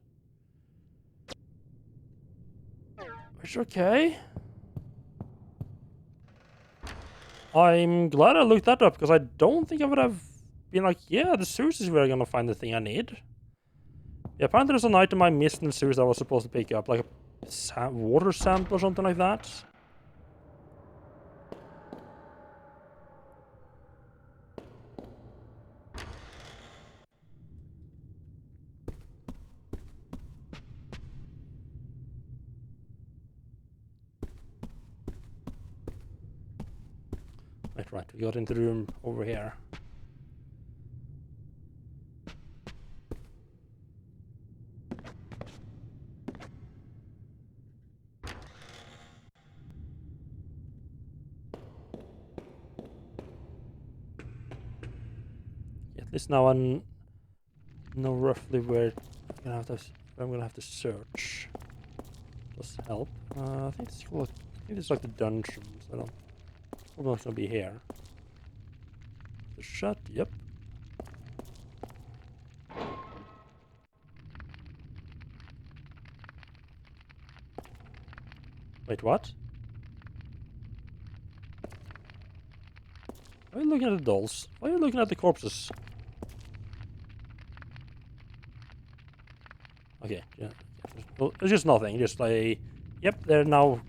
Speaker 1: Which, okay. I'm glad I looked that up, because I don't think I would have been like, yeah, the sewers is where I'm gonna find the thing I need. Yeah, apparently there's an item I missed in the sewers I was supposed to pick up, like a water sample or something like that. Right, we got into the room over here. At least now I know roughly where I'm gonna have to search. Does help. I think it's cool. I think it's like the dungeons. I don't. Probably not gonna be here. The shut. Yep. Wait, what? Why are you looking at the dolls? Why are you looking at the corpses? Okay, yeah. Well, it's just nothing. Just like, yep, they're now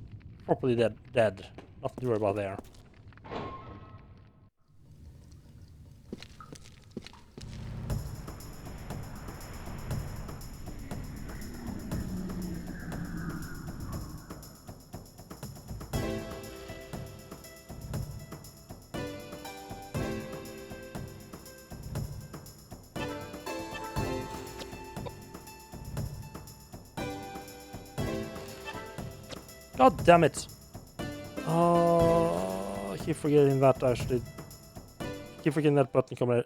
Speaker 1: properly dead. Nothing to worry about there. God damn it! I keep forgetting that actually. Keep forgetting that button coming.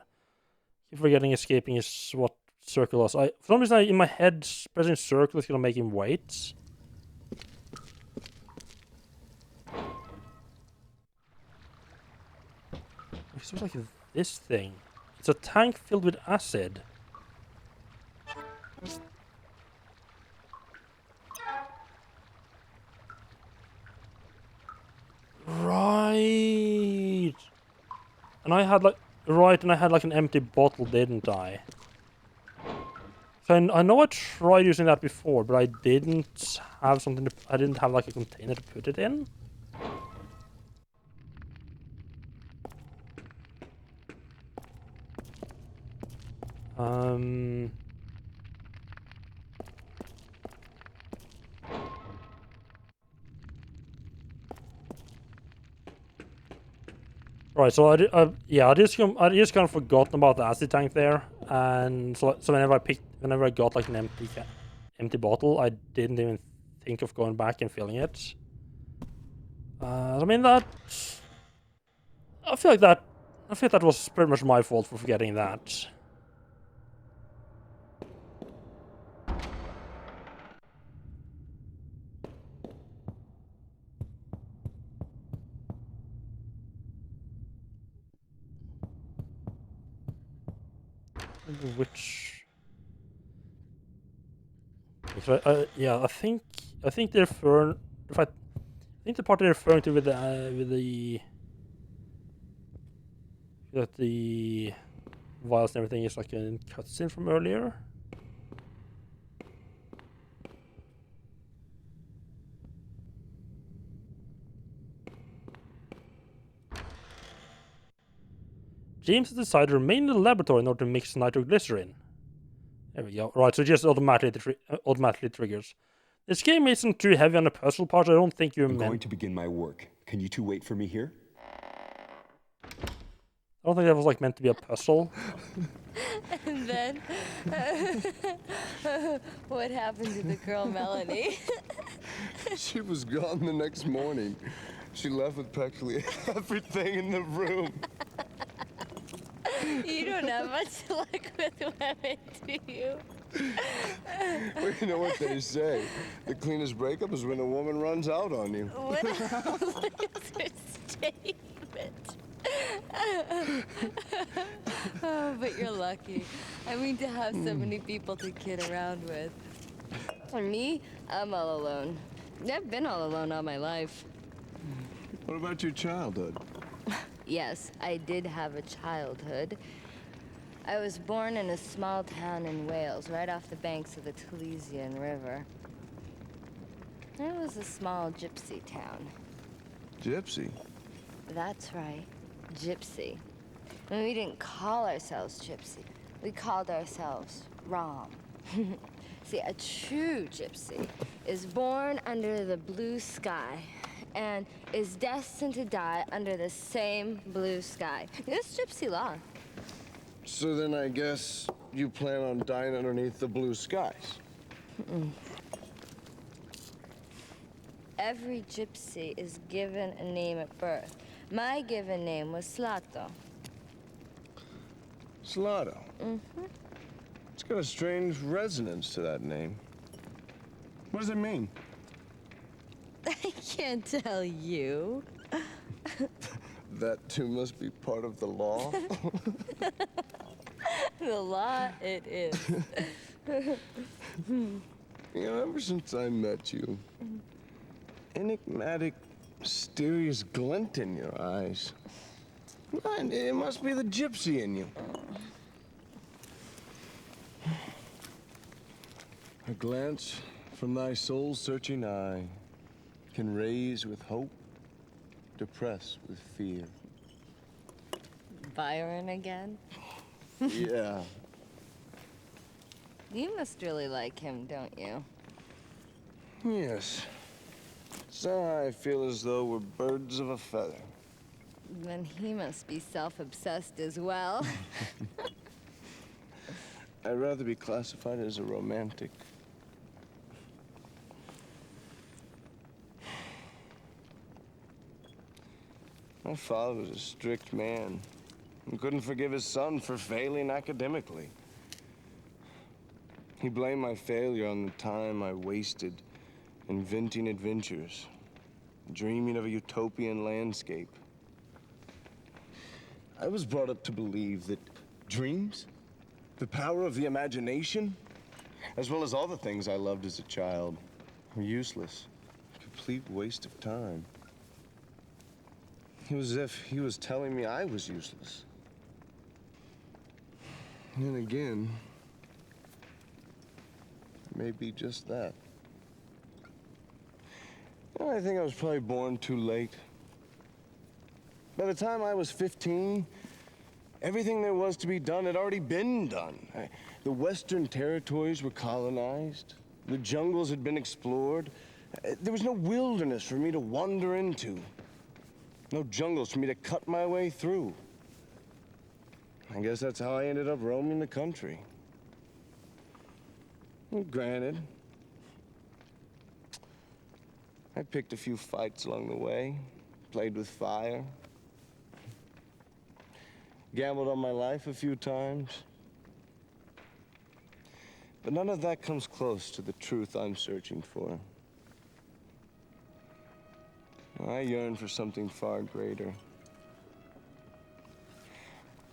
Speaker 1: Keep forgetting escaping is what circle is. For some reason in my head pressing circle is gonna make him wait. It's sort of like this thing. It's a tank filled with acid. Right. And I had like an empty bottle, didn't I? So I know I tried using that before, but I didn't have something. I didn't have like a container to put it in. Right, so I just kind of forgotten about the acid tank there, and so whenever I got like an empty bottle, I didn't even think of going back and filling it. I mean I feel like that was pretty much my fault for forgetting that. Which, yeah, I think they're referring. I think the part they're referring to with the vials and everything is like a cutscene from earlier. James has decided to remain in the laboratory in order to mix nitroglycerin. There we go. Right, so it just automatically triggers. This game isn't too heavy on the puzzle part. I don't think you're meant.
Speaker 5: I'm going to begin my work. Can you two wait for me here?
Speaker 1: I don't think that was like meant to be a puzzle.
Speaker 3: And then, what happened to the girl Melanie?
Speaker 4: She was gone the next morning. She left with practically everything in the room.
Speaker 3: You don't have much luck with women, do you?
Speaker 4: Well, you know what they say. The cleanest breakup is when a woman runs out on you.
Speaker 3: What else is her statement? Oh, but you're lucky. I mean, to have so many people to kid around with. For me, I'm all alone. I've been all alone all my life.
Speaker 4: What about your childhood?
Speaker 3: Yes, I did have a childhood. I was born in a small town in Wales, right off the banks of the Taliesin River. It was a small gypsy town.
Speaker 4: Gypsy?
Speaker 3: That's right, gypsy. And we didn't call ourselves gypsy. We called ourselves Rom. See, a true gypsy is born under the blue sky and is destined to die under the same blue sky. It's gypsy law.
Speaker 4: So then I guess you plan on dying underneath the blue skies.
Speaker 3: Every gypsy is given a name at birth. My given name was Slato.
Speaker 4: Slato? Mm-hmm. It's got a strange resonance to that name. What does it mean?
Speaker 3: I can't tell you.
Speaker 4: That too must be part of the law.
Speaker 3: The law it is.
Speaker 4: You know, ever since I met you, enigmatic, mysterious glint in your eyes. Man, it must be the gypsy in you. A glance from thy soul-searching eye can raise with hope, depress with fear.
Speaker 3: Byron again?
Speaker 4: Yeah.
Speaker 3: You must really like him, don't you?
Speaker 4: Yes. Somehow I feel as though we're birds of a feather.
Speaker 3: Then he must be self-obsessed as well.
Speaker 4: I'd rather be classified as a romantic. My father was a strict man and couldn't forgive his son for failing academically. He blamed my failure on the time I wasted inventing adventures, dreaming of a utopian landscape. I was brought up to believe that dreams, the power of the imagination, as well as all the things I loved as a child, were useless, a complete waste of time. It was as if he was telling me I was useless. And then again, it may be just that. I think I was probably born too late. By the time I was 15, everything there was to be done had already been done. The Western territories were colonized. The jungles had been explored. There was no wilderness for me to wander into. No jungles for me to cut my way through. I guess that's how I ended up roaming the country. Well, granted, I picked a few fights along the way, played with fire, gambled on my life a few times. But none of that comes close to the truth I'm searching for. I yearn for something far greater.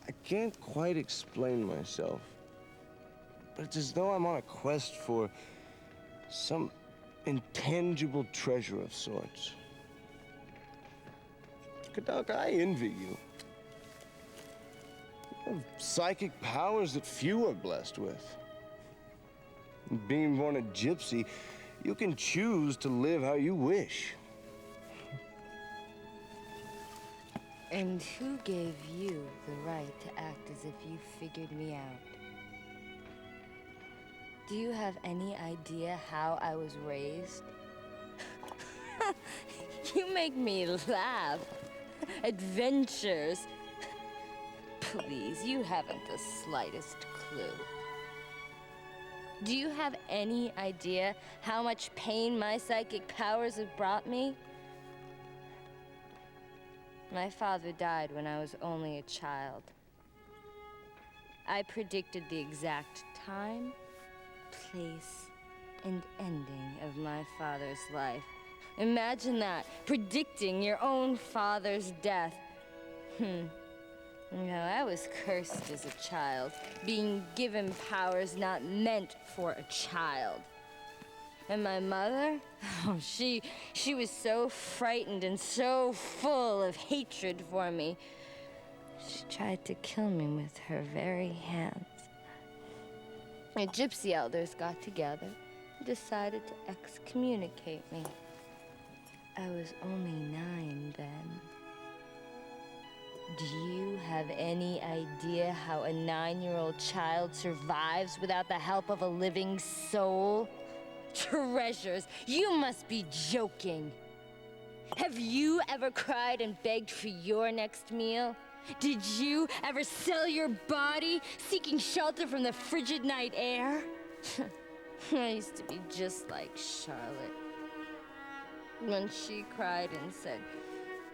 Speaker 4: I can't quite explain myself, but it's as though I'm on a quest for some intangible treasure of sorts. Koudelka, I envy you. You have psychic powers that few are blessed with. Being born a gypsy, you can choose to live how you wish.
Speaker 3: And who gave you the right to act as if you figured me out? Do you have any idea how I was raised? You make me laugh. Adventures. Please, you haven't the slightest clue. Do you have any idea how much pain my psychic powers have brought me? My father died when I was only a child. I predicted the exact time, place, and ending of my father's life. Imagine that, predicting your own father's death. I was cursed as a child, being given powers not meant for a child. And my mother? Oh, she was so frightened and so full of hatred for me. She tried to kill me with her very hands. The gypsy elders got together and decided to excommunicate me. I was only 9 then. Do you have any idea how a 9-year-old child survives without the help of a living soul? Treasures, you must be joking. Have you ever cried and begged for your next meal? Did you ever sell your body, seeking shelter from the frigid night air? I used to be just like Charlotte. When she cried and said,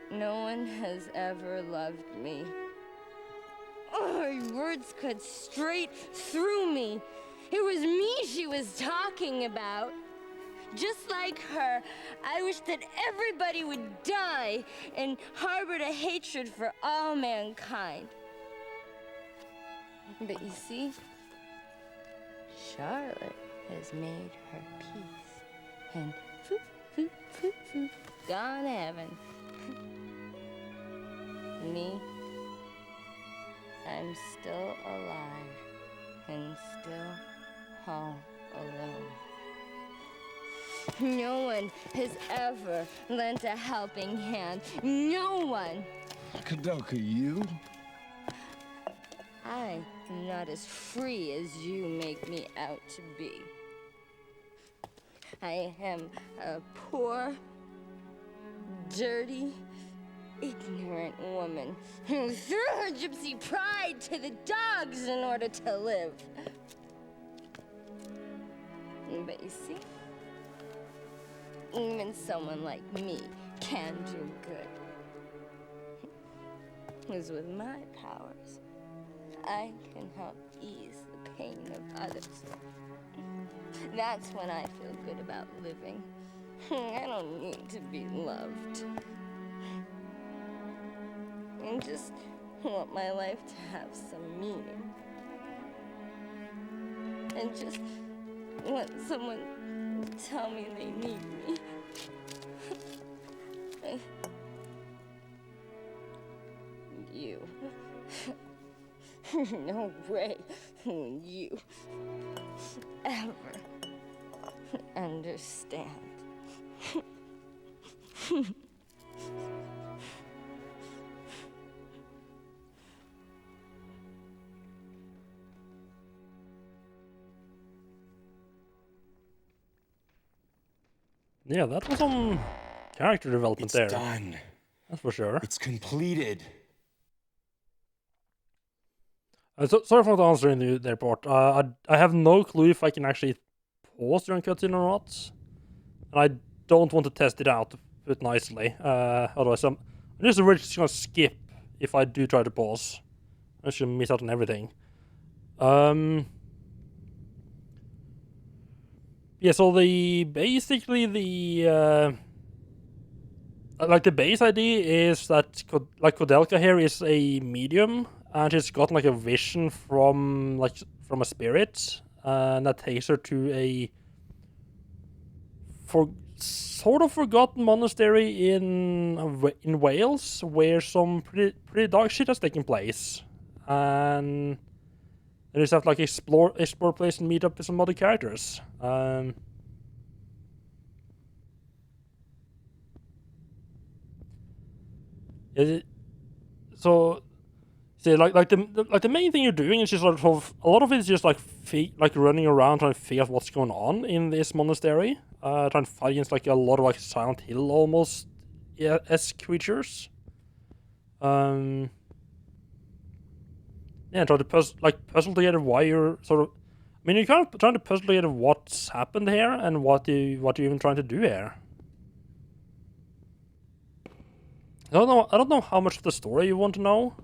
Speaker 3: "No one has ever loved me." Oh, her words cut straight through me. It was me she was talking about. Just like her, I wish that everybody would die and harbored a hatred for all mankind. But you see, Charlotte has made her peace. And gone heaven. Me, I'm still alive and still all alone. No one has ever lent a helping hand. No one.
Speaker 5: Koudelka, you?
Speaker 3: I am not as free as you make me out to be. I am a poor, dirty, ignorant woman who threw her gypsy pride to the dogs in order to live. But you see, even someone like me can do good. Because with my powers, I can help ease the pain of others. That's when I feel good about living. I don't need to be loved. I just want my life to have some meaning. And just want someone to tell me they need me. You. No way will you ever understand.
Speaker 1: Yeah, that was some character development
Speaker 5: It's
Speaker 1: there.
Speaker 5: done.
Speaker 1: That's for sure.
Speaker 5: It's completed.
Speaker 1: Sorry for not answering you there, Port. I have no clue if I can actually pause during cutscene or not. And I don't want to test it out, to put it nicely. Otherwise, I'm just really just gonna skip if I do try to pause. I should miss out on everything. Yeah, so basically the base idea is that Koudelka here is a medium, and she's gotten like a vision from a spirit, and that takes her to a sort of forgotten monastery in Wales, where some pretty dark shit has taken place, and they just have to like explore place and meet up with some other characters. So, see, the main thing you're doing is just sort of a lot of it is just like running around trying to figure out what's going on in this monastery, trying to fight against like a lot of like Silent Hill almost esque creatures. Yeah, try to puzzle together why you're sort of. I mean, you're kind of trying to puzzle together what's happened here and what you're even trying to do here. I don't know how much of the story you want to know.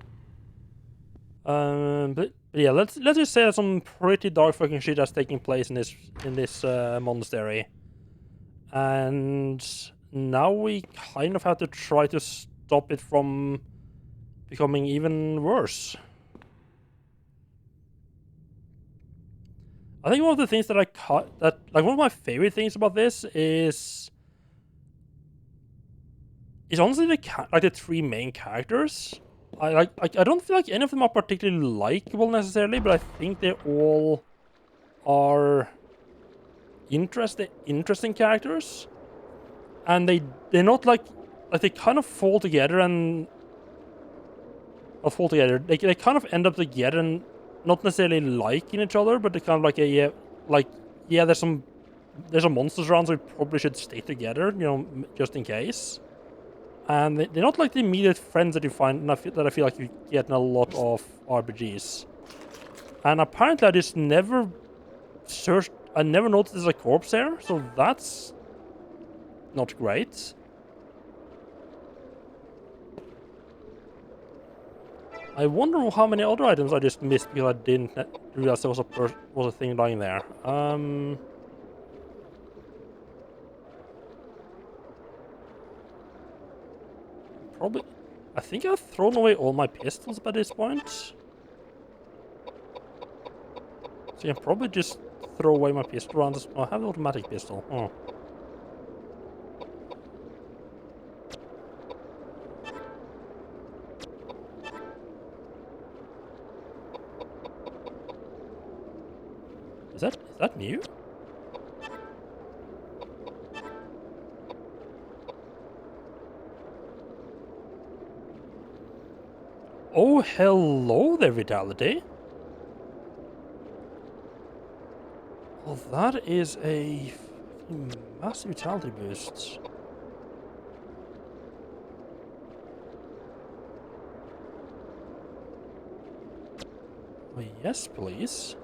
Speaker 1: But yeah, let's just say that some pretty dark fucking shit that's taking place in this monastery, and now we kind of have to try to stop it from becoming even worse. I think one of the things that one of my favorite things about this is honestly the three main characters. I don't feel like any of them are particularly likable necessarily, but I think they all are interesting characters, and they're not like they kind of fall together and They kind of end up together and not necessarily liking each other, but they kind of there's some monsters around, so we probably should stay together, just in case. And they're not like the immediate friends that you find, and I feel like you get in a lot of RPGs. And apparently, I never noticed there's a corpse there, so that's not great. I wonder how many other items I just missed because I didn't realize there was a thing lying there. Probably. I think I've thrown away all my pistols by this point. So I can probably just throw away my pistol rounds. I have an automatic pistol. Oh. Is that new? Oh, hello there, Vitality. Well, that is a massive Vitality boost. Oh, yes, please.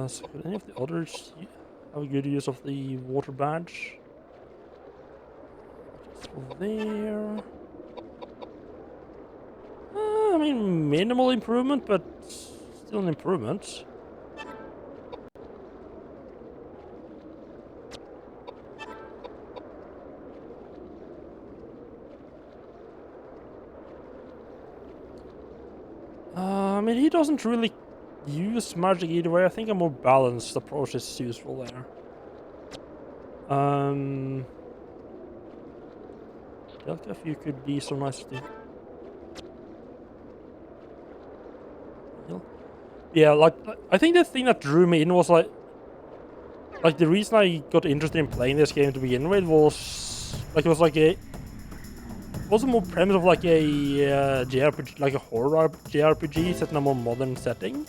Speaker 1: So could any of the others have a good use of the water badge? Just over there. I mean, minimal improvement, but still an improvement. I mean, he doesn't really use magic either way. I think a more balanced approach is useful there. Koudelka, if you could be so nice to... Yeah, I think the thing that drew me in was like the reason I got interested in playing this game to begin with was it was a more premise of like a JRPG, like a horror JRPG set in a more modern setting.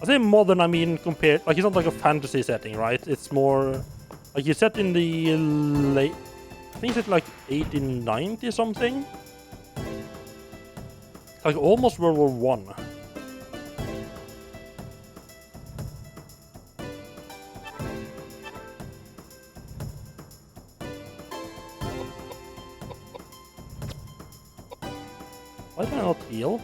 Speaker 1: I say modern, I mean compared, it's not like a fantasy setting, right? It's more like you set in the late, I think it's like 1890 something, like almost World War One. Why can I not heal?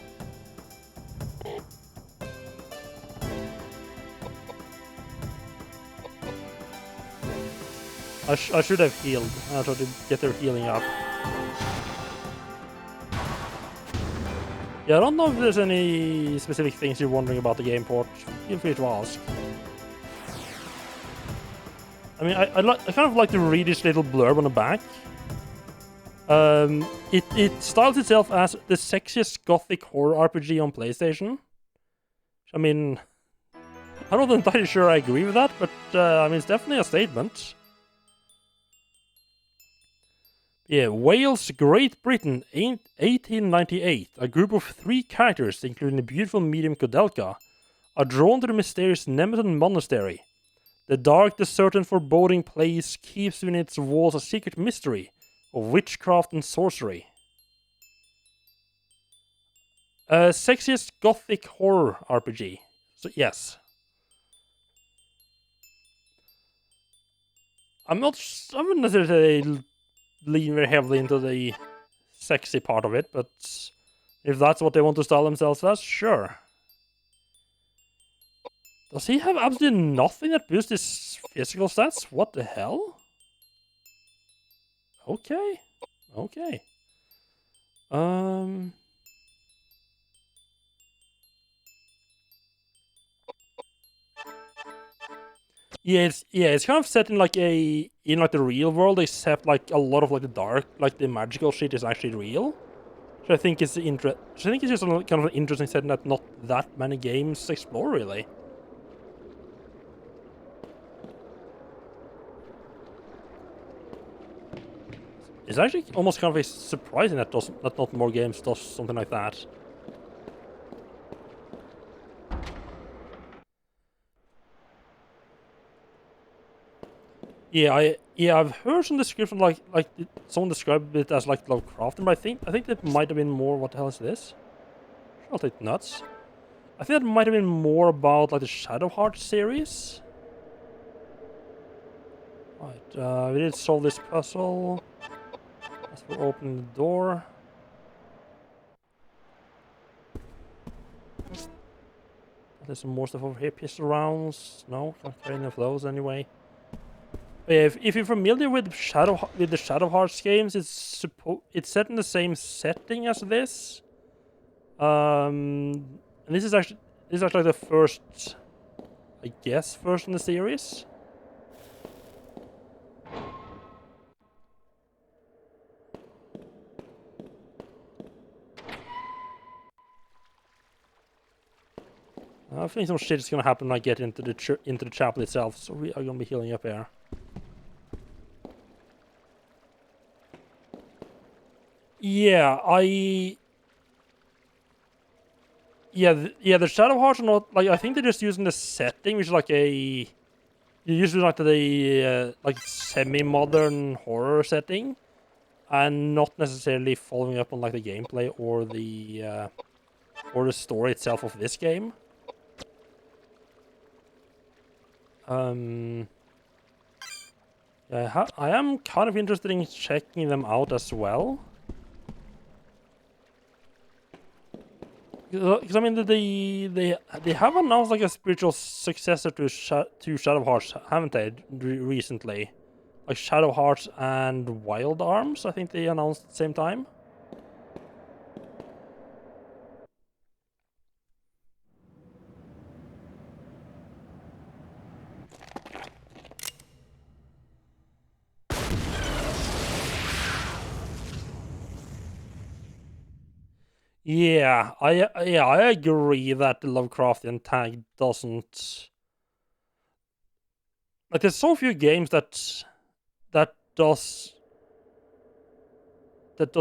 Speaker 1: I should have healed. I tried to get their healing up. Yeah, I don't know if there's any specific things you're wondering about the game port. Feel free to ask. I mean, I kind of like to read this little blurb on the back. It styles itself as the sexiest gothic horror RPG on PlayStation. I mean, I'm not entirely sure I agree with that, but I mean, it's definitely a statement. Yeah, Wales, Great Britain, 1898. A group of 3 characters, including the beautiful medium Koudelka, are drawn to the mysterious Nemeton Monastery. The dark, deserted, and foreboding place keeps within its walls a secret mystery of witchcraft and sorcery. Sexiest gothic horror RPG. So yes. I wouldn't necessarily lean very heavily into the sexy part of it, but if that's what they want to style themselves as, sure. Does he have absolutely nothing that boosts his physical stats? What the hell? Okay. Okay. Yeah, it's kind of set in like the real world, except like a lot of like the dark, like the magical shit is actually real. So I think it's just kind of an interesting setting that not that many games explore really. It's actually almost kind of surprising that not more games does something like that. I've heard some description like someone described it as like Lovecraftian, but I think that might have been more. What the hell is this? I'll take nuts. I think that might have been more about like the Shadow Heart series. Right, we did solve this puzzle. As we're opening the door. There's some more stuff over here. Pistol rounds. No, can't carry any of those anyway. If you're familiar with the Shadow Hearts games, it's set in the same setting as this. And this is actually the first, I guess, first in the series. I think some shit is gonna happen when I get into the chapel itself, so we are gonna be healing up here. Yeah, the Shadow Hearts are not like I think they're just using the setting, which is like you're usually like the like semi-modern horror setting, and not necessarily following up on like the gameplay or the story itself of this game. Yeah, I am kind of interested in checking them out as well. Because I mean, they have announced like a spiritual successor to Shadow Hearts, haven't they? Recently, like Shadow Hearts and Wild Arms. I think they announced at the same time. Yeah, I agree that the Lovecraftian tag doesn't like. There's so few games that does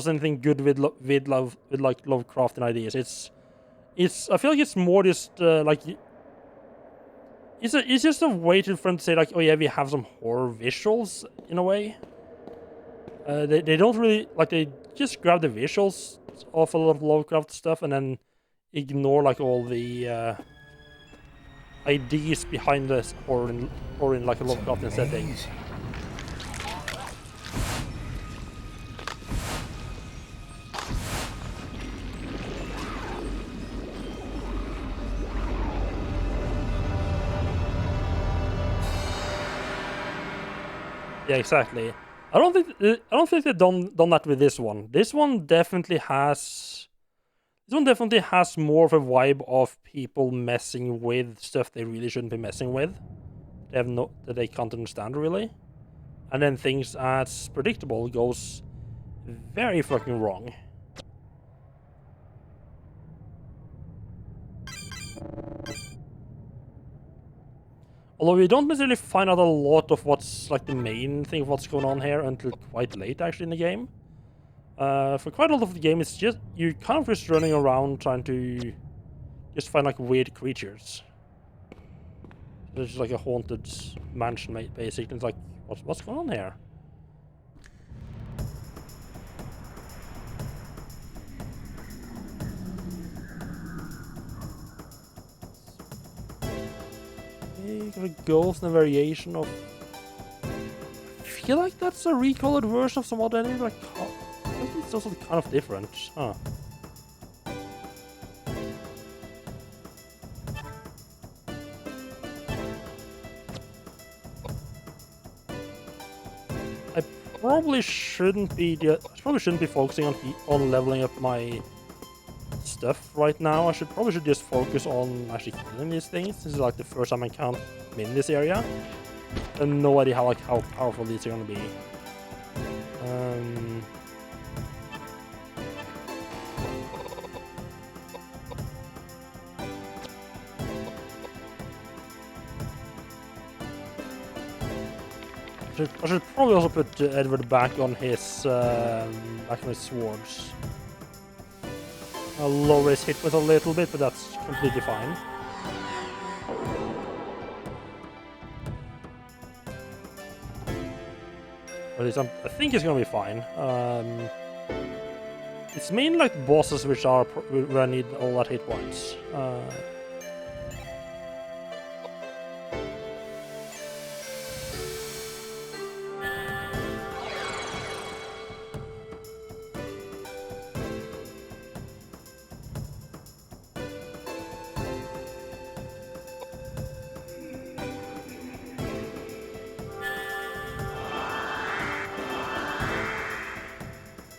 Speaker 1: anything good with like Lovecraftian ideas. It's I feel like it's more just like it's just a way for them to say like, oh yeah, we have some horror visuals in a way. They don't really like, they just grab the visuals of a lot of Lovecraft stuff and then ignore like all the ideas behind this horror in like a Lovecraftian setting. Yeah, exactly. I don't think they've done that with this one. This one definitely has more of a vibe of people messing with stuff they really shouldn't be messing with. That they can't understand really. And then things as predictable goes very fucking wrong. Although we don't necessarily find out a lot of what's like the main thing of what's going on here until quite late actually in the game. For quite a lot of the game, it's just you're kind of just running around trying to just find like weird creatures. There's just like a haunted mansion, basically. It's like, what's going on here? You got a ghost and a variation of. I feel like that's a recolored version of some other enemy, but I think it's also kind of different. Huh. probably shouldn't be focusing on leveling up my stuff right now. I probably should just focus on actually killing these things. This is like the first time I encounter them in this area. I have no idea how powerful these are gonna be. I should probably also put Edward back on his swords. I'll lower his hit with a little bit, but that's completely fine. At least I think it's gonna be fine. It's mainly like bosses which are where I need all that hit points.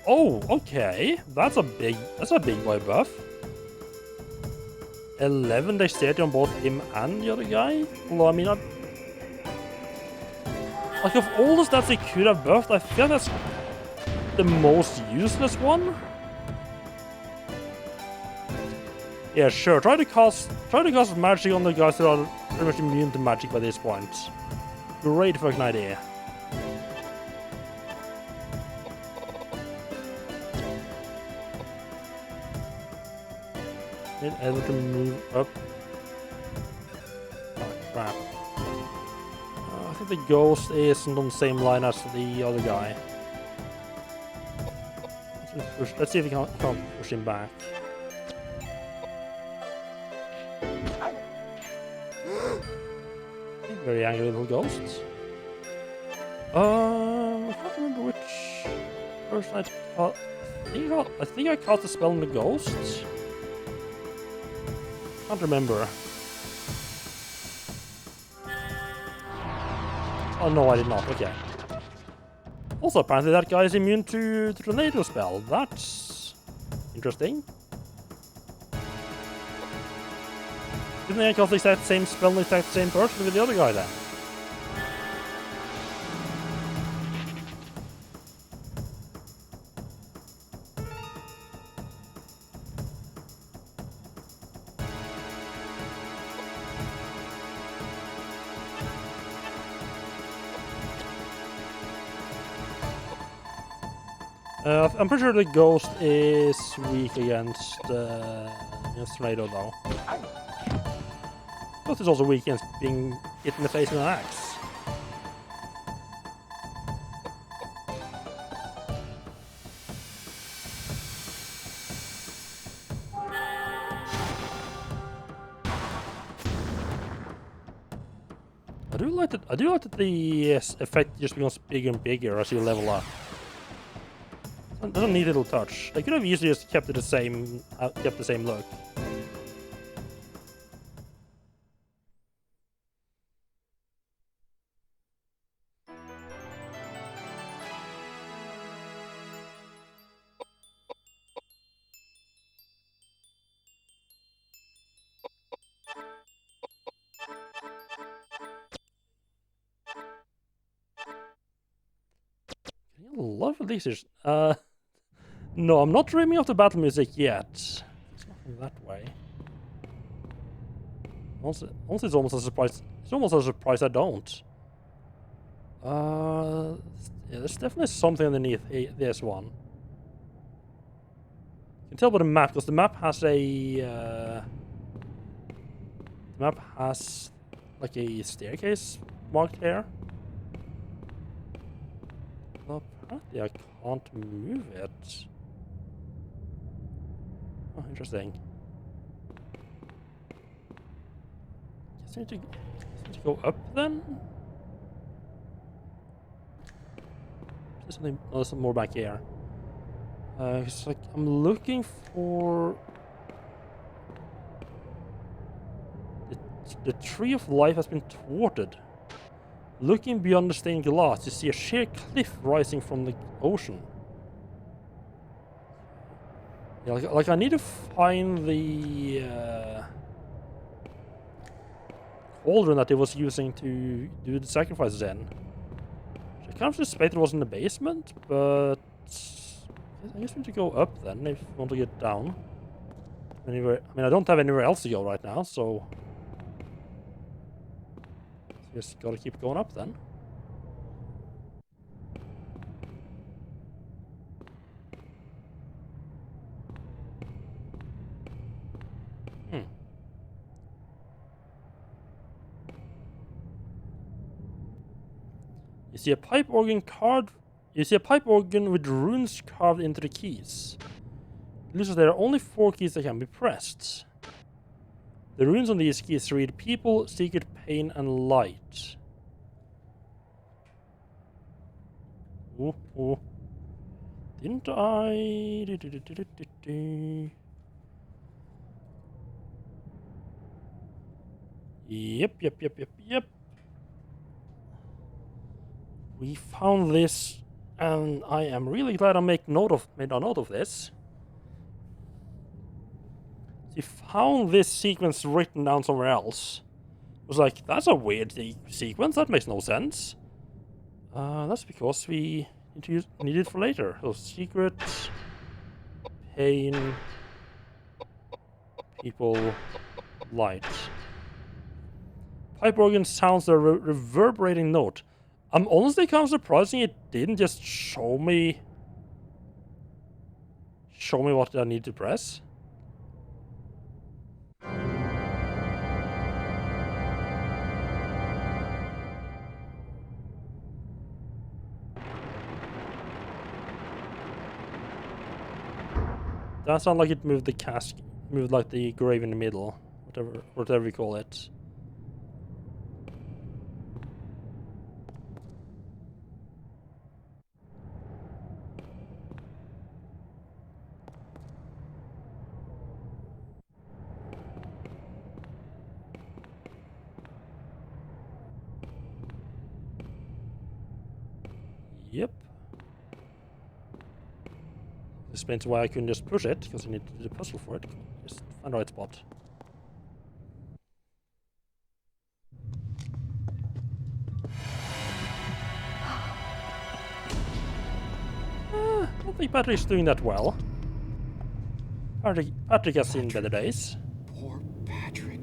Speaker 1: Oh, okay. That's a big boy buff. 11 dexterity on both him and the other guy. Although I mean, like of all the stats they could have buffed, I feel that's the most useless one. Yeah, sure. Try to cast magic on the guys that are pretty much immune to magic by this point. Great fucking idea. Need Edward to move up. Oh crap. I think the ghost isn't on the same line as the other guy. Let's see if we can't push him back. Very angry little ghosts. I can't remember which person I caught. I think I caught the spell on the ghosts. Can't remember. Oh no, I did not. Okay. Also, apparently that guy is immune to the tornado spell. That's interesting. Didn't I cast the exact same spell on the exact same person with the other guy then? I'm pretty sure the ghost is weak against tornado though. Ghost is also weak against being hit in the face with an axe. I do like that the effect just becomes bigger and bigger as you level up. That's a neat little touch. They could have easily just kept it the same look. Love these is no, I'm not dreaming of the battle music yet. It's not that way. Also, it's almost a surprise. It's almost a surprise I don't. Yeah, there's definitely something underneath this one. You can tell by the map because the map has like a staircase marked here. Well, apparently I can't move it. Oh, interesting. Guess I need to go up then? There's something. Oh, there's some more back here. It's like I'm looking for the tree of life has been thwarted. Looking beyond the stained glass, you see a sheer cliff rising from the ocean. Yeah, like I need to find the cauldron that he was using to do the sacrifices in. I kind of suspect it was in the basement, but I guess we need to go up then if we want to get down. Anywhere, I mean, I don't have anywhere else to go right now, so just gotta keep going up then. You see a pipe organ with runes carved into the keys. It looks like there are only 4 keys that can be pressed. The runes on these keys read people, secret, pain, and light. Oh. Didn't I? Yep. We found this, and I am really glad I made a note of this. We found this sequence written down somewhere else. I was like, that's a weird sequence, that makes no sense. That's because we need it for later. So secret, pain, people, light. Pipe organ sounds a reverberating note. I'm honestly kind of surprised it didn't just show me what I need to press. That sounded like it moved the cask, moved like the grave in the middle, whatever you call it. Yep. This explains why I couldn't just push it, because I need to do the puzzle for it. Just find the right spot. I don't think Patrick's doing that well. Patrick has seen better days.
Speaker 5: Poor Patrick.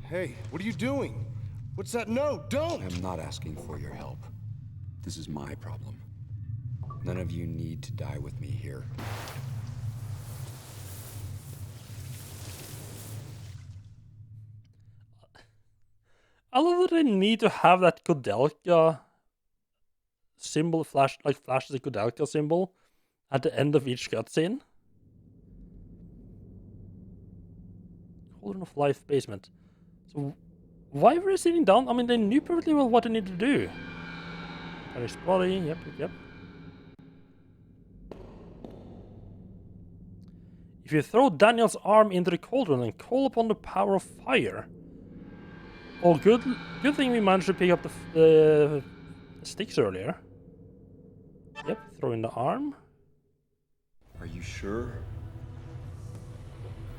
Speaker 4: Hey, what are you doing? What's that? No, don't!
Speaker 5: I'm not asking for your help. This is my problem. None of you need to die with me here.
Speaker 1: I love that they need to have that Koudelka symbol flash the Koudelka symbol at the end of each cutscene. Cauldron of Life basement. So why were they sitting down? I mean, they knew perfectly well what they needed to do. Patrick's body, yep. If you throw Daniel's arm into the cauldron and call upon the power of fire. Oh, good thing we managed to pick up the sticks earlier. Yep, throw in the arm.
Speaker 5: Are you sure?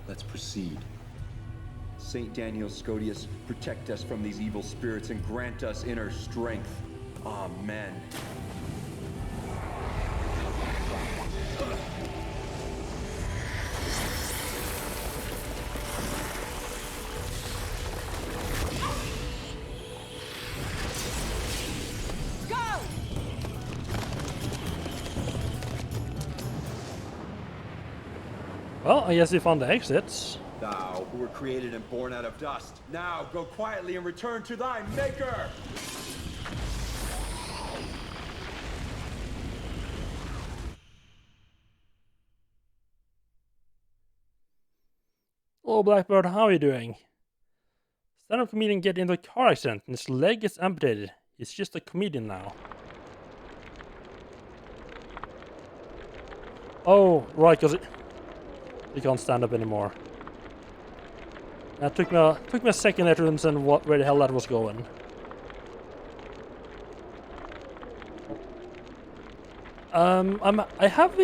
Speaker 5: Let's proceed. Saint Daniel Scodius, protect us from these evil spirits and grant us inner strength. Amen.
Speaker 1: Well, I guess we found the exits.
Speaker 5: Thou, who were created and born out of dust, now go quietly and return to thy Maker!
Speaker 1: Hello, Blackbird, how are you doing? Stand-up comedian get into a car accident and his leg gets amputated. He's just a comedian now. Oh, right, because he can't stand up anymore. That took me a second there to understand where the hell that was going. I have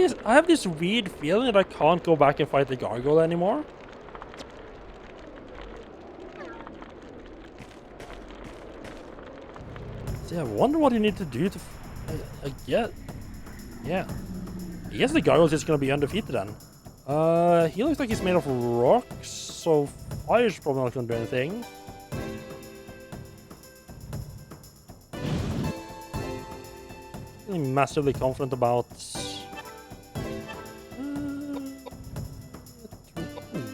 Speaker 1: this weird feeling that I can't go back and fight the gargoyle anymore. See, I wonder what you need to do to. I get. Yeah. I guess the gargoyle's just gonna be undefeated then. He looks like he's made of rocks, so fire's probably not gonna do anything. Feeling massively confident about.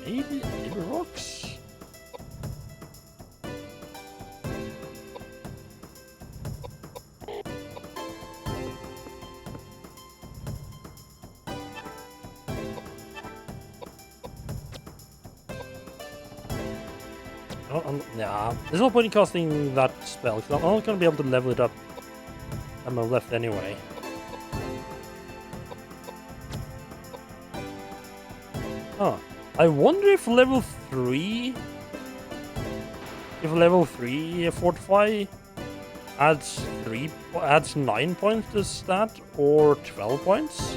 Speaker 1: Maybe rocks. Nah, there's no point in casting that spell, because I'm not going to be able to level it up on my left anyway. Huh. I wonder if level 3... If level 3 Fortify adds 9 points to stat, or 12 points?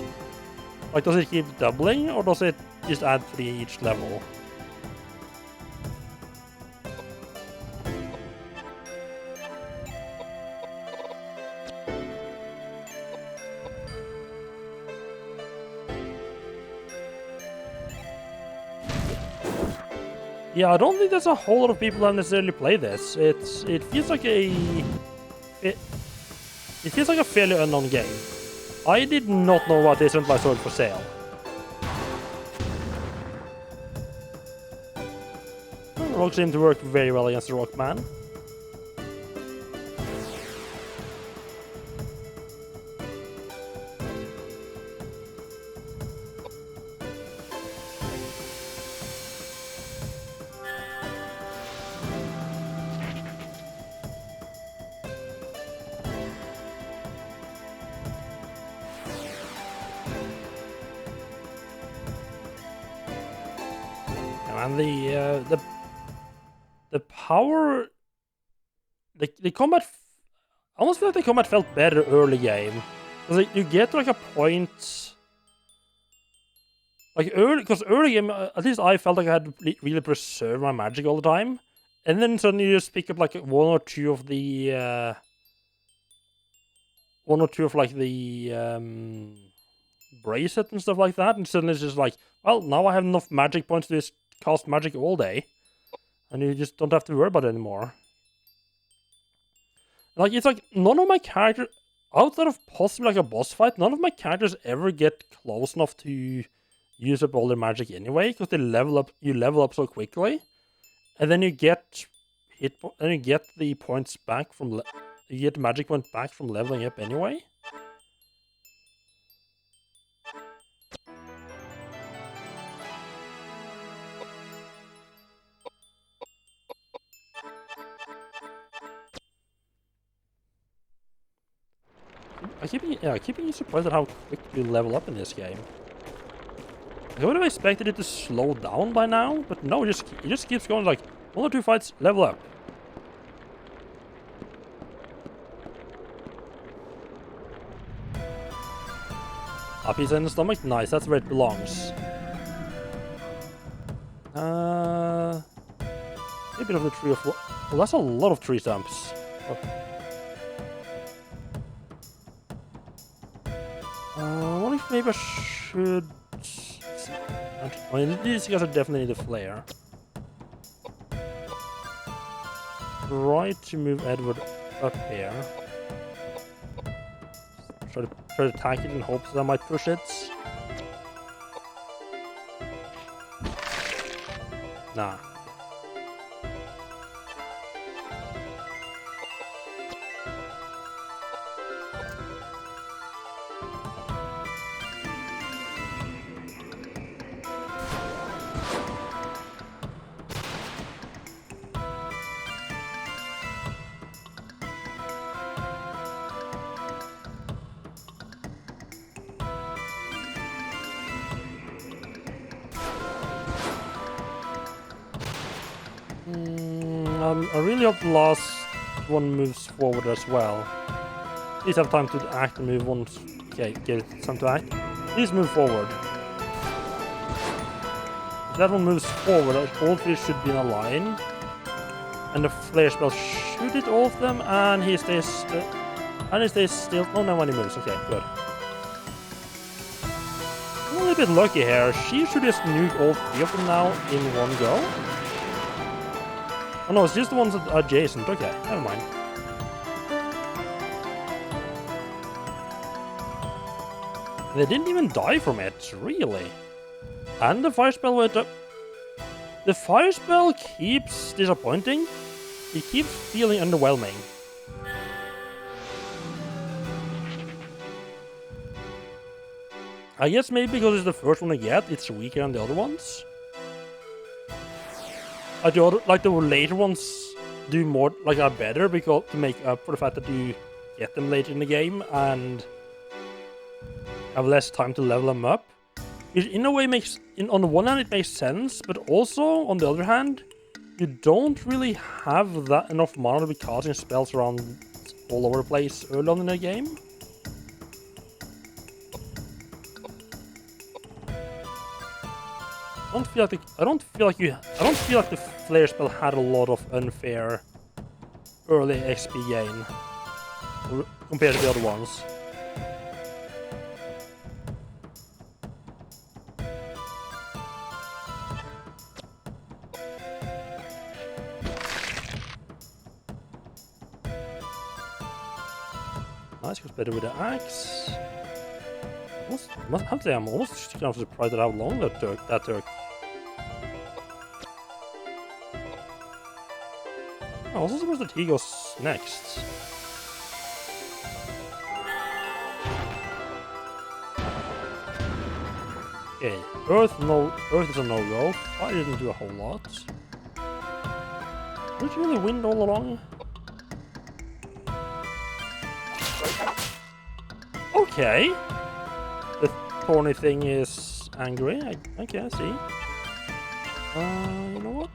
Speaker 1: Like, does it keep doubling, or does it just add 3 each level? Yeah, I don't think there's a whole lot of people that necessarily play this. It feels like it feels like a fairly unknown game. I did not know about this until I saw it for sale. Rock seemed to work very well against the Rockman. And the power, the combat, I almost feel like the combat felt better early game. Because you get like a point, like because early game, at least I felt like I had to really preserve my magic all the time. And then suddenly you just pick up like one or two of like the bracelet and stuff like that, and suddenly it's just like, well, now I have enough magic points to just cast magic all day, and you just don't have to worry about it anymore. Like, it's like none of my characters, outside of possibly like a boss fight, none of my characters ever get close enough to use up all their magic anyway, because they level up. You level up so quickly, and then you get the points back from you get the magic point back from leveling up anyway. I keep being surprised at how quick you level up in this game. I would have expected it to slow down by now, but no, it just keeps going like 1 or 2 fights, level up. A pizza in the stomach, nice, that's where it belongs. A bit of the tree of... Well, that's a lot of tree stumps. I wonder if maybe I should... I mean, these guys are definitely need a flare. Try to move Edward up here. Try to attack it in hopes that I might push it. Nah. I really hope the last one moves forward as well. Please have time to act and move once. Okay, give it time to act. Please move forward. If that one moves forward, all three should be in a line. And the flare spell should hit all of them, and he stays still. Oh, no, when he moves. Okay, good. I'm a little bit lucky here. She should just nuke all three of them now in one go. Oh no, it's just the ones that are adjacent. Okay, never mind. They didn't even die from it, really. And the fire spell went up. The fire spell keeps disappointing. It keeps feeling underwhelming. I guess maybe because it's the first one I get, it's weaker than the other ones. Like the later ones do more, like are better because to make up for the fact that you get them later in the game and have less time to level them up. Which in a way makes, on the one hand it makes sense, but also on the other hand, you don't really have that enough mana to be casting spells around all over the place early on in the game. I don't feel like the flare spell had a lot of unfair early XP gain compared to the other ones. Nice, goes better with the axe. I have to say, I'm almost surprised at how long that took. I was also supposed that he goes next. Okay, Earth is a no-go. I didn't do a whole lot. Did you really win all along? Okay. The thorny thing is angry. I can see. You know what?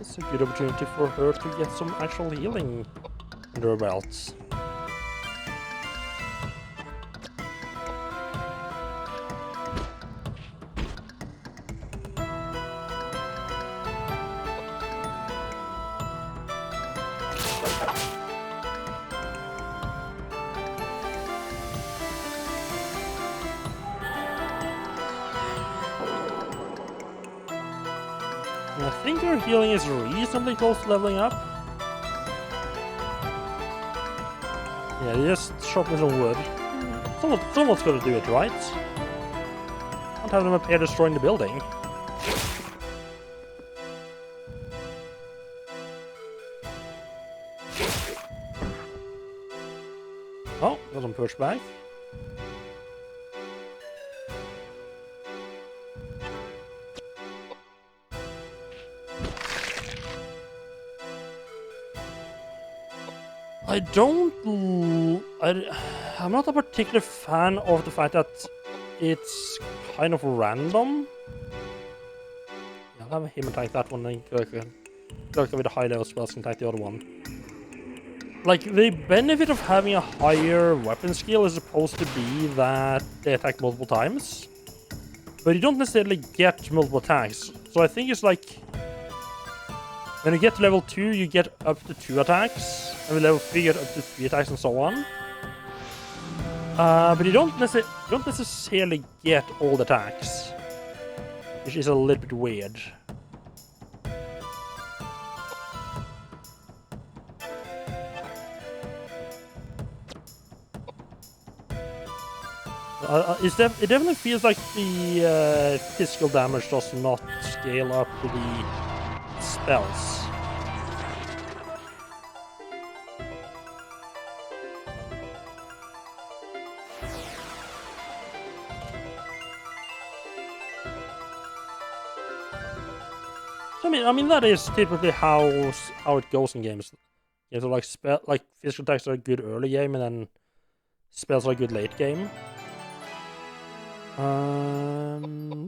Speaker 1: It's a good opportunity for her to get some actual healing under her belt. I think her healing is reasonably close to leveling up. Yeah, just chop me some wood. Someone's got to do it, right? Can't have them appear destroying the building. Oh, got some pushback. I'm not a particular fan of the fact that it's kind of random. I'll have him attack that one and Koudelka with a high level spells can attack the other one. Like, the benefit of having a higher weapon skill is supposed to be that they attack multiple times. But you don't necessarily get multiple attacks. So I think it's like, when you get to level 2, you get up to 2 attacks. And with level 3, you get up to 3 attacks and so on. But you don't necessarily get all the attacks. Which is a little bit weird. It definitely feels like the physical damage does not scale up to the spells. I mean that is typically how it goes in games. You know, like physical attacks are good early game, and then spells are good late game.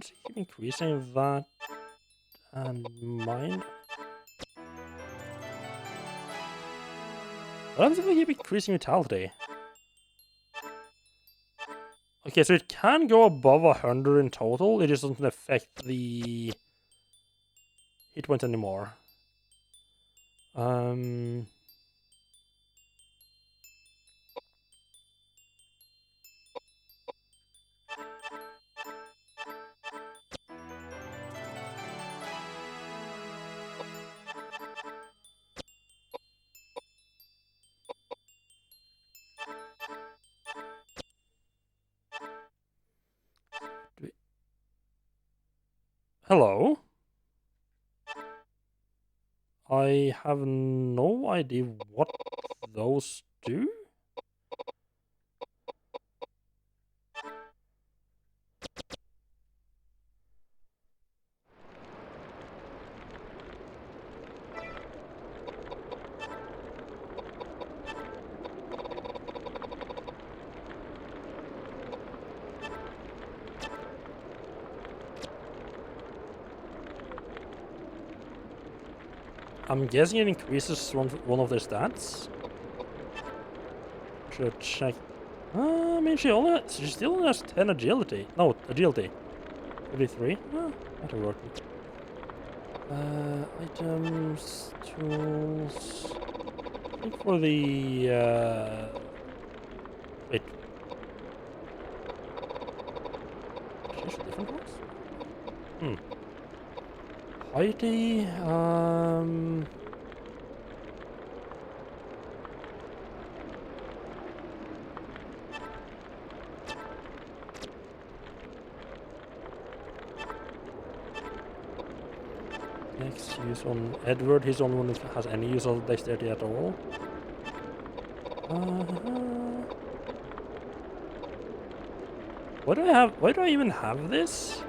Speaker 1: Just keep increasing that and mind. What happens if I keep increasing vitality? Okay, so it can go above 100 in total, it just doesn't affect the hit points anymore. Hello? I have no idea what those do. I'm guessing it increases one of their stats. Should check. I mean, she still only has 10 agility. No, agility. 33. That'll work. Items, tools. I think for the wait. Change the different ones? Heidi, next use on Edward, he's the only one who has any use of dexterity at all. Why do I even have this?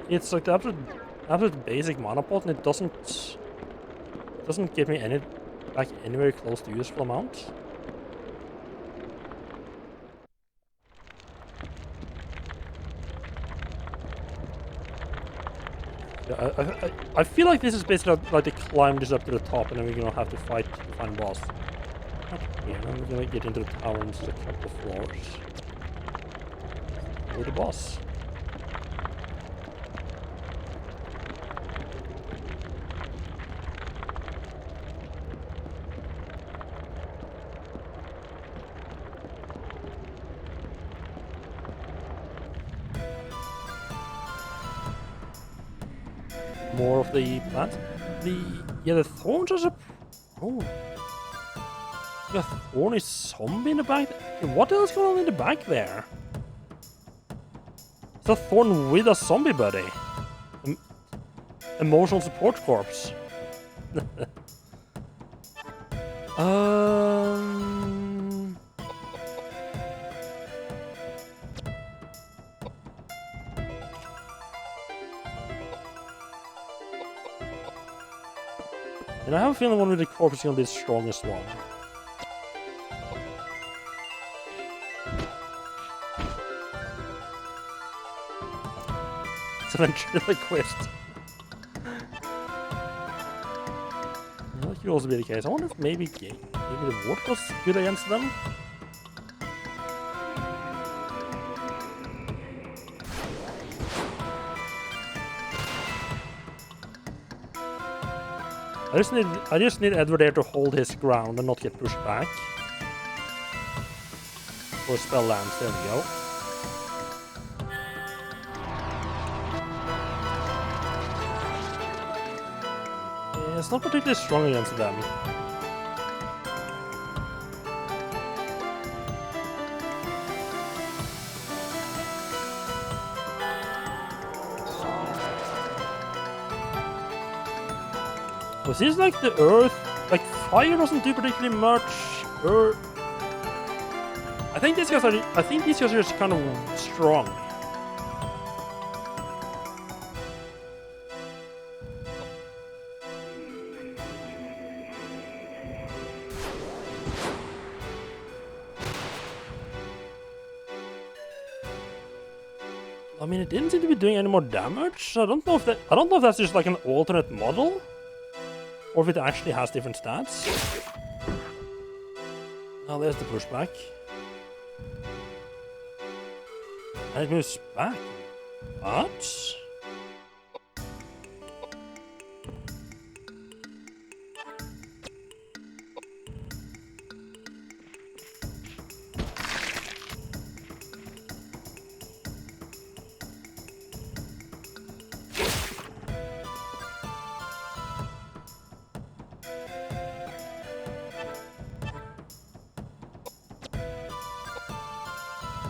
Speaker 1: It's like the absolute basic mana pot, and it doesn't give me any like anywhere close to useful amount. Yeah, I feel like this is basically like the climb just up to the top, and then we're gonna have to fight the final boss. Yeah, then we're gonna get into the tower and just a couple of floors with the boss. More of the plants. The thorns are oh. The thorny zombie in the back. What else is going on in the back there? It's a thorn with a zombie buddy. Emotional support corpse. And I have a feeling one of the corpses is gonna be the strongest one. It's an ventriloquist. That could also be the case. I wonder if maybe the ward was good against them. I just need Edward there to hold his ground and not get pushed back. Or spell lands, there we go. Yeah, it's not particularly strong against them. Well, it seems like the earth, like fire doesn't do particularly much. I think these guys are just kind of strong. I mean, it didn't seem to be doing any more damage. So I don't know if that's just like an alternate model, or if it actually has different stats. Now there's the pushback. And it moves back. What?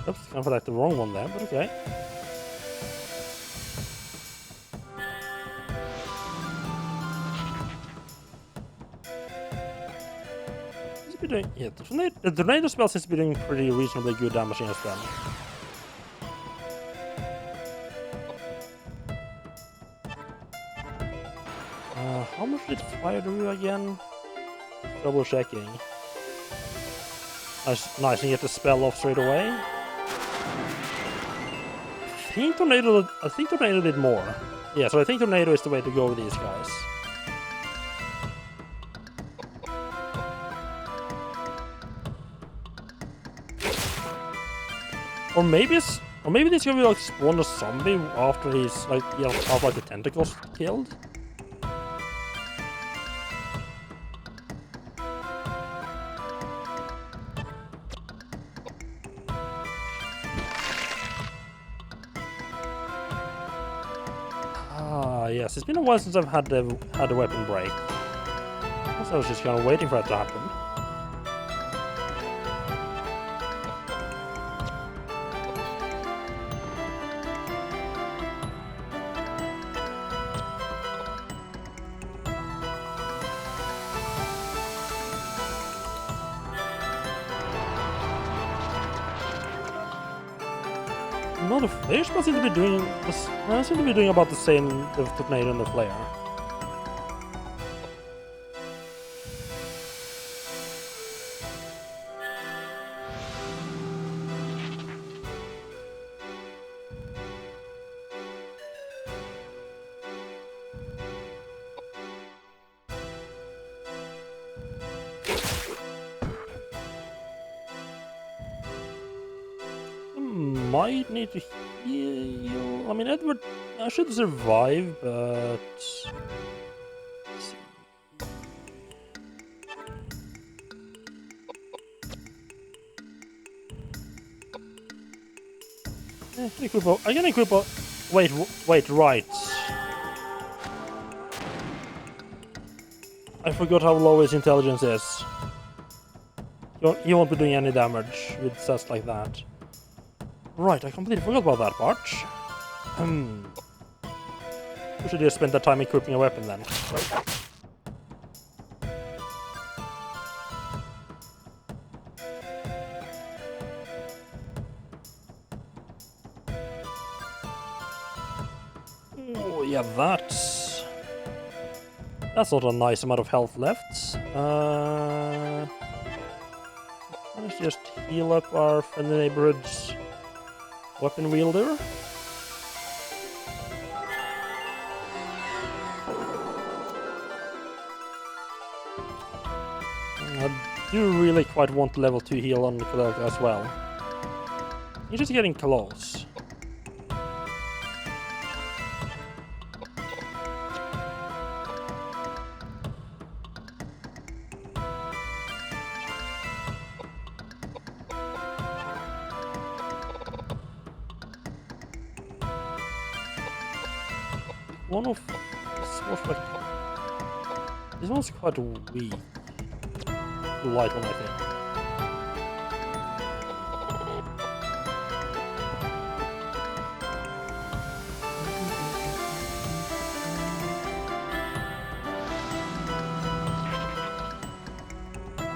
Speaker 1: Oops, kind of like the wrong one there, but okay. Seems to be doing, yeah, the tornado spell seems to be doing pretty reasonably good damage in as well. How much did fire do again? Double checking. Nice, and get the spell off straight away. I think tornado did more. Yeah, so I think tornado is the way to go with these guys. Or maybe this guy will like spawn a zombie after he's like after like the tentacles killed. Yes, it's been a while since I've had a weapon break. So I was just kind of waiting for that to happen. No, the flare spell seem to be doing this. Seem to be doing about the same. The tornado and the flare. Might need to heal. I mean, Edward, I should survive, but let's see. I can equip a. Wait, right. I forgot how low his intelligence is. He won't be doing any damage with stats like that. Right, I completely forgot about that part. We should just spend that time equipping a weapon then. Oh, yeah, that's not a nice amount of health left. Let's just heal up our friendly neighborhood's weapon wielder. I do really quite want level 2 heal on Koudelka as well. He's just getting close. One of this one's quite weak. The light one, I think.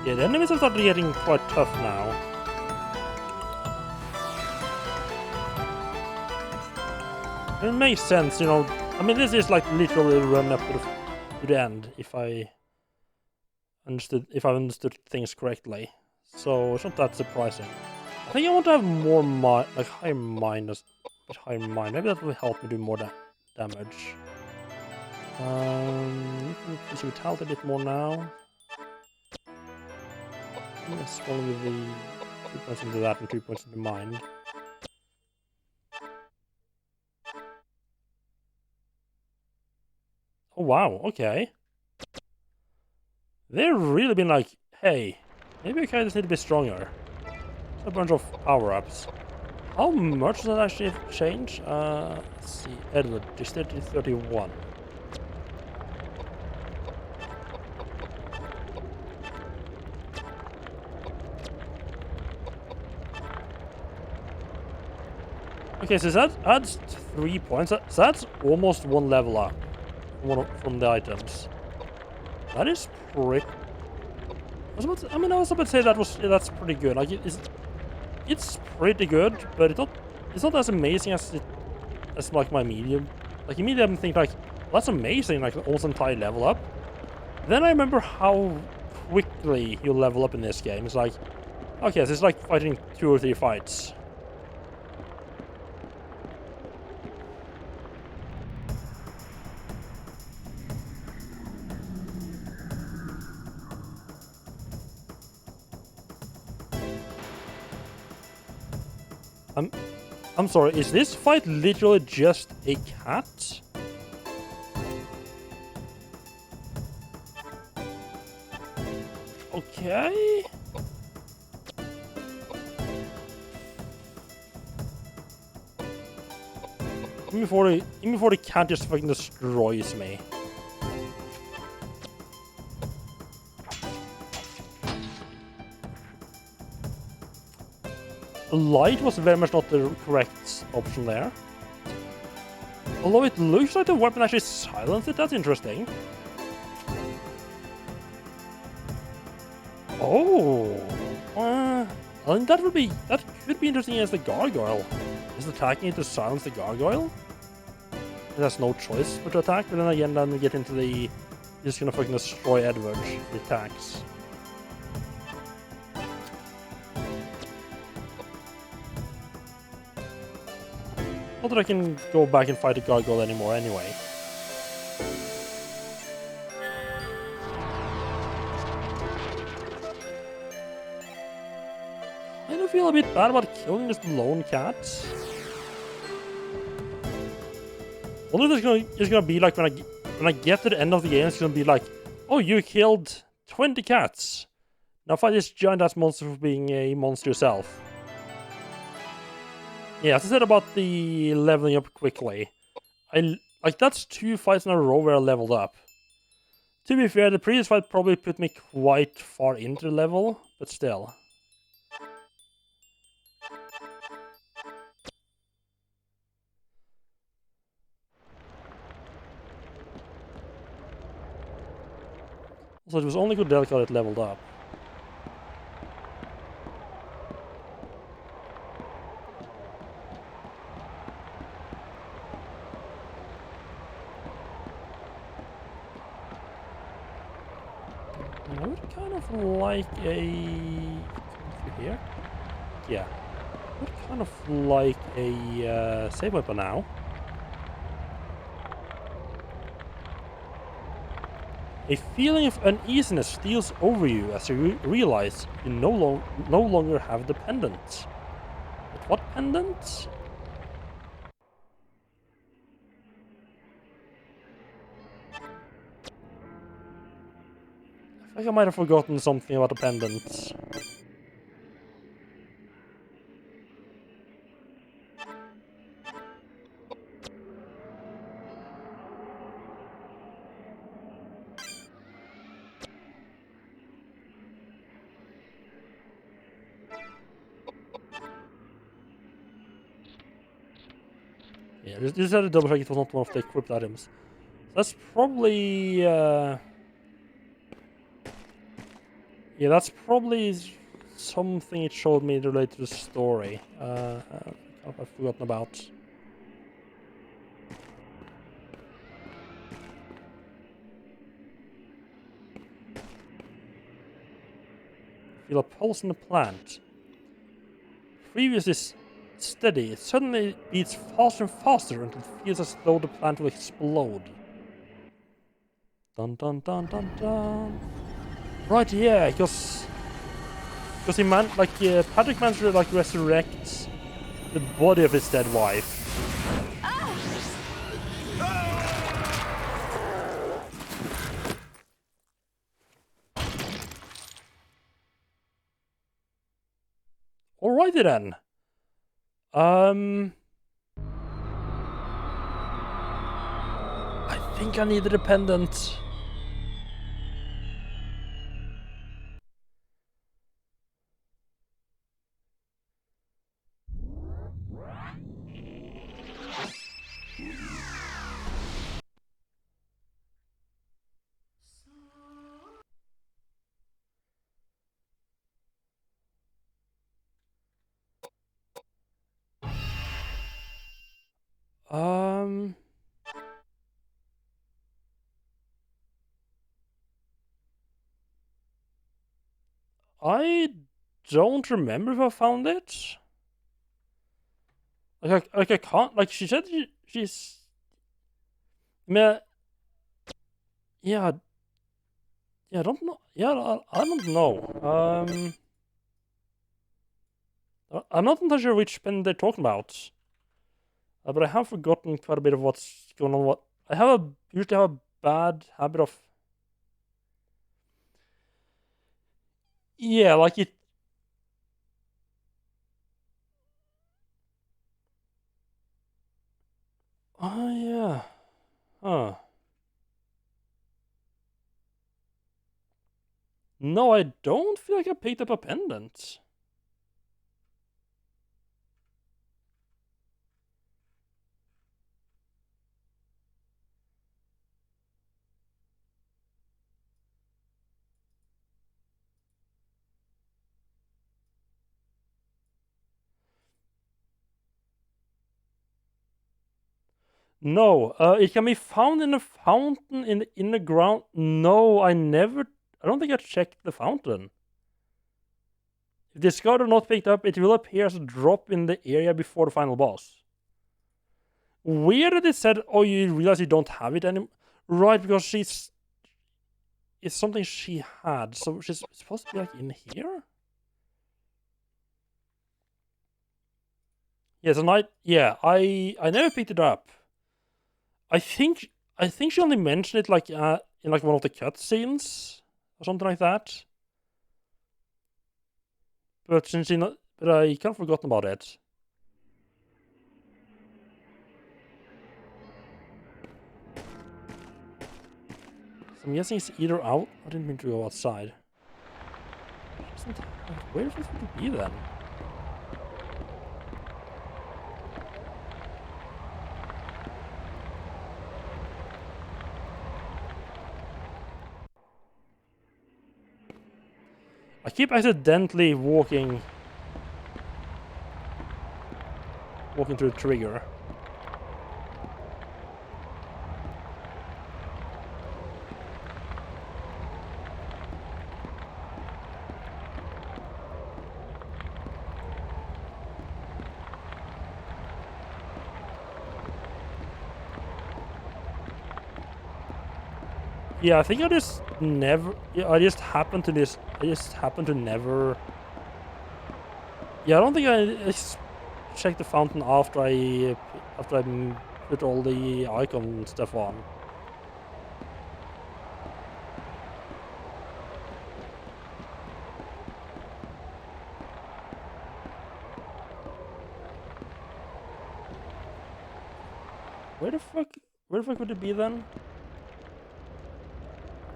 Speaker 1: Yeah, the enemies have started getting quite tough now. It makes sense, you know. I mean, this is like literally run up to the end if I understood things correctly. So it's not that surprising. I think I want to have more higher minus, higher mind. Maybe that will help me do more damage. Increase vitality a bit more now. Let's roll with the 2 points into that and 2 points into mine. Oh wow, okay. They've really been like, hey, maybe I kind of need to be stronger. A bunch of power-ups. How much does that actually change? Let's see. Edward, dexterity 31. Okay, so that adds 3 points. So that's almost 1 level up from the items. That is pretty. I was about to say that's pretty good. Like it's pretty good, but it's not as amazing as like my medium. Like immediately I'm thinking like, well, that's amazing, like almost entire level up. Then I remember how quickly you level up in this game. It's like, okay, so it's like fighting 2 or 3 fights. I'm sorry, is this fight literally just a cat? Okay. Even before the cat just fucking destroys me. Light was very much not the correct option there. Although it looks like the weapon actually silenced it, that's interesting. Oh, I think that could be interesting as the gargoyle. Is attacking it to silence the gargoyle? It has no choice but to attack, but then again, then we get into the just gonna fucking destroy Edward with attacks. Not that I can go back and fight the gargoyle anymore anyway. I do feel a bit bad about killing this lone cat. I wonder if it's gonna be like when I get to the end of the game, it's gonna be like, oh, you killed 20 cats. Now fight this giant ass monster for being a monster yourself. Yeah, as I said about the leveling up quickly, that's 2 fights in a row where I leveled up. To be fair, the previous fight probably put me quite far into the level, but still. So it was only Koudelka that leveled up. I would kind of like a... here? Yeah. I would kind of like a save weapon now. A feeling of uneasiness steals over you as you realize you no longer have the pendant. But what pendant? I think I might have forgotten something about the pendant. Yeah, just had to double check it was not one of the equipped items. That's probably... yeah, that's probably something it showed me related to the story. I've forgotten about. Feel a pulse in the plant. Previously steady, it suddenly beats faster and faster until it feels as though the plant will explode. Dun dun dun dun dun. Right, yeah, because because Patrick managed to like resurrect the body of his dead wife. Alrighty then. I think I need a dependent. I don't remember if I found it. Like I can't. Like she said, she's. Yeah, yeah. I don't know. Yeah, I don't know. I'm not entirely sure which pen they're talking about. But I have forgotten quite a bit of what's going on. What I usually have a bad habit of. Yeah, like it. Oh yeah. Huh. No, I don't feel like I picked up a pendant. No, it can be found in a fountain in the ground. No, I don't think I checked the fountain. If discarded or not picked up, it will appear as a drop in the area before the final boss. Weird that it said, oh, you realize you don't have it anymore. Right, because it's something she had, so she's supposed to be like in here? Yes, I never picked it up. I think she only mentioned it like in like one of the cutscenes or something like that. But but I kind of forgotten about it. So I'm guessing it's either out. I didn't mean to go outside. Where is it going to be then? I keep accidentally walking through the trigger. Yeah, I think I just never. Yeah, I just happened to never. Yeah, I don't think I checked the fountain after I put all the icon stuff on. Where the fuck would it be then?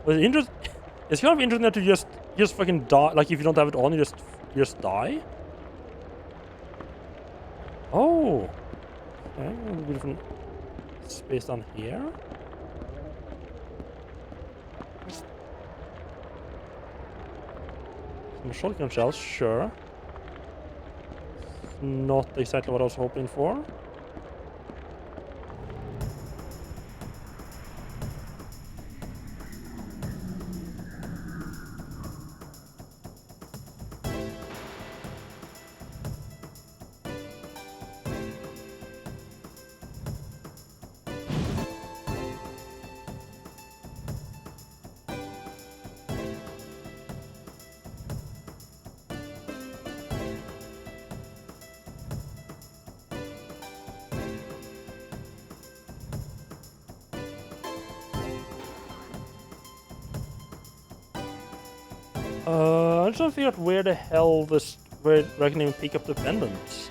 Speaker 1: Well, it's kind of interesting that you just fucking die. Like if you don't have it on, you just die. Oh, okay, a different space down here. Some shotgun shells, sure. Not exactly what I was hoping for. I'm just trying to figure out where the hell where I can even pick up the pendants.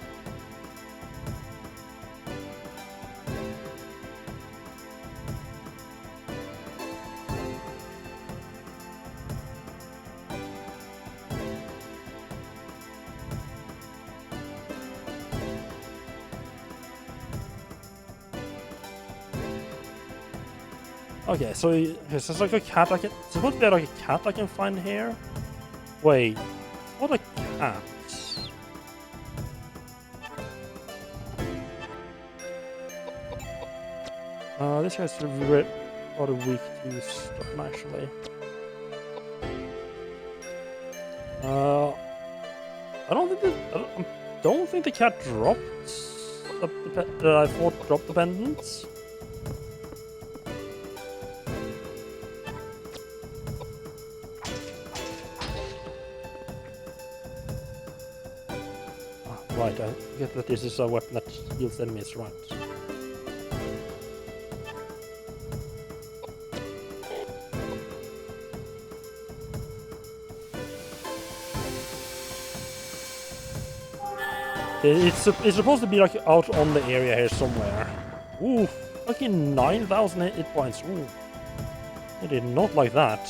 Speaker 1: Okay, so there's like a cat I can. Supposed to be like a cat I can find here. Wait, what a cat? This guy's rather weak to stop him actually. I don't think the cat dropped that I thought dropped the pendants. Right, I get that this is a weapon that heals enemies, right? It's supposed to be like out on the area here somewhere. Ooh, fucking 9,000 hit points. Ooh, I did not like that.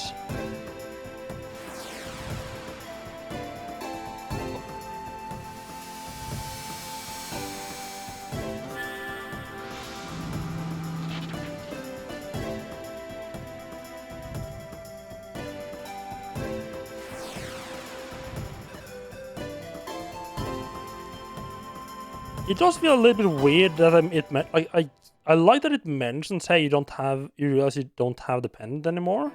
Speaker 1: It does feel a little bit weird that I like that it mentions, hey, you realize you don't have the pendant anymore.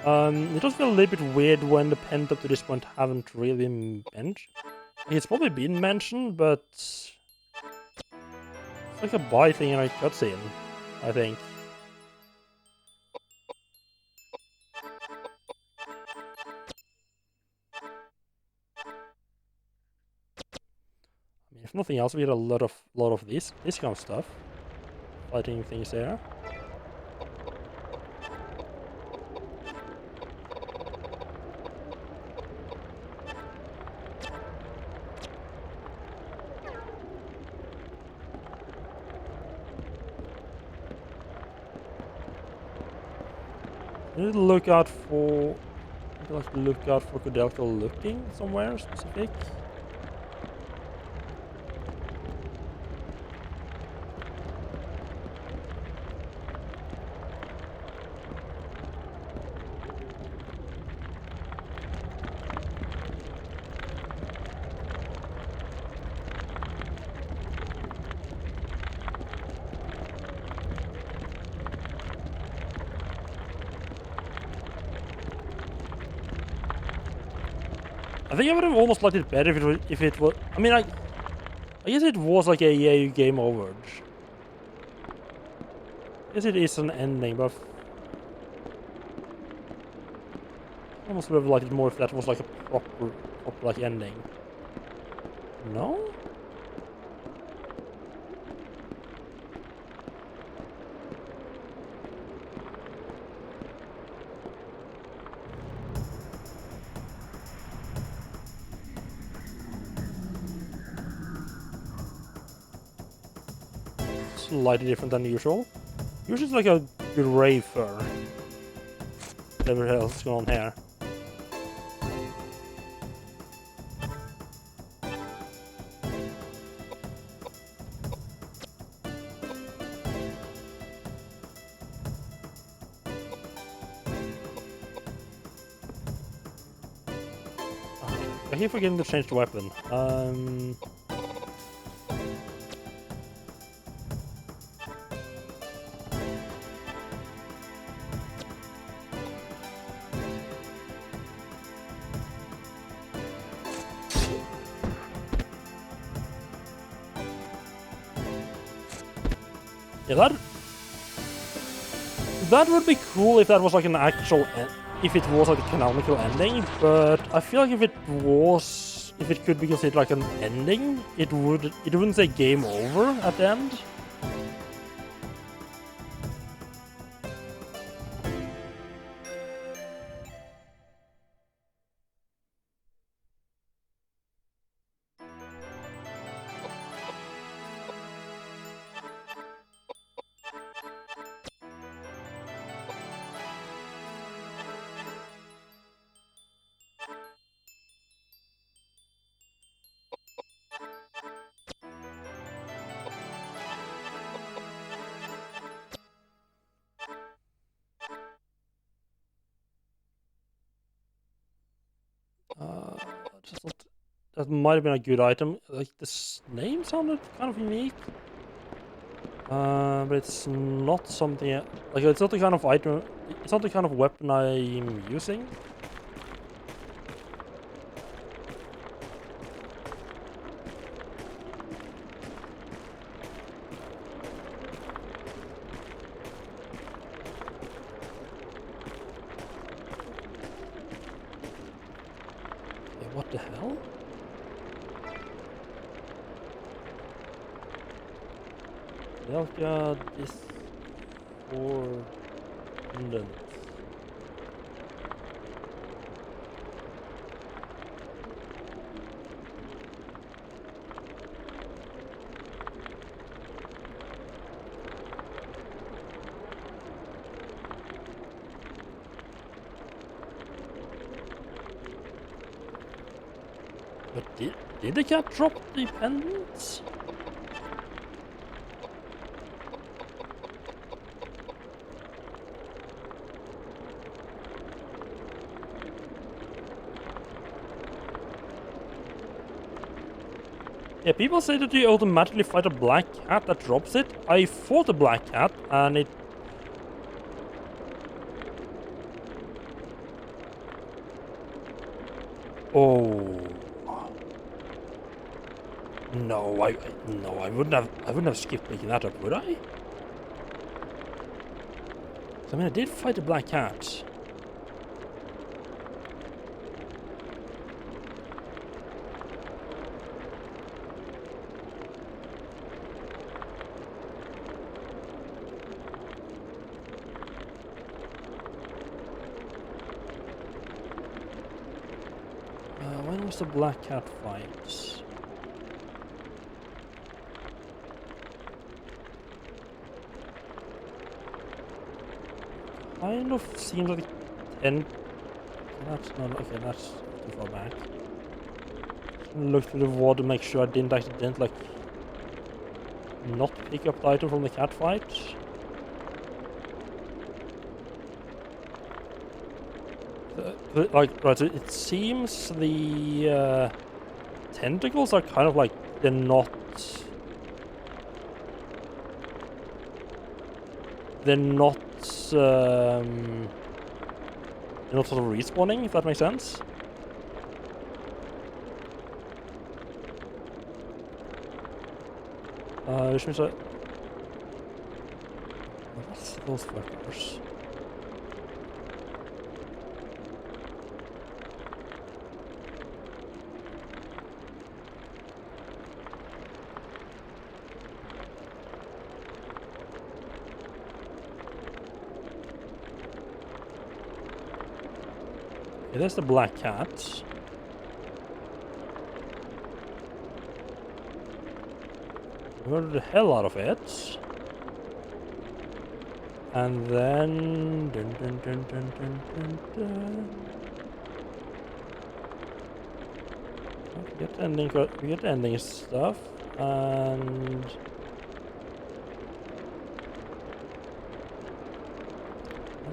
Speaker 1: It does feel a little bit weird when the pendant up to this point haven't really been mentioned. It's probably been mentioned, but it's like a buy thing in a cutscene, I think. I mean, if nothing else, we had a lot of this kind of stuff. Fighting things there. I need to look out for Koudelka looking somewhere specific. I think I would have almost liked it better if it was. I mean, I guess it was like a game over. I guess it is an ending, but I almost would have liked it more if that was like a proper like ending. No? Slightly different than usual. Usually it's like a grey fur. Whatever else is going on here. I keep forgetting to change the weapon. Yeah, that would be cool if that was like an actual if it was like a canonical ending, but I feel like if it could be considered like an ending, it wouldn't say game over at the end. That's not, that might have been a good item. Like, this name sounded kind of unique. But it's not something... Like, it's not the kind of item... It's not the kind of weapon I'm using. What the hell? Koudelka, this for London. But did the cat drop the pendants? Yeah, people say that you automatically fight a black cat that drops it. I fought a black cat and it... Oh... No, I wouldn't have skipped picking that up, would I? I mean, I did fight a black cat. When was the black cat fight? Kind of seems like 10. That's not okay. That's too far back. Look through the wall to make sure I didn't accidentally not pick up the item from the cat fight. Like, right, so it seems the tentacles are kind of like they're not they're not sort of respawning, if that makes sense. Which means what's those fuckers? Okay, there's the black cat. Murder the hell out of it. And then... We get ending stuff. And...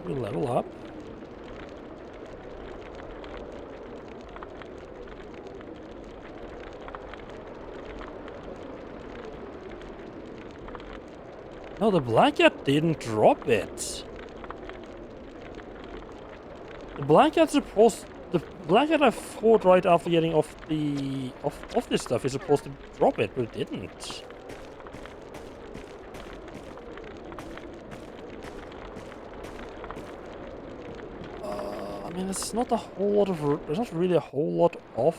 Speaker 1: we level up. No, the black cat didn't drop it. The black cat's supposed... The black cat I fought right after getting off the... off this stuff is supposed to drop it, but it didn't. I mean, it's not a whole lot of... There's not really a whole lot of...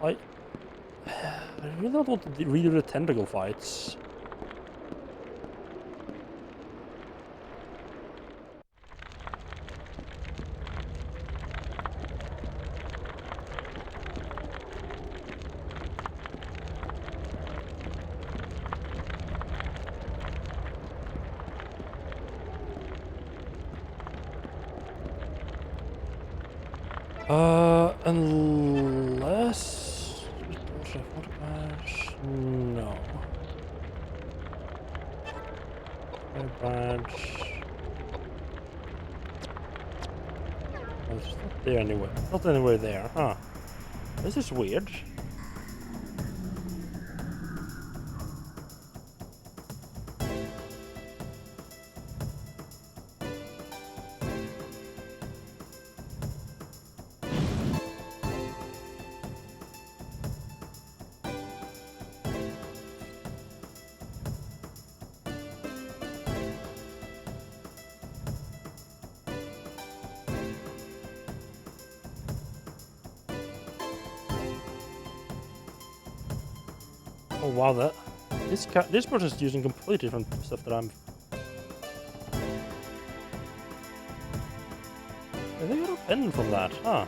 Speaker 1: I really don't want to redo the tentacle fights. Unless... No. Badge. Oh, it's not there anywhere. Not anywhere there, huh? This is weird. Oh wow, this person's using completely different stuff that I'm. I think I got a pen from that, huh?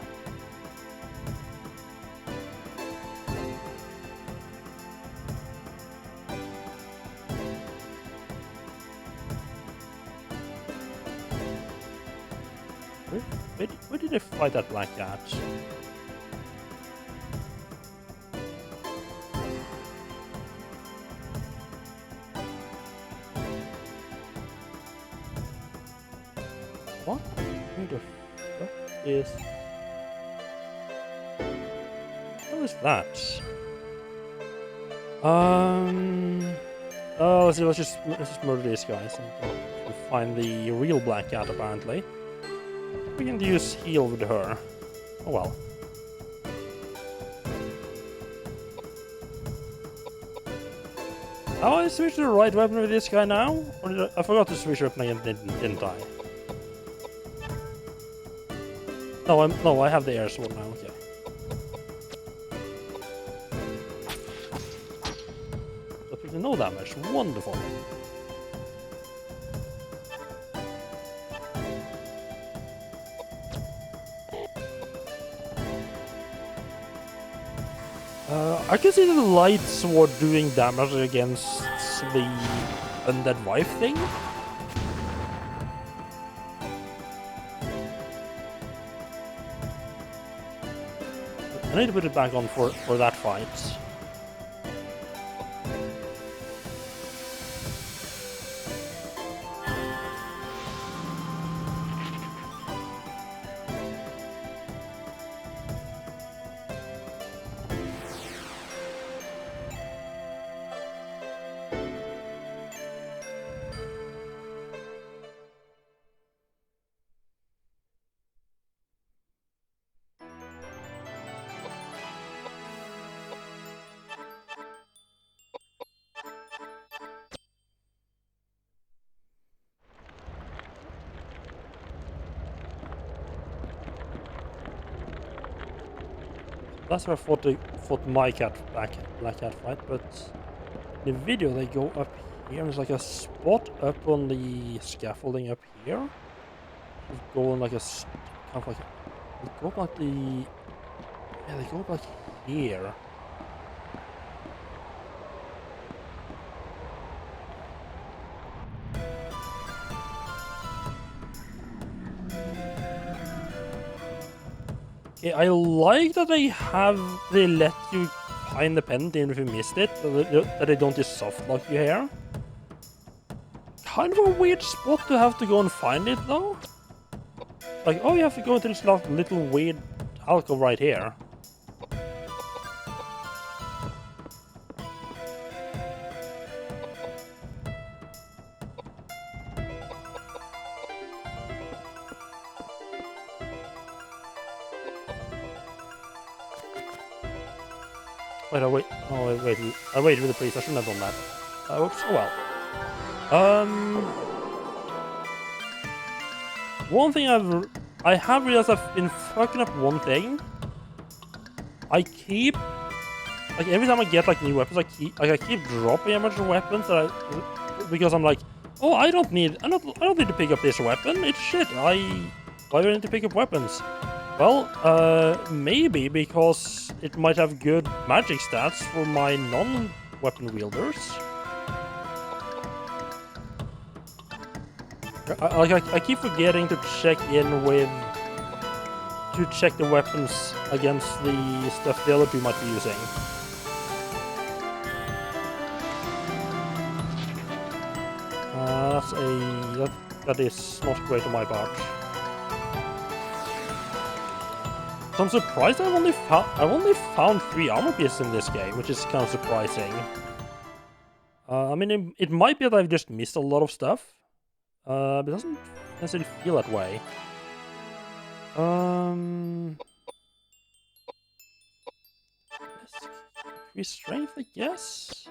Speaker 1: Where did they fight that black cat? What? Where the fuck is... What is that? Oh, let's just murder these guys and we'll find the real black cat apparently. We can use heal with her. Oh well. Oh, I switched to the right weapon with this guy now? Or did I forgot to switch weapon again, didn't I? No, I have the air sword now, okay. But no damage, wonderful. I can see the light sword doing damage against the undead wife thing. I need to put it back on for that fight. That's where I fought my black cat fight, but in the video they go up here. There's like a spot up on the scaffolding up here. They go on like a kind of like they go up like the they go up like here. Yeah, I like that they let you find the pen even if you missed it, that they don't just soft lock you here. Kind of a weird spot to have to go and find it though. Like, oh, you have to go into this little weird alcove right here. Wait, I waited with the priest, I shouldn't have done that. Oops, oh well. One thing I have realized I've been fucking up one thing. I keep, like every time I get like new weapons, I keep dropping a bunch of weapons because I'm like, oh, I don't need to pick up this weapon, it's shit, why do I need to pick up weapons? Well, maybe because it might have good magic stats for my non-weapon wielders. I keep forgetting to check the weapons against the stuff the other two might be using. That is not great on my part. So I'm surprised I've only found 3 armor pieces in this game, which is kind of surprising. I mean, it might be that I've just missed a lot of stuff, but it doesn't necessarily feel that way. Increase strength, I guess.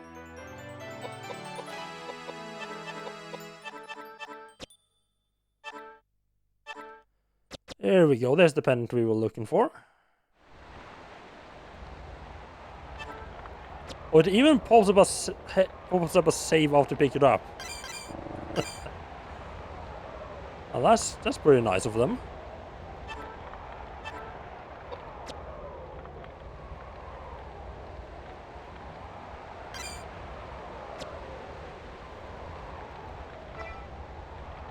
Speaker 1: There we go. There's the pendant we were looking for. Oh, it even pops up a save after pick it up. Well, that's pretty nice of them.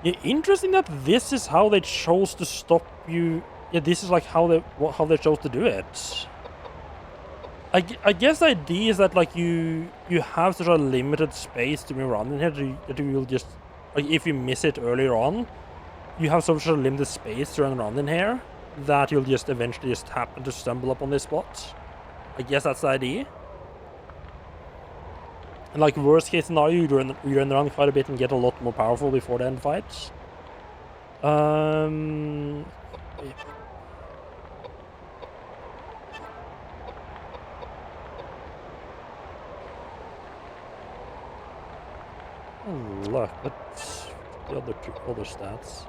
Speaker 1: Yeah, interesting that this is how they chose to stop you. Yeah, this is like how they chose to do it. I guess the idea is that like you have such a limited space to move around in here that you will just, like, if you miss it earlier on, you have such a limited space to run around in here that you'll just eventually just happen to stumble upon this spot. I guess that's the idea. And like worst case scenario, you run around quite a bit and get a lot more powerful before the end fight. Oh, look, what's the other stats?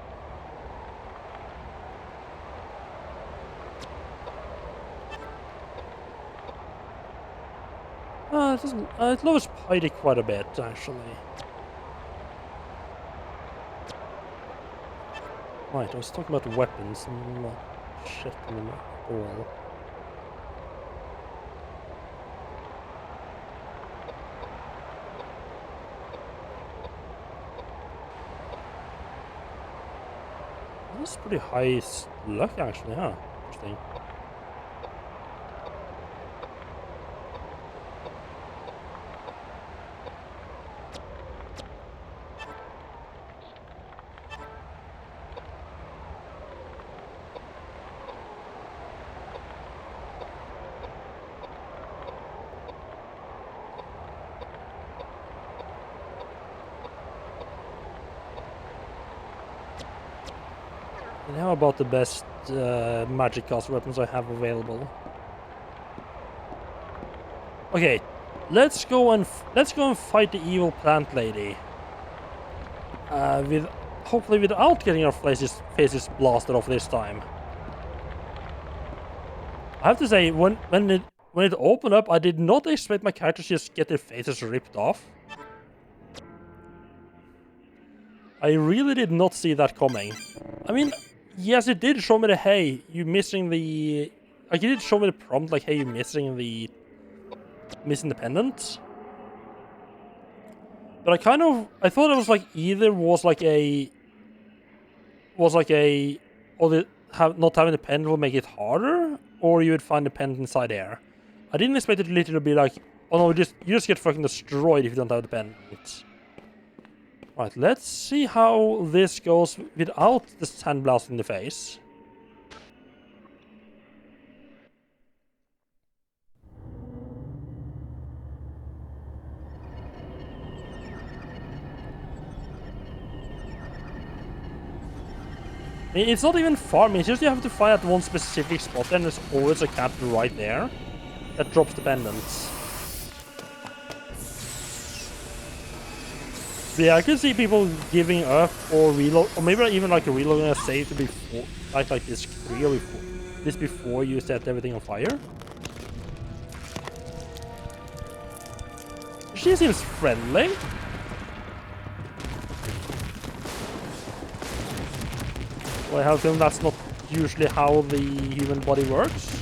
Speaker 1: It doesn't. It lowers piety quite a bit, actually. Right, I was talking about weapons, not shit in the wall. That's pretty high luck, actually, huh? Interesting. And how about the best magic cast weapons I have available? Okay, let's go and fight the evil plant lady. Hopefully without getting our faces blasted off this time. I have to say, when it opened up, I did not expect my characters to just get their faces ripped off. I really did not see that coming. I mean, yes, it did show me the, hey, you missing the... Like, it did show me the prompt, like, hey, you're missing the pendant. But I thought it was like, either was like a... Or not having the pendant will make it harder, or you would find the pendant inside there. I didn't expect it literally to be like, oh no, you just get fucking destroyed if you don't have the pendant. Right, let's see how this goes without the sandblast in the face. It's not even farming, it's just you have to find at one specific spot, and there's always a cat right there that drops the pendants. But yeah, I could see people giving up or reload, or maybe even like reloading a save to before, like this really before you set everything on fire. She seems friendly. Well, I have to, that's not usually how the human body works.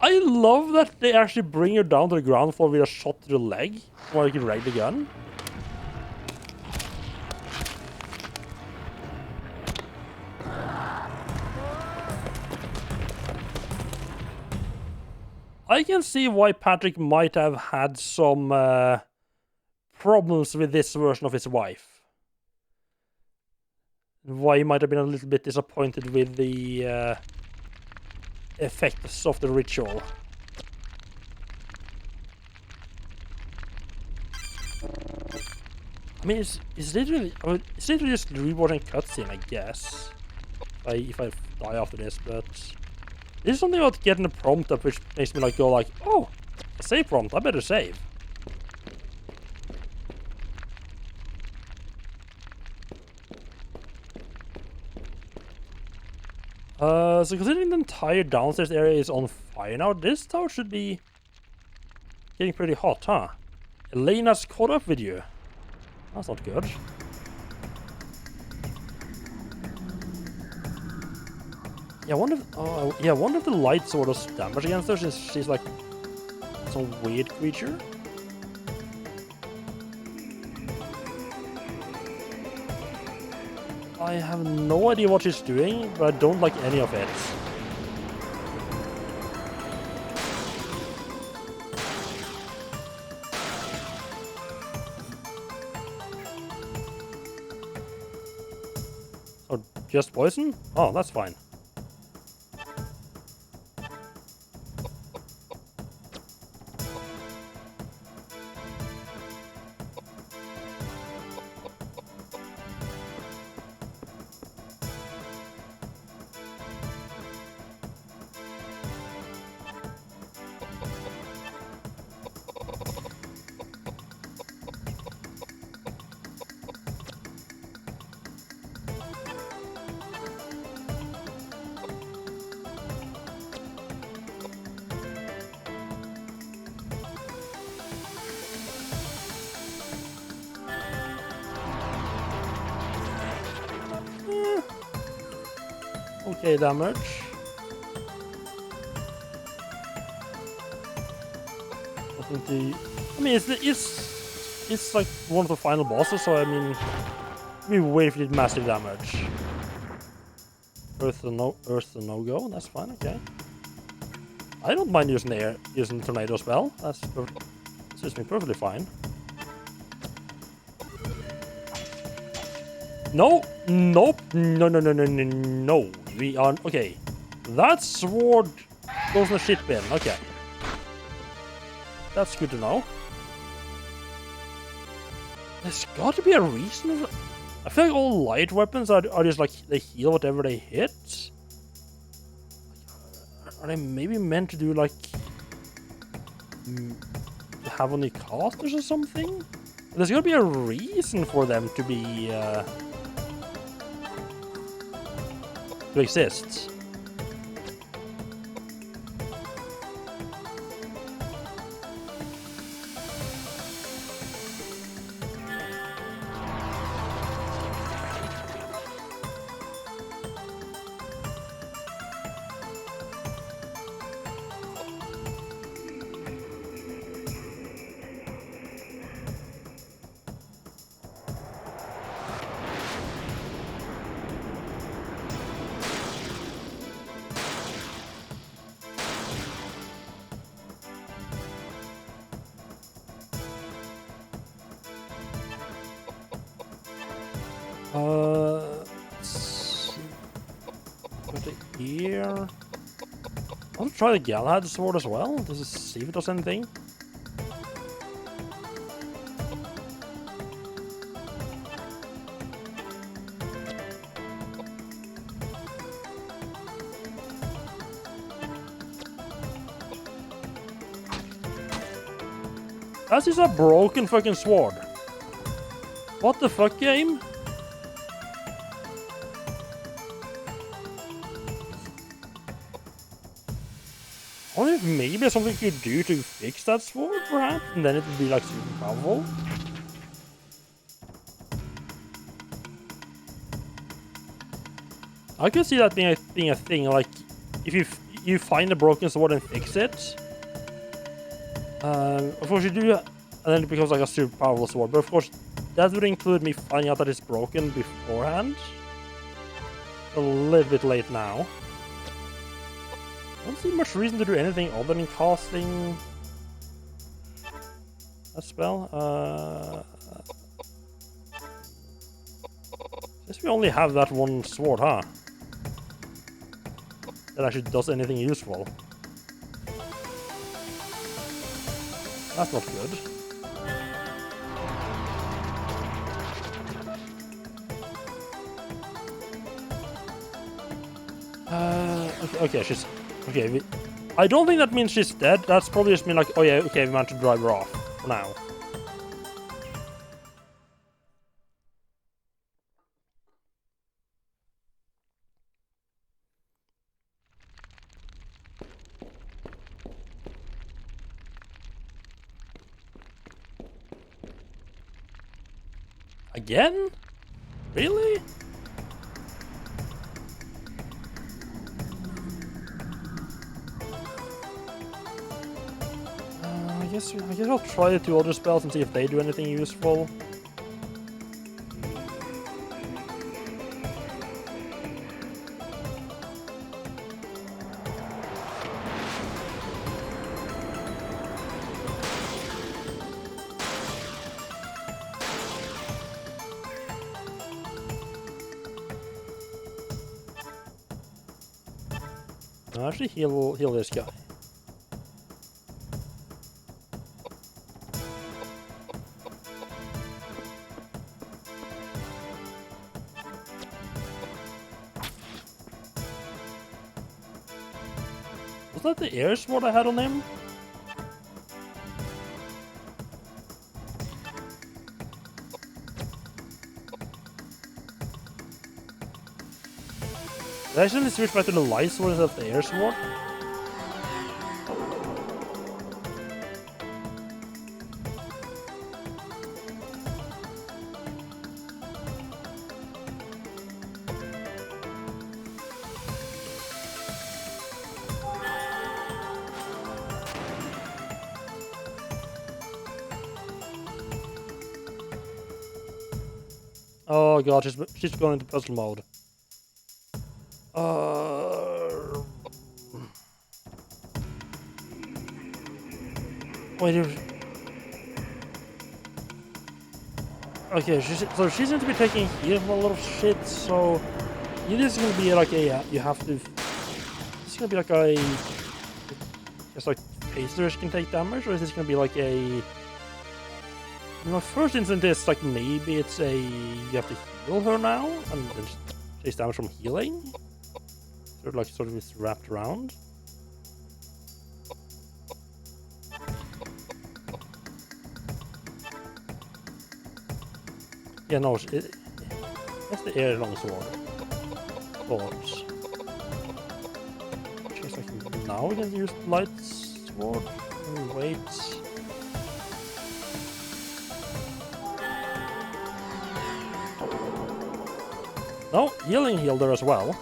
Speaker 1: I love that they actually bring you down to the ground floor with a shot to the leg, while you can raid the gun. I can see why Patrick might have had some problems with this version of his wife. why you might have been a little bit disappointed with the effects of the ritual. I mean, it's literally, it's literally just rewatching cutscene, I guess. If I die after this, but there's something about getting a prompt up which makes me like go like, oh, a save prompt, I better save. So considering the entire downstairs area is on fire now, this tower should be getting pretty hot, huh? Elena's caught up with you. That's not good. Yeah, I wonder if the light sword does damage against her since she's like some weird creature. I have no idea what she's doing, but I don't like any of it. Oh, just poison? Oh, that's fine. Okay, damage. Nothing to... I mean, it's like one of the final bosses, so I mean, we wait if it did massive damage. Earth's a no-go. That's fine. Okay. I don't mind using tornado spell. That suits me perfectly fine. No, nope, no. We are okay. That sword goes in the shit bin. Okay, that's good to know. There's got to be a reason. I feel like all light weapons are just like they heal whatever they hit. Are they maybe meant to do like have only casters or something? There's got to be a reason for them to be to exist. Put it here. I'll try the Galahad sword as well. Just to see if it does anything. That's just a broken fucking sword. What the fuck, game? I wonder if maybe there's something you could do to fix that sword, perhaps? And then it would be like super powerful. I could see that being a thing, like, if you find a broken sword and fix it. Of course you do, and then it becomes like a super powerful sword, but of course that would include me finding out that it's broken beforehand. A little bit late now. I don't see much reason to do anything other than casting a spell. Guess we only have that one sword, huh? That actually does anything useful. That's not good. Okay, she's... Okay, I don't think that means she's dead. That's probably just mean like, oh yeah, okay, we managed to drive her off. For now. Again? Really? I guess I'll try the two other spells and see if they do anything useful. I'll actually heal this guy. Was that the air sword I had on him? Did I actually switch back to the light sword instead of the air sword? Oh god, she's going into puzzle mode. Wait. Okay, so she seems to be taking heal from a lot of shit. So either it's gonna be like a you have to. It's gonna be like a just like pacers can take damage, or is this gonna be like a? My first instinct is like maybe it's a you have to heal her now and then takes damage from healing. Sort of is wrapped around. Yeah, no, that's the air longsword. Swords. Just like now we can use light sword. Wait. No, healing healed her as well.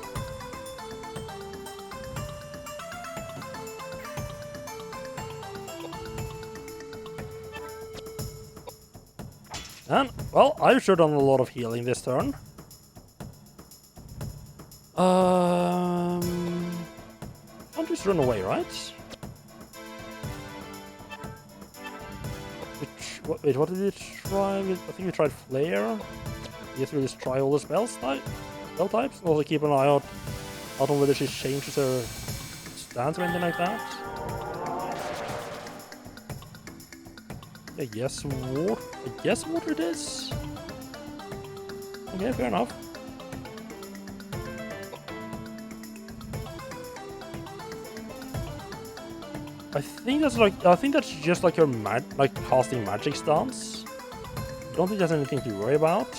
Speaker 1: And, well, I've sure done a lot of healing this turn. I'll just run away, right? Wait, what did we try? I think we tried Flare. Yes, we'll just try all the spell types. Also keep an eye out on whether she changes her stance or anything like that. I guess water it is. Okay, fair enough. I think that's just like her casting magic stance. I don't think there's anything to worry about.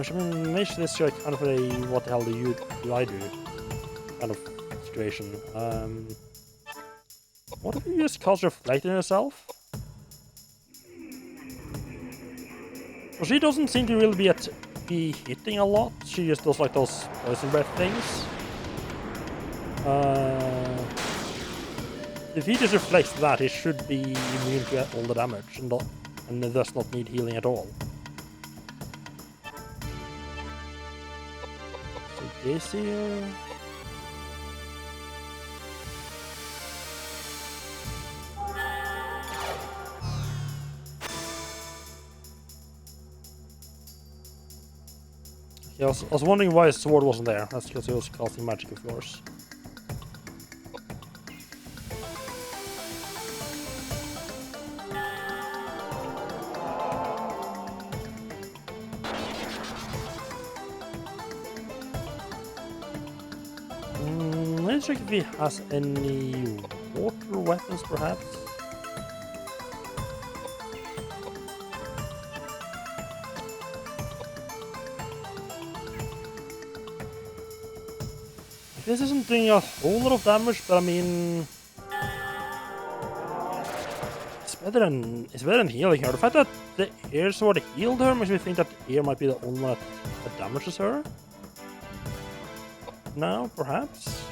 Speaker 1: Should we make this like kind of a what the hell do I do kind of situation? What if you just cast Reflect on yourself? Well, she doesn't seem to really be hitting a lot. She just does like those poison breath things. If he just reflects that, he should be immune to all the damage and does not need healing at all. So this here. Yeah, I was wondering why his sword wasn't there. That's because he was casting magic, of course. Let's check if he has any water weapons, perhaps. This isn't doing a whole lot of damage, but I mean, it's better than healing her. The fact that the air sword healed her makes me think that the air might be the only one that damages her. Now, perhaps.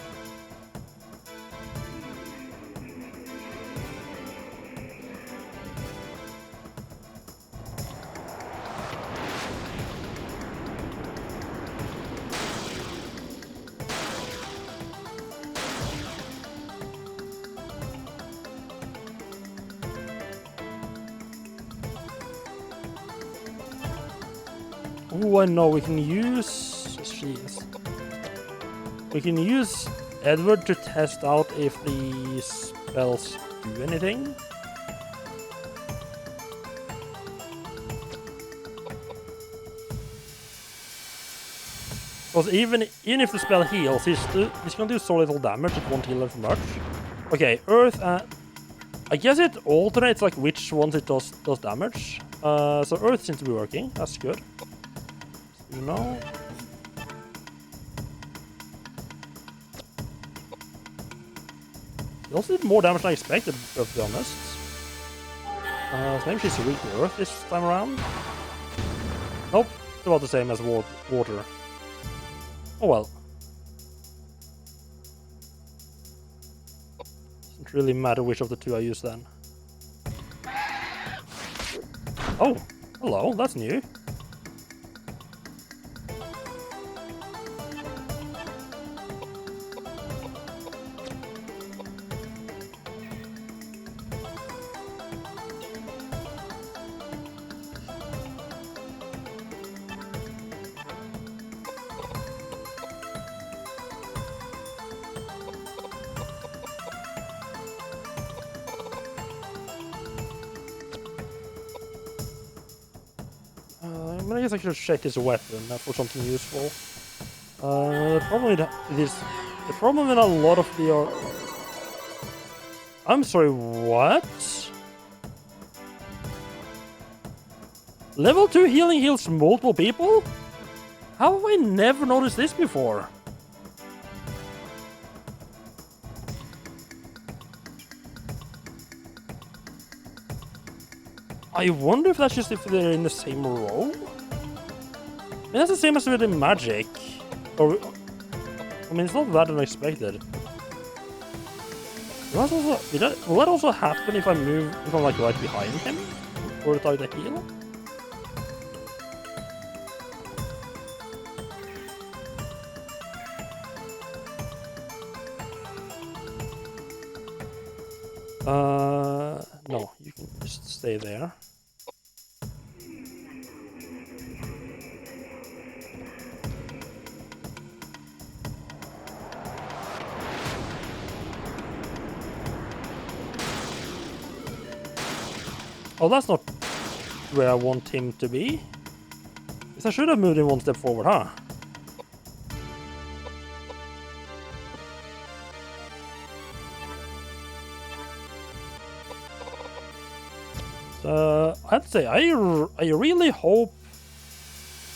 Speaker 1: Oh, I know we can use. Jeez. We can use Edward to test out if the spells do anything. Because even if the spell heals, he's gonna do so little damage it won't heal as much. Okay, Earth. I guess it alternates like which ones it does damage. So Earth seems to be working. That's good. No. She also did more damage than I expected, to be honest. So maybe she's weak to Earth this time around. Nope, it's about the same as water. Oh well. Doesn't really matter which of the two I use then. Oh, hello, that's new. I guess I should check his weapon for something useful. The problem with a lot of the I'm sorry, what? Level 2 healing heals multiple people? How have I never noticed this before? I wonder if that's just if they're in the same row? I mean, that's the same as with the magic. Or, I mean, it's not that unexpected. Will that also happen if I'm like right behind him? Or try to heal? No, you can just stay there. Oh, that's not where I want him to be. Guess I should have moved him one step forward, huh? I have to say, I really hope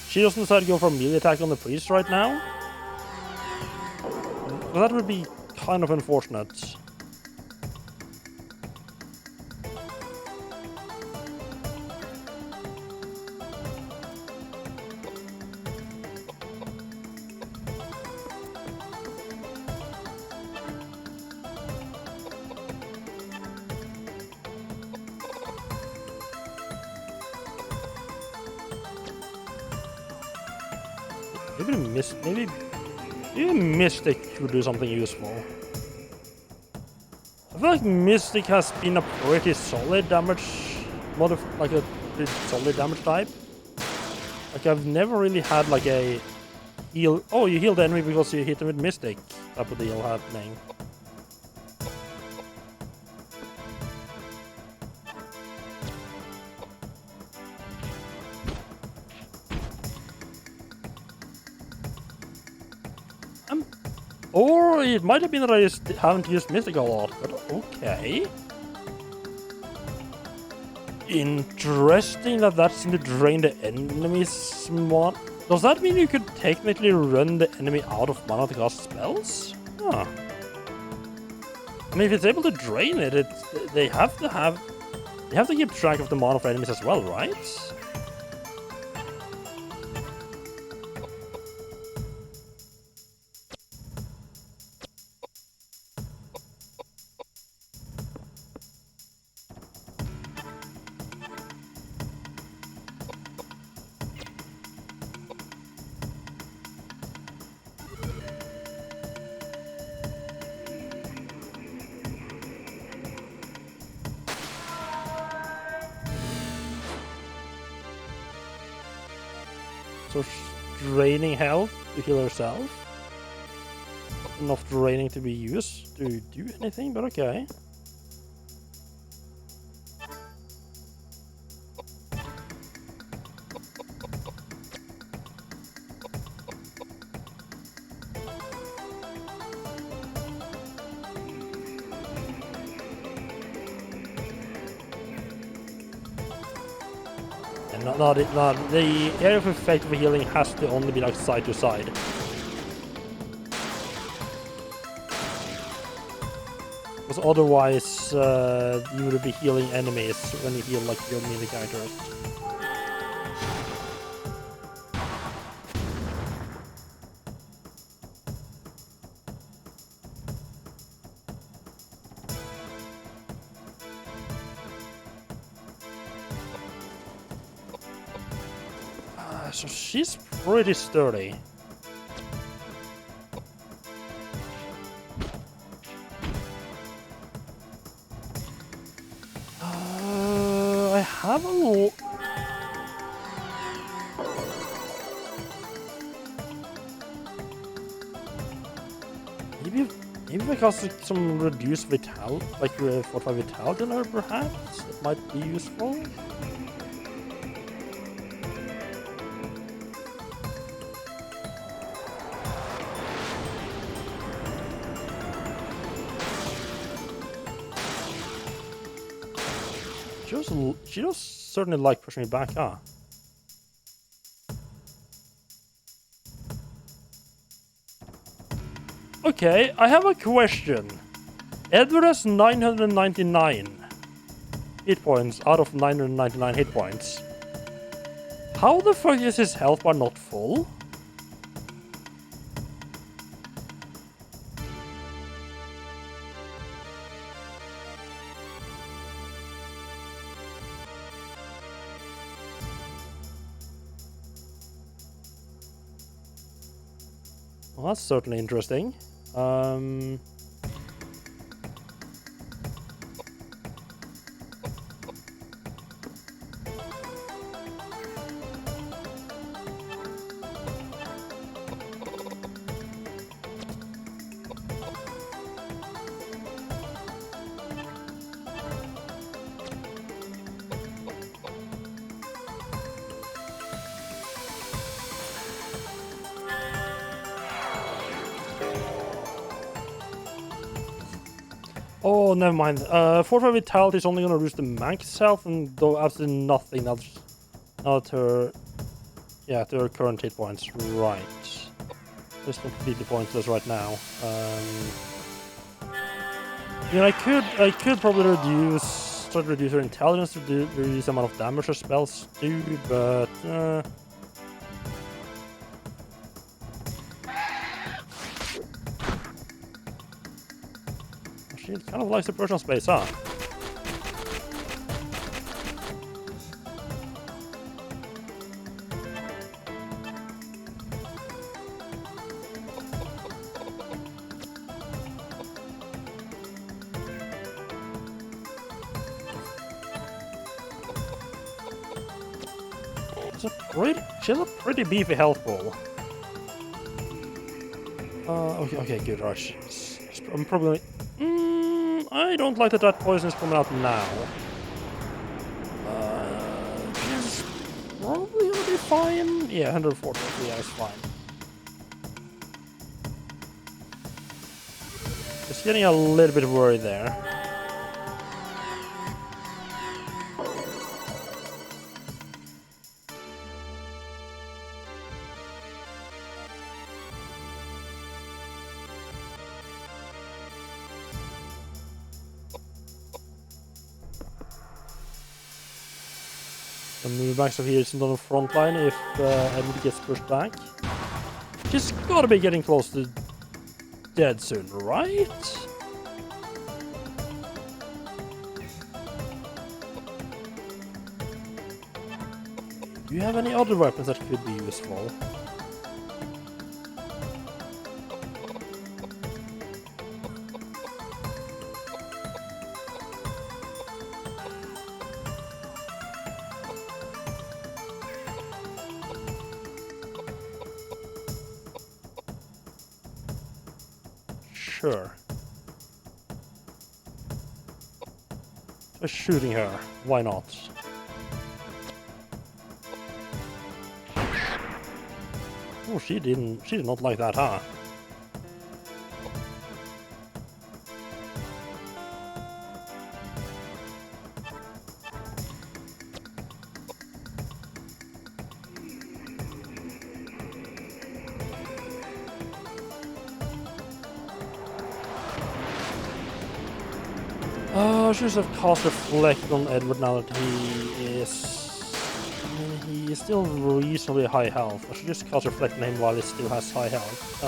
Speaker 1: she doesn't decide to go for a melee attack on the priest right now. Well, that would be kind of unfortunate. Maybe Mystic could do something useful. I feel like Mystic has been a pretty solid damage like a pretty solid damage type. Like I've never really had like a heal. Oh, you heal the enemy because you hit them with Mystic. Type of deal happening. Or it might have been that I just haven't used Mystic a lot, but okay. Interesting that that's going to drain the enemy's mana. Does that mean you could technically run the enemy out of mana to cast spells? Huh. I mean, if it's able to drain it, they have to keep track of the mana for enemies as well, right? So draining health to heal herself. Enough draining to be used to do anything, but okay. And not the area of effect for healing has to only be like side to side. Because otherwise, you would be healing enemies when you heal like your melee characters. So she's pretty sturdy. I have a little... Maybe if I cast some reduced vitality, like 45 vitality on her, perhaps it might be useful. She does certainly like pushing me back, huh? Okay, I have a question. Edward has 999 hit points out of 999 hit points. How the fuck is his health bar not full? Well, that's certainly interesting. Oh, never mind. 45 vitality is only gonna reduce the max health and do absolutely nothing else. Not her... Yeah, to her current hit points. Right. Just completely pointless right now. Yeah, I could probably start to reduce her intelligence to reduce the amount of damage her spells do, but... She kind of likes the personal space, huh? She has a pretty beefy health ball. Okay, good, right. I'm probably... I don't like that poison is coming out now. It's probably gonna be fine. Yeah, 140, yeah, it's fine. Just getting a little bit worried there. And move back so he isn't on the front line if Edward gets pushed back. He's gotta be getting close to dead soon, right? Do you have any other weapons that could be useful? Sure. Just shooting her. Why not? Oh, she did not like that, huh? I should have cast Reflect on Edward now that he is... I mean, he is still reasonably high health. I should just cast Reflect on him while he still has high health.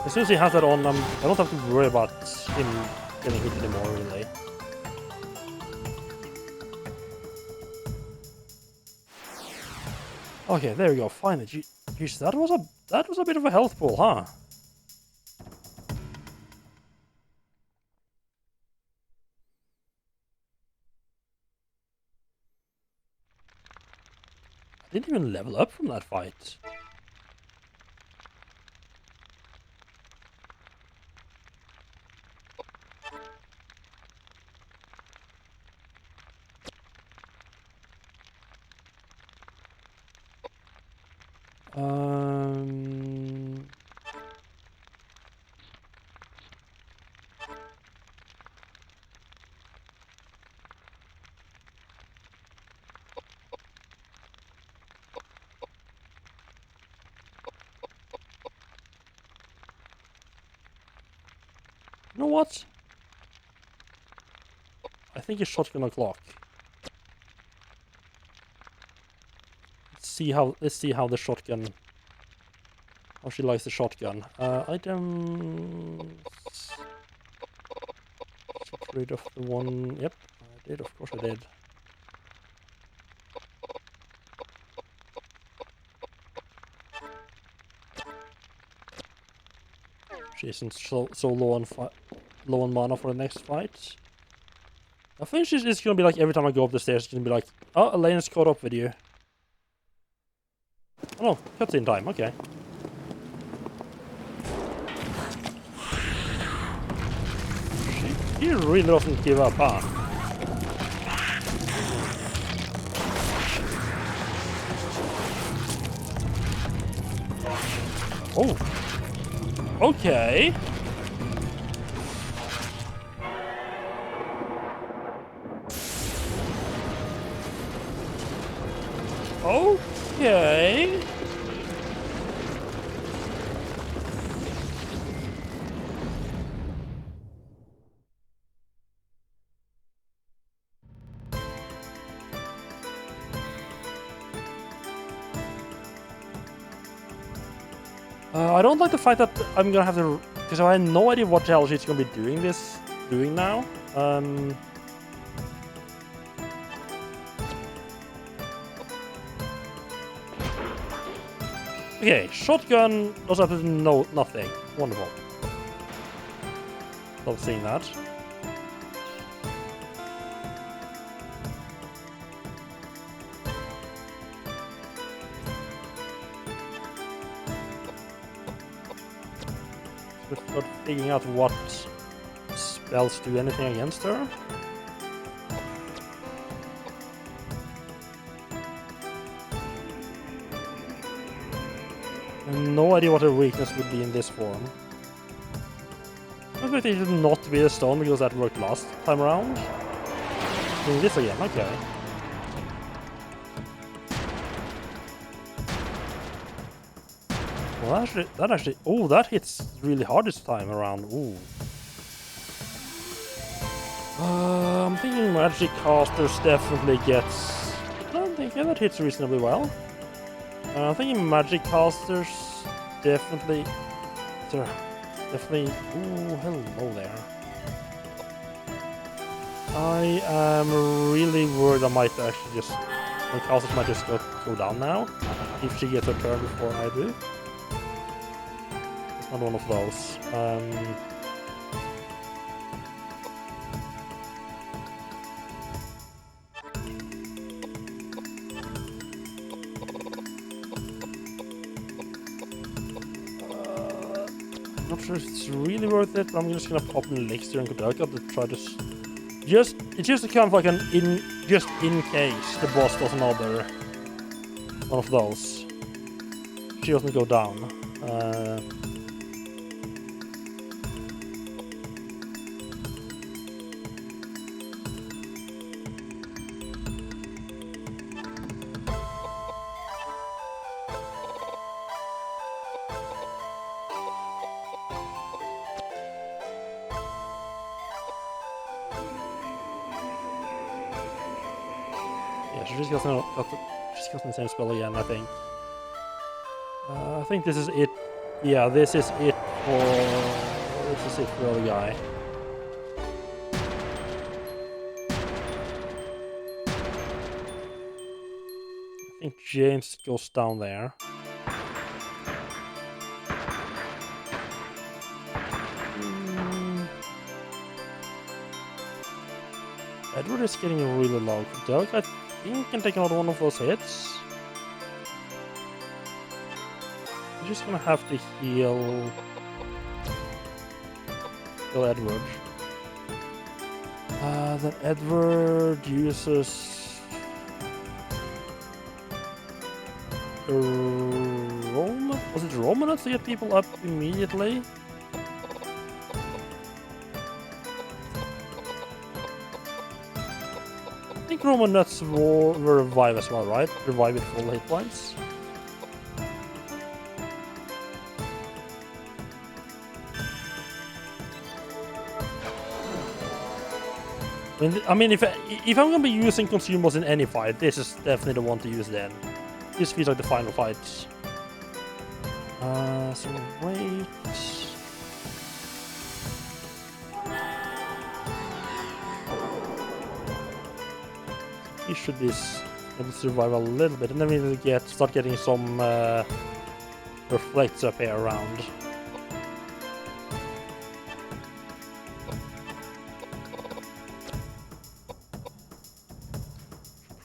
Speaker 1: As soon as he has that on, I don't have to worry about him getting hit anymore, really. Okay, there we go. Finally, jeez, that was a bit of a health pool, huh? I didn't even level up from that fight. You know what? I think a shotgun o'clock. Let's see how the shotgun, how she likes the shotgun. Items. Get rid of the one. Yep, I did. Of course I did. She isn't so low on mana for the next fight. I think she's just gonna be like every time I go up the stairs, it's gonna be like, oh, Elena's caught up with you. Oh no, cutscene time. Okay. She really doesn't give up, huh? Oh. Okay. Okay. I don't like the fact that I'm gonna have to, because I have no idea what the hell she's gonna be doing now. Okay, shotgun does absolutely nothing. Wonderful. Love seeing that. to start figuring out what spells do anything against her. I have no idea what her weakness would be in this form. I think it should not be a stone because that worked last time around. Doing this again, okay. Well, oh, that hits really hard this time around. Ooh. I'm thinking magic casters definitely gets. I think that hits reasonably well. I'm thinking magic casters definitely. Definitely. Ooh, hello there. I am really worried I might actually just. My casters might just go down now. If she gets her turn before I do. It's not one of those. Not sure if it's really worth it, but I'm just gonna pop an elixir and Koudelka to try to it's just kind of like an just in case the boss does another one of those. She doesn't go down. Yeah, she's got the same spell again, I think. I think this is it. Yeah, this is it for the guy. I think James goes down there. Edward is getting really low. Koudelka, I think, can take another one of those hits. I'm just gonna have to heal Edward. Then Edward uses Roman. Was it Romanus to get people up immediately? I think Roman nuts will revive as well, right? Revive with full hit points. I mean, if I'm gonna be using consumables in any fight, this is definitely the one to use then. This feels like the final fight. So wait. He should be able to survive a little bit, and then we start getting some reflects up here around.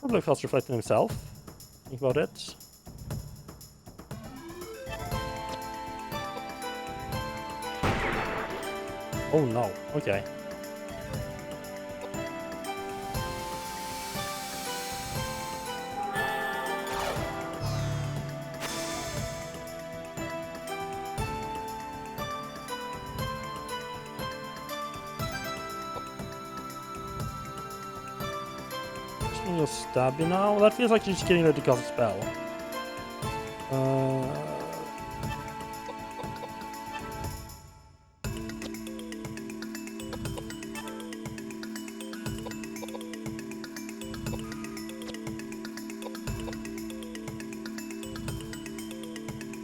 Speaker 1: Probably cast reflecting himself. Think about it. Oh no. Okay. You'll stab you now? That feels like she's getting ready to cast a spell.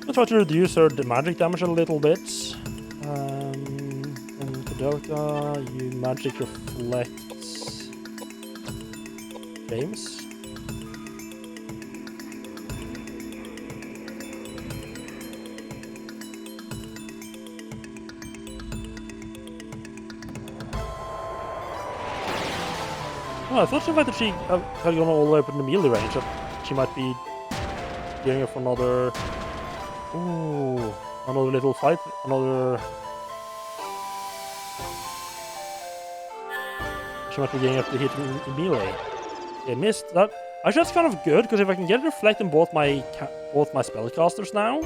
Speaker 1: I'll try to reduce her magic damage a little bit. And Koudelka, you magic reflect James. Oh, I thought that she had gone all the way up in the melee range. That she might be gearing up for another. Ooh, another little fight. Another She might be getting up to hit in melee. Okay, missed that. Actually, that's kind of good because if I can get reflect on both my spellcasters now,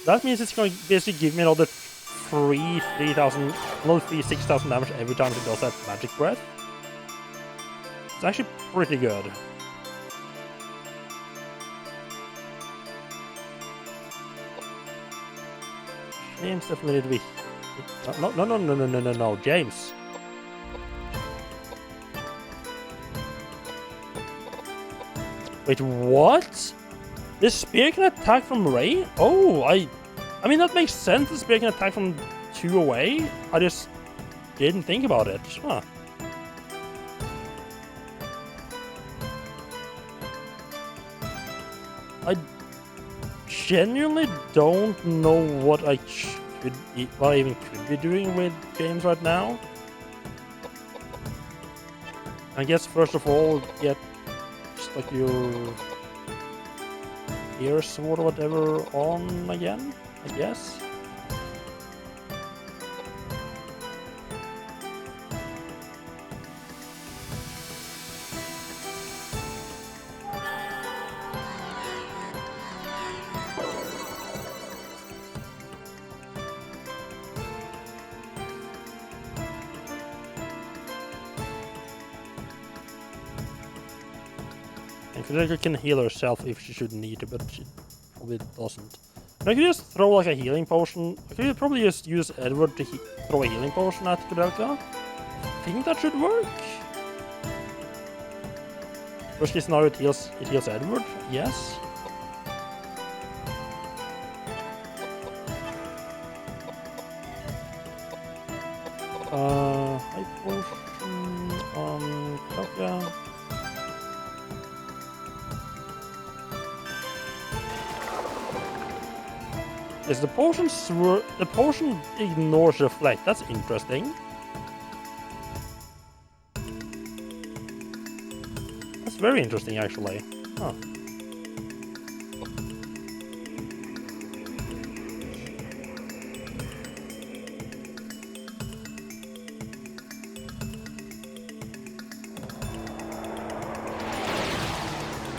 Speaker 1: that means it's going to basically give me another 3,000, another 6,000 damage every time it does that magic breath. It's actually pretty good. James definitely need to be. No, James. Wait, what? This spear can attack from Ray? Oh, I mean, that makes sense. The spear can attack from 2 away. I just didn't think about it. Huh. I genuinely don't know what I even could be doing with James right now. I guess first of all, get just like your ear sword or whatever on again, I guess. And Koudelka can heal herself if she should need to, but she probably doesn't. And I could just throw like a healing potion. I could probably just use Edward to throw a healing potion at Koudelka. I think that should work. Worst case scenario, it heals Edward. Yes. High potion on Koudelka. Yes, the potion ignores reflect. That's interesting. That's very interesting, actually. Huh.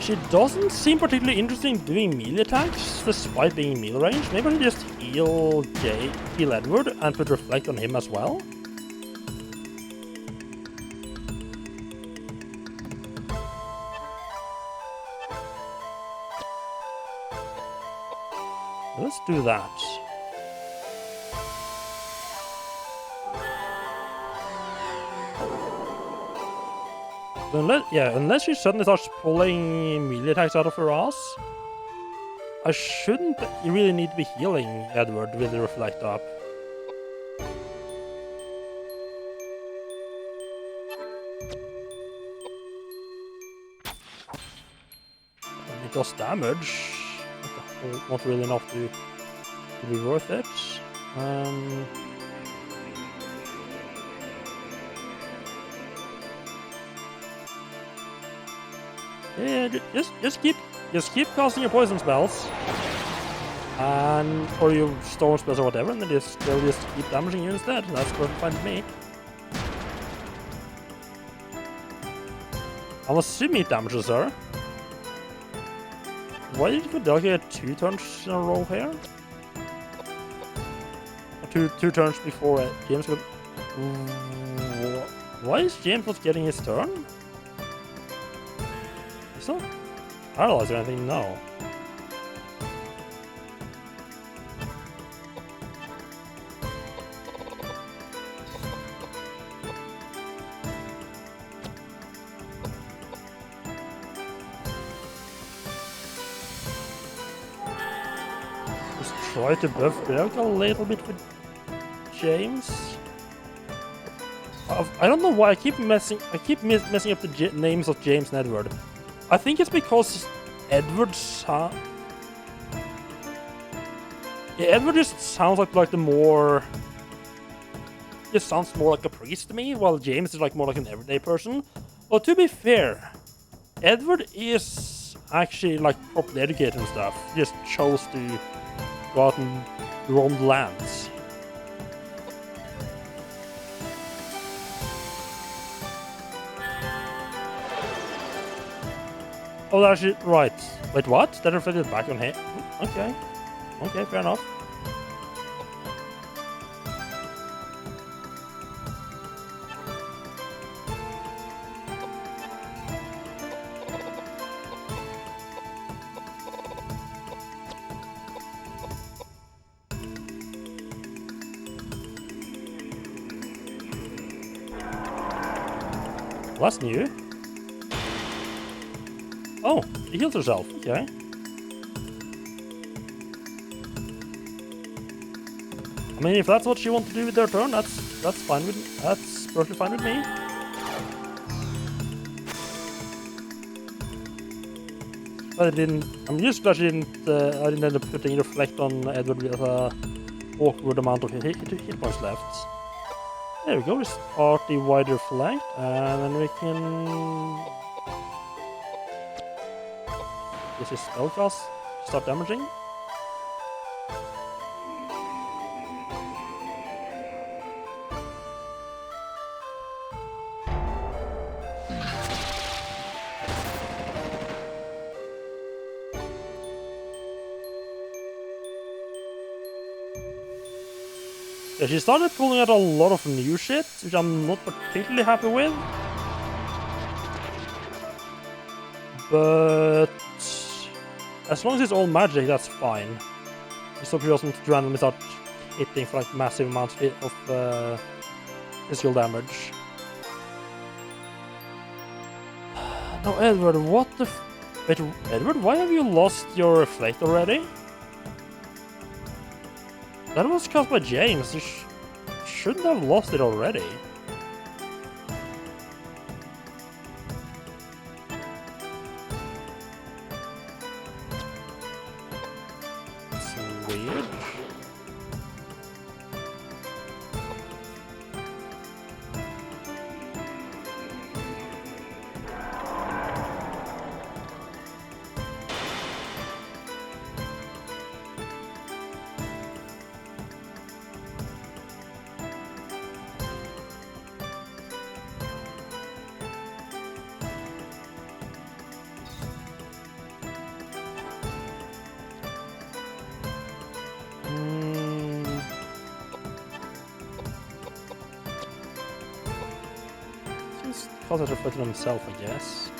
Speaker 1: She doesn't seem particularly interested in doing melee attacks, despite being in melee range. Maybe I should just heal Edward and put reflect on him as well. Let's do that. Unless she suddenly starts pulling melee attacks out of her ass, I shouldn't really need to be healing Edward with the reflect up. And it does damage. Not really enough to be worth it. Yeah, just keep casting your poison spells, or your storm spells or whatever, and then they'll just keep damaging you instead. That's perfectly fine with me. I'm assuming it damages her. Why did Koudelka get 2 turns in a row here? Or two turns before James got. Why is James not getting his turn? It's not paralyzed or anything, no. Just try to buff Koudelka a little bit with James. I don't know why I keep messing up the names of James and Edward. I think it's because Edward just sounds like the more. Just sounds more like a priest to me, while James is like more like an everyday person. Well, to be fair, Edward is actually like properly educated and stuff. He just chose to go out and roamed lands. Oh, that's actually right. Wait, what? That reflected back on him? Okay. Okay, fair enough. Well, that's new. Oh, she healed herself. Okay. I mean, if that's what she wants to do with her turn, that's fine with that's perfectly fine with me. But I didn't. I'm just glad she didn't. I didn't end up putting reflect on Edward with a awkward amount of hit points left. There we go. We start the wider flank, and then we can. This is spellcast. Start damaging. Yeah, she started pulling out a lot of new shit, which I'm not particularly happy with. But as long as it's all magic, that's fine. Just so she doesn't randomly start hitting for like massive amounts of physical damage. Now, Edward, what the wait, Edward, why have you lost your reflect already? That was cast by James. You shouldn't have lost it already. It's weird. Cause it reflected on himself, I guess.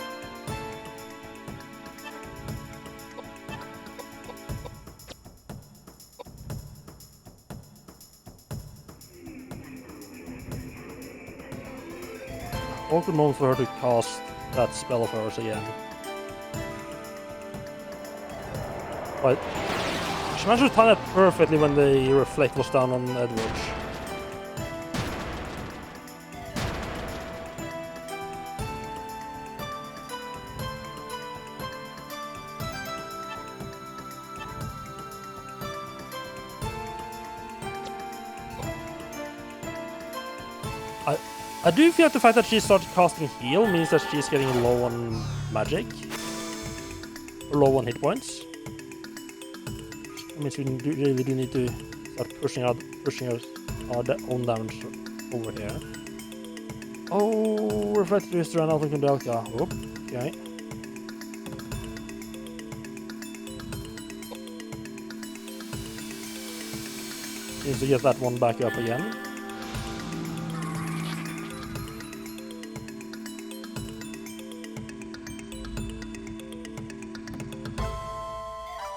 Speaker 1: Awkward moment for her to cast that spell of hers again. Right. She managed to time it perfectly when the reflect was down on Edward. I do feel like the fact that she started casting heal means that she's getting low on magic. Or low on hit points. That means we really do need to start pushing our own damage over here. Oh, reflected is ran out on Koudelka. Oh, okay. Needs to get that one back up again.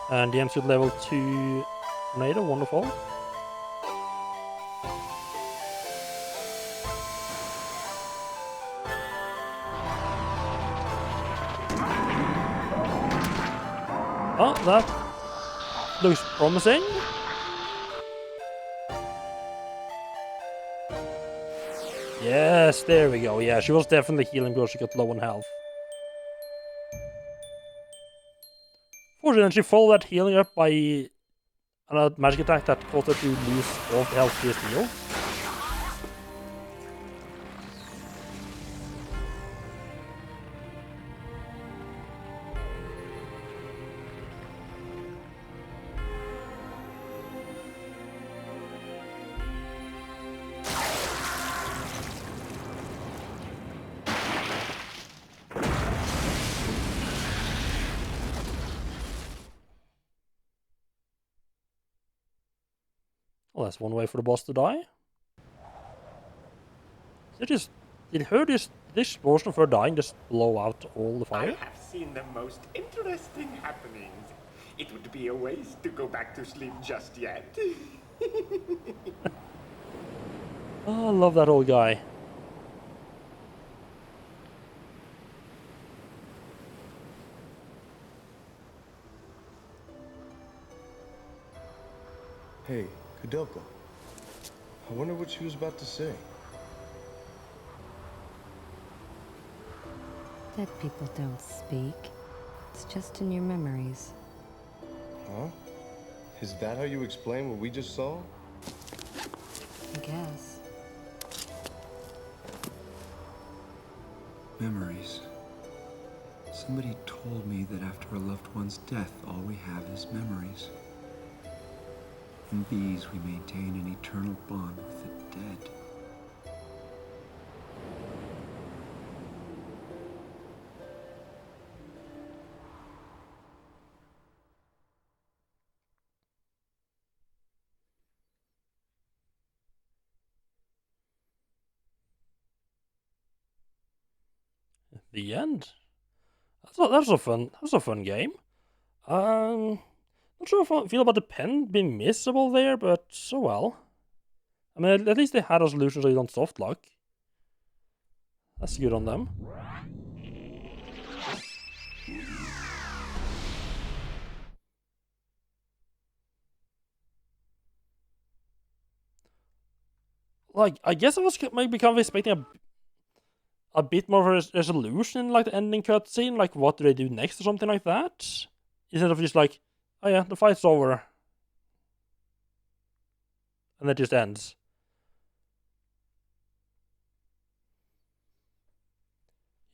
Speaker 1: And the M should level 2 tornado, wonderful. Oh, that looks promising. Yes, there we go. Yeah, she was definitely healing because she got low on health. Fortunately, she followed that healing up by a magic attack that caused her to lose all the health she has healed. that's one way for the boss to die. Did this explosion of her dying just blow out all the
Speaker 6: I
Speaker 1: fire?
Speaker 6: have seen the most interesting happenings. It would be a waste to go back to sleep just yet.
Speaker 1: Oh, I love that old guy.
Speaker 4: Hey, Koudelka. I wonder what she was about to say.
Speaker 7: Dead people don't speak. It's just in your memories.
Speaker 4: Huh? Is that how you explain what we just saw?
Speaker 7: I guess.
Speaker 5: Memories. Somebody told me that after a loved one's death, all we have is memories. In these, we maintain an eternal bond with the dead.
Speaker 1: The end. That's a fun game. Not sure if I feel about the pen being missable there, but so well. I mean, at least they had a solution so you don't soft lock. That's good on them. Like, I guess I was maybe kind of expecting a bit more of a resolution in like the ending cutscene, like what do they do next or something like that, instead of just like, oh yeah, the fight's over, and it just ends.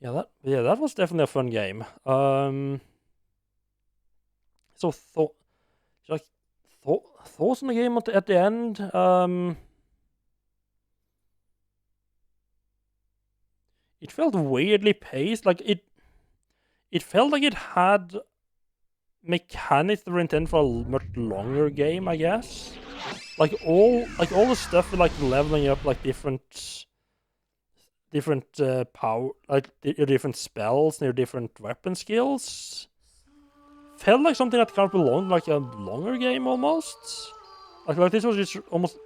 Speaker 1: Yeah, that was definitely a fun game. So thoughts on the game at the end. It felt weirdly paced. Like it felt like it had mechanics that were intended for a much longer game, I guess. Like all the stuff with like leveling up like different power, like your different spells and your different weapon skills, felt like something that kind of belonged like a longer game almost. Like this was just almost.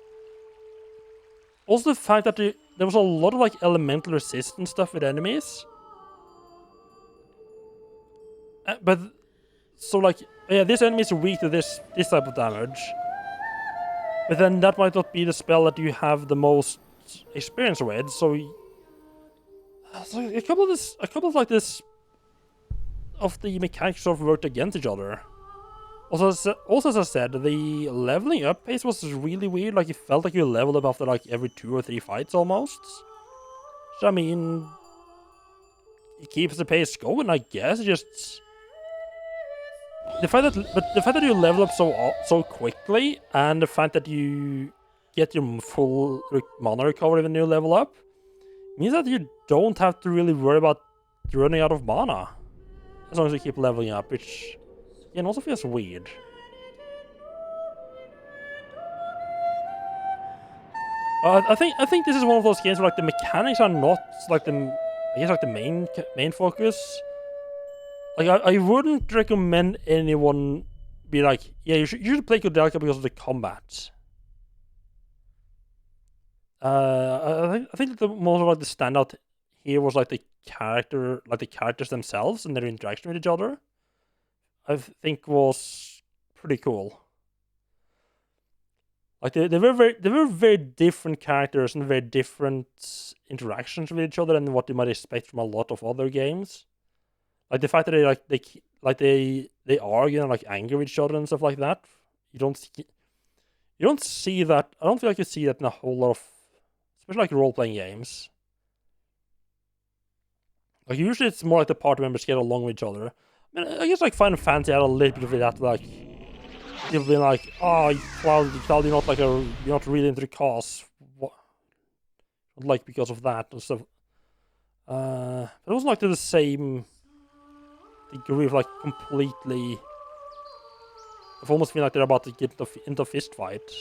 Speaker 1: Also, the fact that there was a lot of like elemental resistance stuff with enemies. But so like, yeah, this enemy is weak to this type of damage. But then that might not be the spell that you have the most experience with. So a couple of like this of the mechanics sort of worked against each other. Also, as I said, the leveling up pace was really weird. Like, it felt like you leveled up after like every 2 or 3 fights almost. So I mean, it keeps the pace going, I guess. Just the fact that you level up so quickly, and the fact that you get your full mana recovery when you level up, means that you don't have to really worry about running out of mana as long as you keep leveling up, which again also feels weird. I think this is one of those games where like the mechanics are not like the main focus. Like I wouldn't recommend anyone be like, yeah, you should play Koudelka because of the combat. I think the most of like the standout here was like the characters themselves and their interaction with each other. I think was pretty cool. Like they were very different characters and very different interactions with each other than what you might expect from a lot of other games. Like the fact that they argue and like anger with each other and stuff like that. You don't see that. I don't feel like you see that in a whole lot of, especially like role playing games. Like usually it's more like the party members get along with each other. I mean, I guess like Final Fantasy had a little bit of that, like people being like, "Oh, Cloud, you're not really into the cause, what? Like because of that and stuff." But it wasn't like to the same degree of like completely. I've almost feel like they're about to get into a fist fight.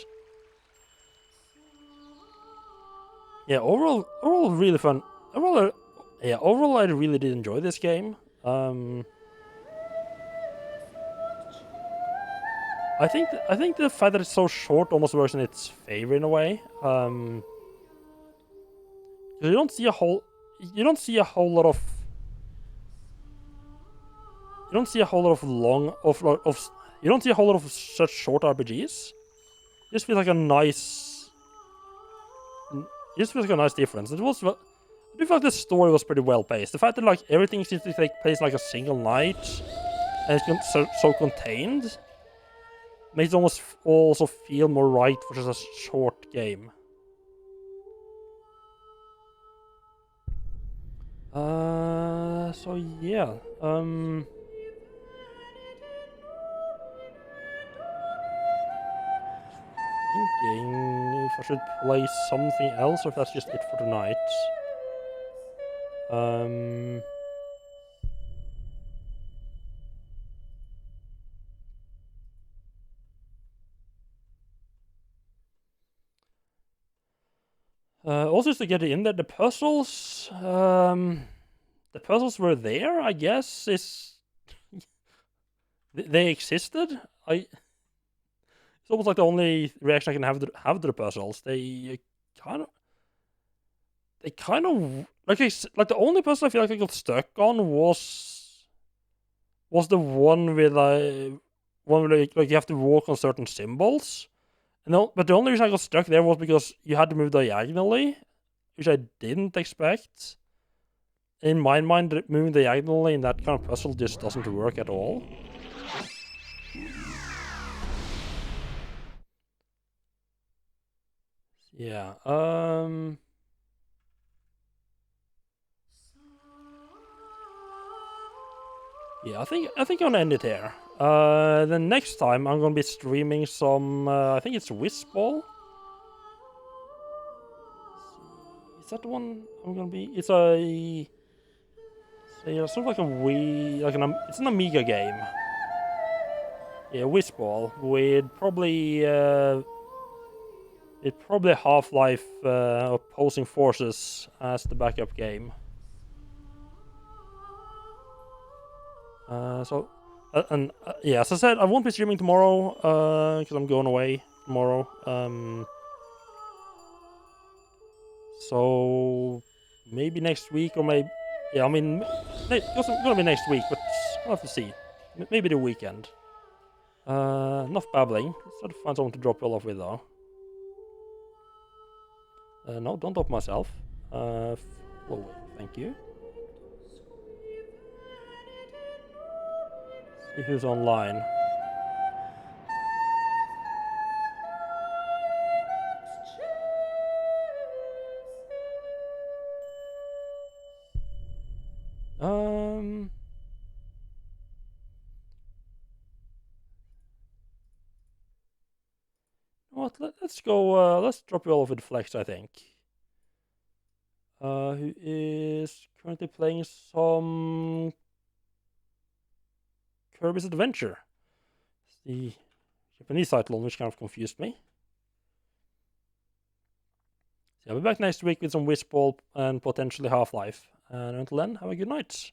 Speaker 1: Yeah, overall really fun. Overall I really did enjoy this game. I think the fact that it's so short almost works in its favor in a way. 'Cause you don't see a whole lot of you don't see a whole lot of such short RPGs. It just feels like a nice difference. I do feel like the story was pretty well paced. The fact that like everything seems to take place like a single night and it's so contained makes it almost also feel more right for just a short game. So yeah. Thinking if I should play something else or if that's just it for tonight. Also, just to get it in there, the puzzles were there, I guess. They existed. It's almost like the only reaction I can have to the puzzles. They kind of like the only puzzle I feel like I got stuck on was the one with like you have to walk on certain symbols. But the only reason I got stuck there was because you had to move diagonally, which I didn't expect. In my mind, moving diagonally in that kind of puzzle just doesn't work at all. Yeah. Yeah, I think I'm gonna end it here. The next time I'm gonna be streaming some. I think it's Whistball. Is that the one I'm gonna be? It's a. Yeah, sort of like a Wii, it's an Amiga game. Yeah, Whistball with probably Half-Life Opposing Forces as the backup game. Yeah, as I said, I won't be streaming tomorrow because I'm going away tomorrow. So maybe next week or maybe I mean it's gonna be next week, but I'll have to see. Maybe the weekend. Enough babbling. Let's try to find someone to drop you all off with though. No, don't drop myself. Flowing, thank you. See who's online. What? Let's go. Let's drop you all off with Flex, I think. Who is currently playing some Kirby's Adventure. It's the Japanese title, which kind of confused me. So I'll be back next week with some Whistball and potentially Half-Life. And until then, have a good night.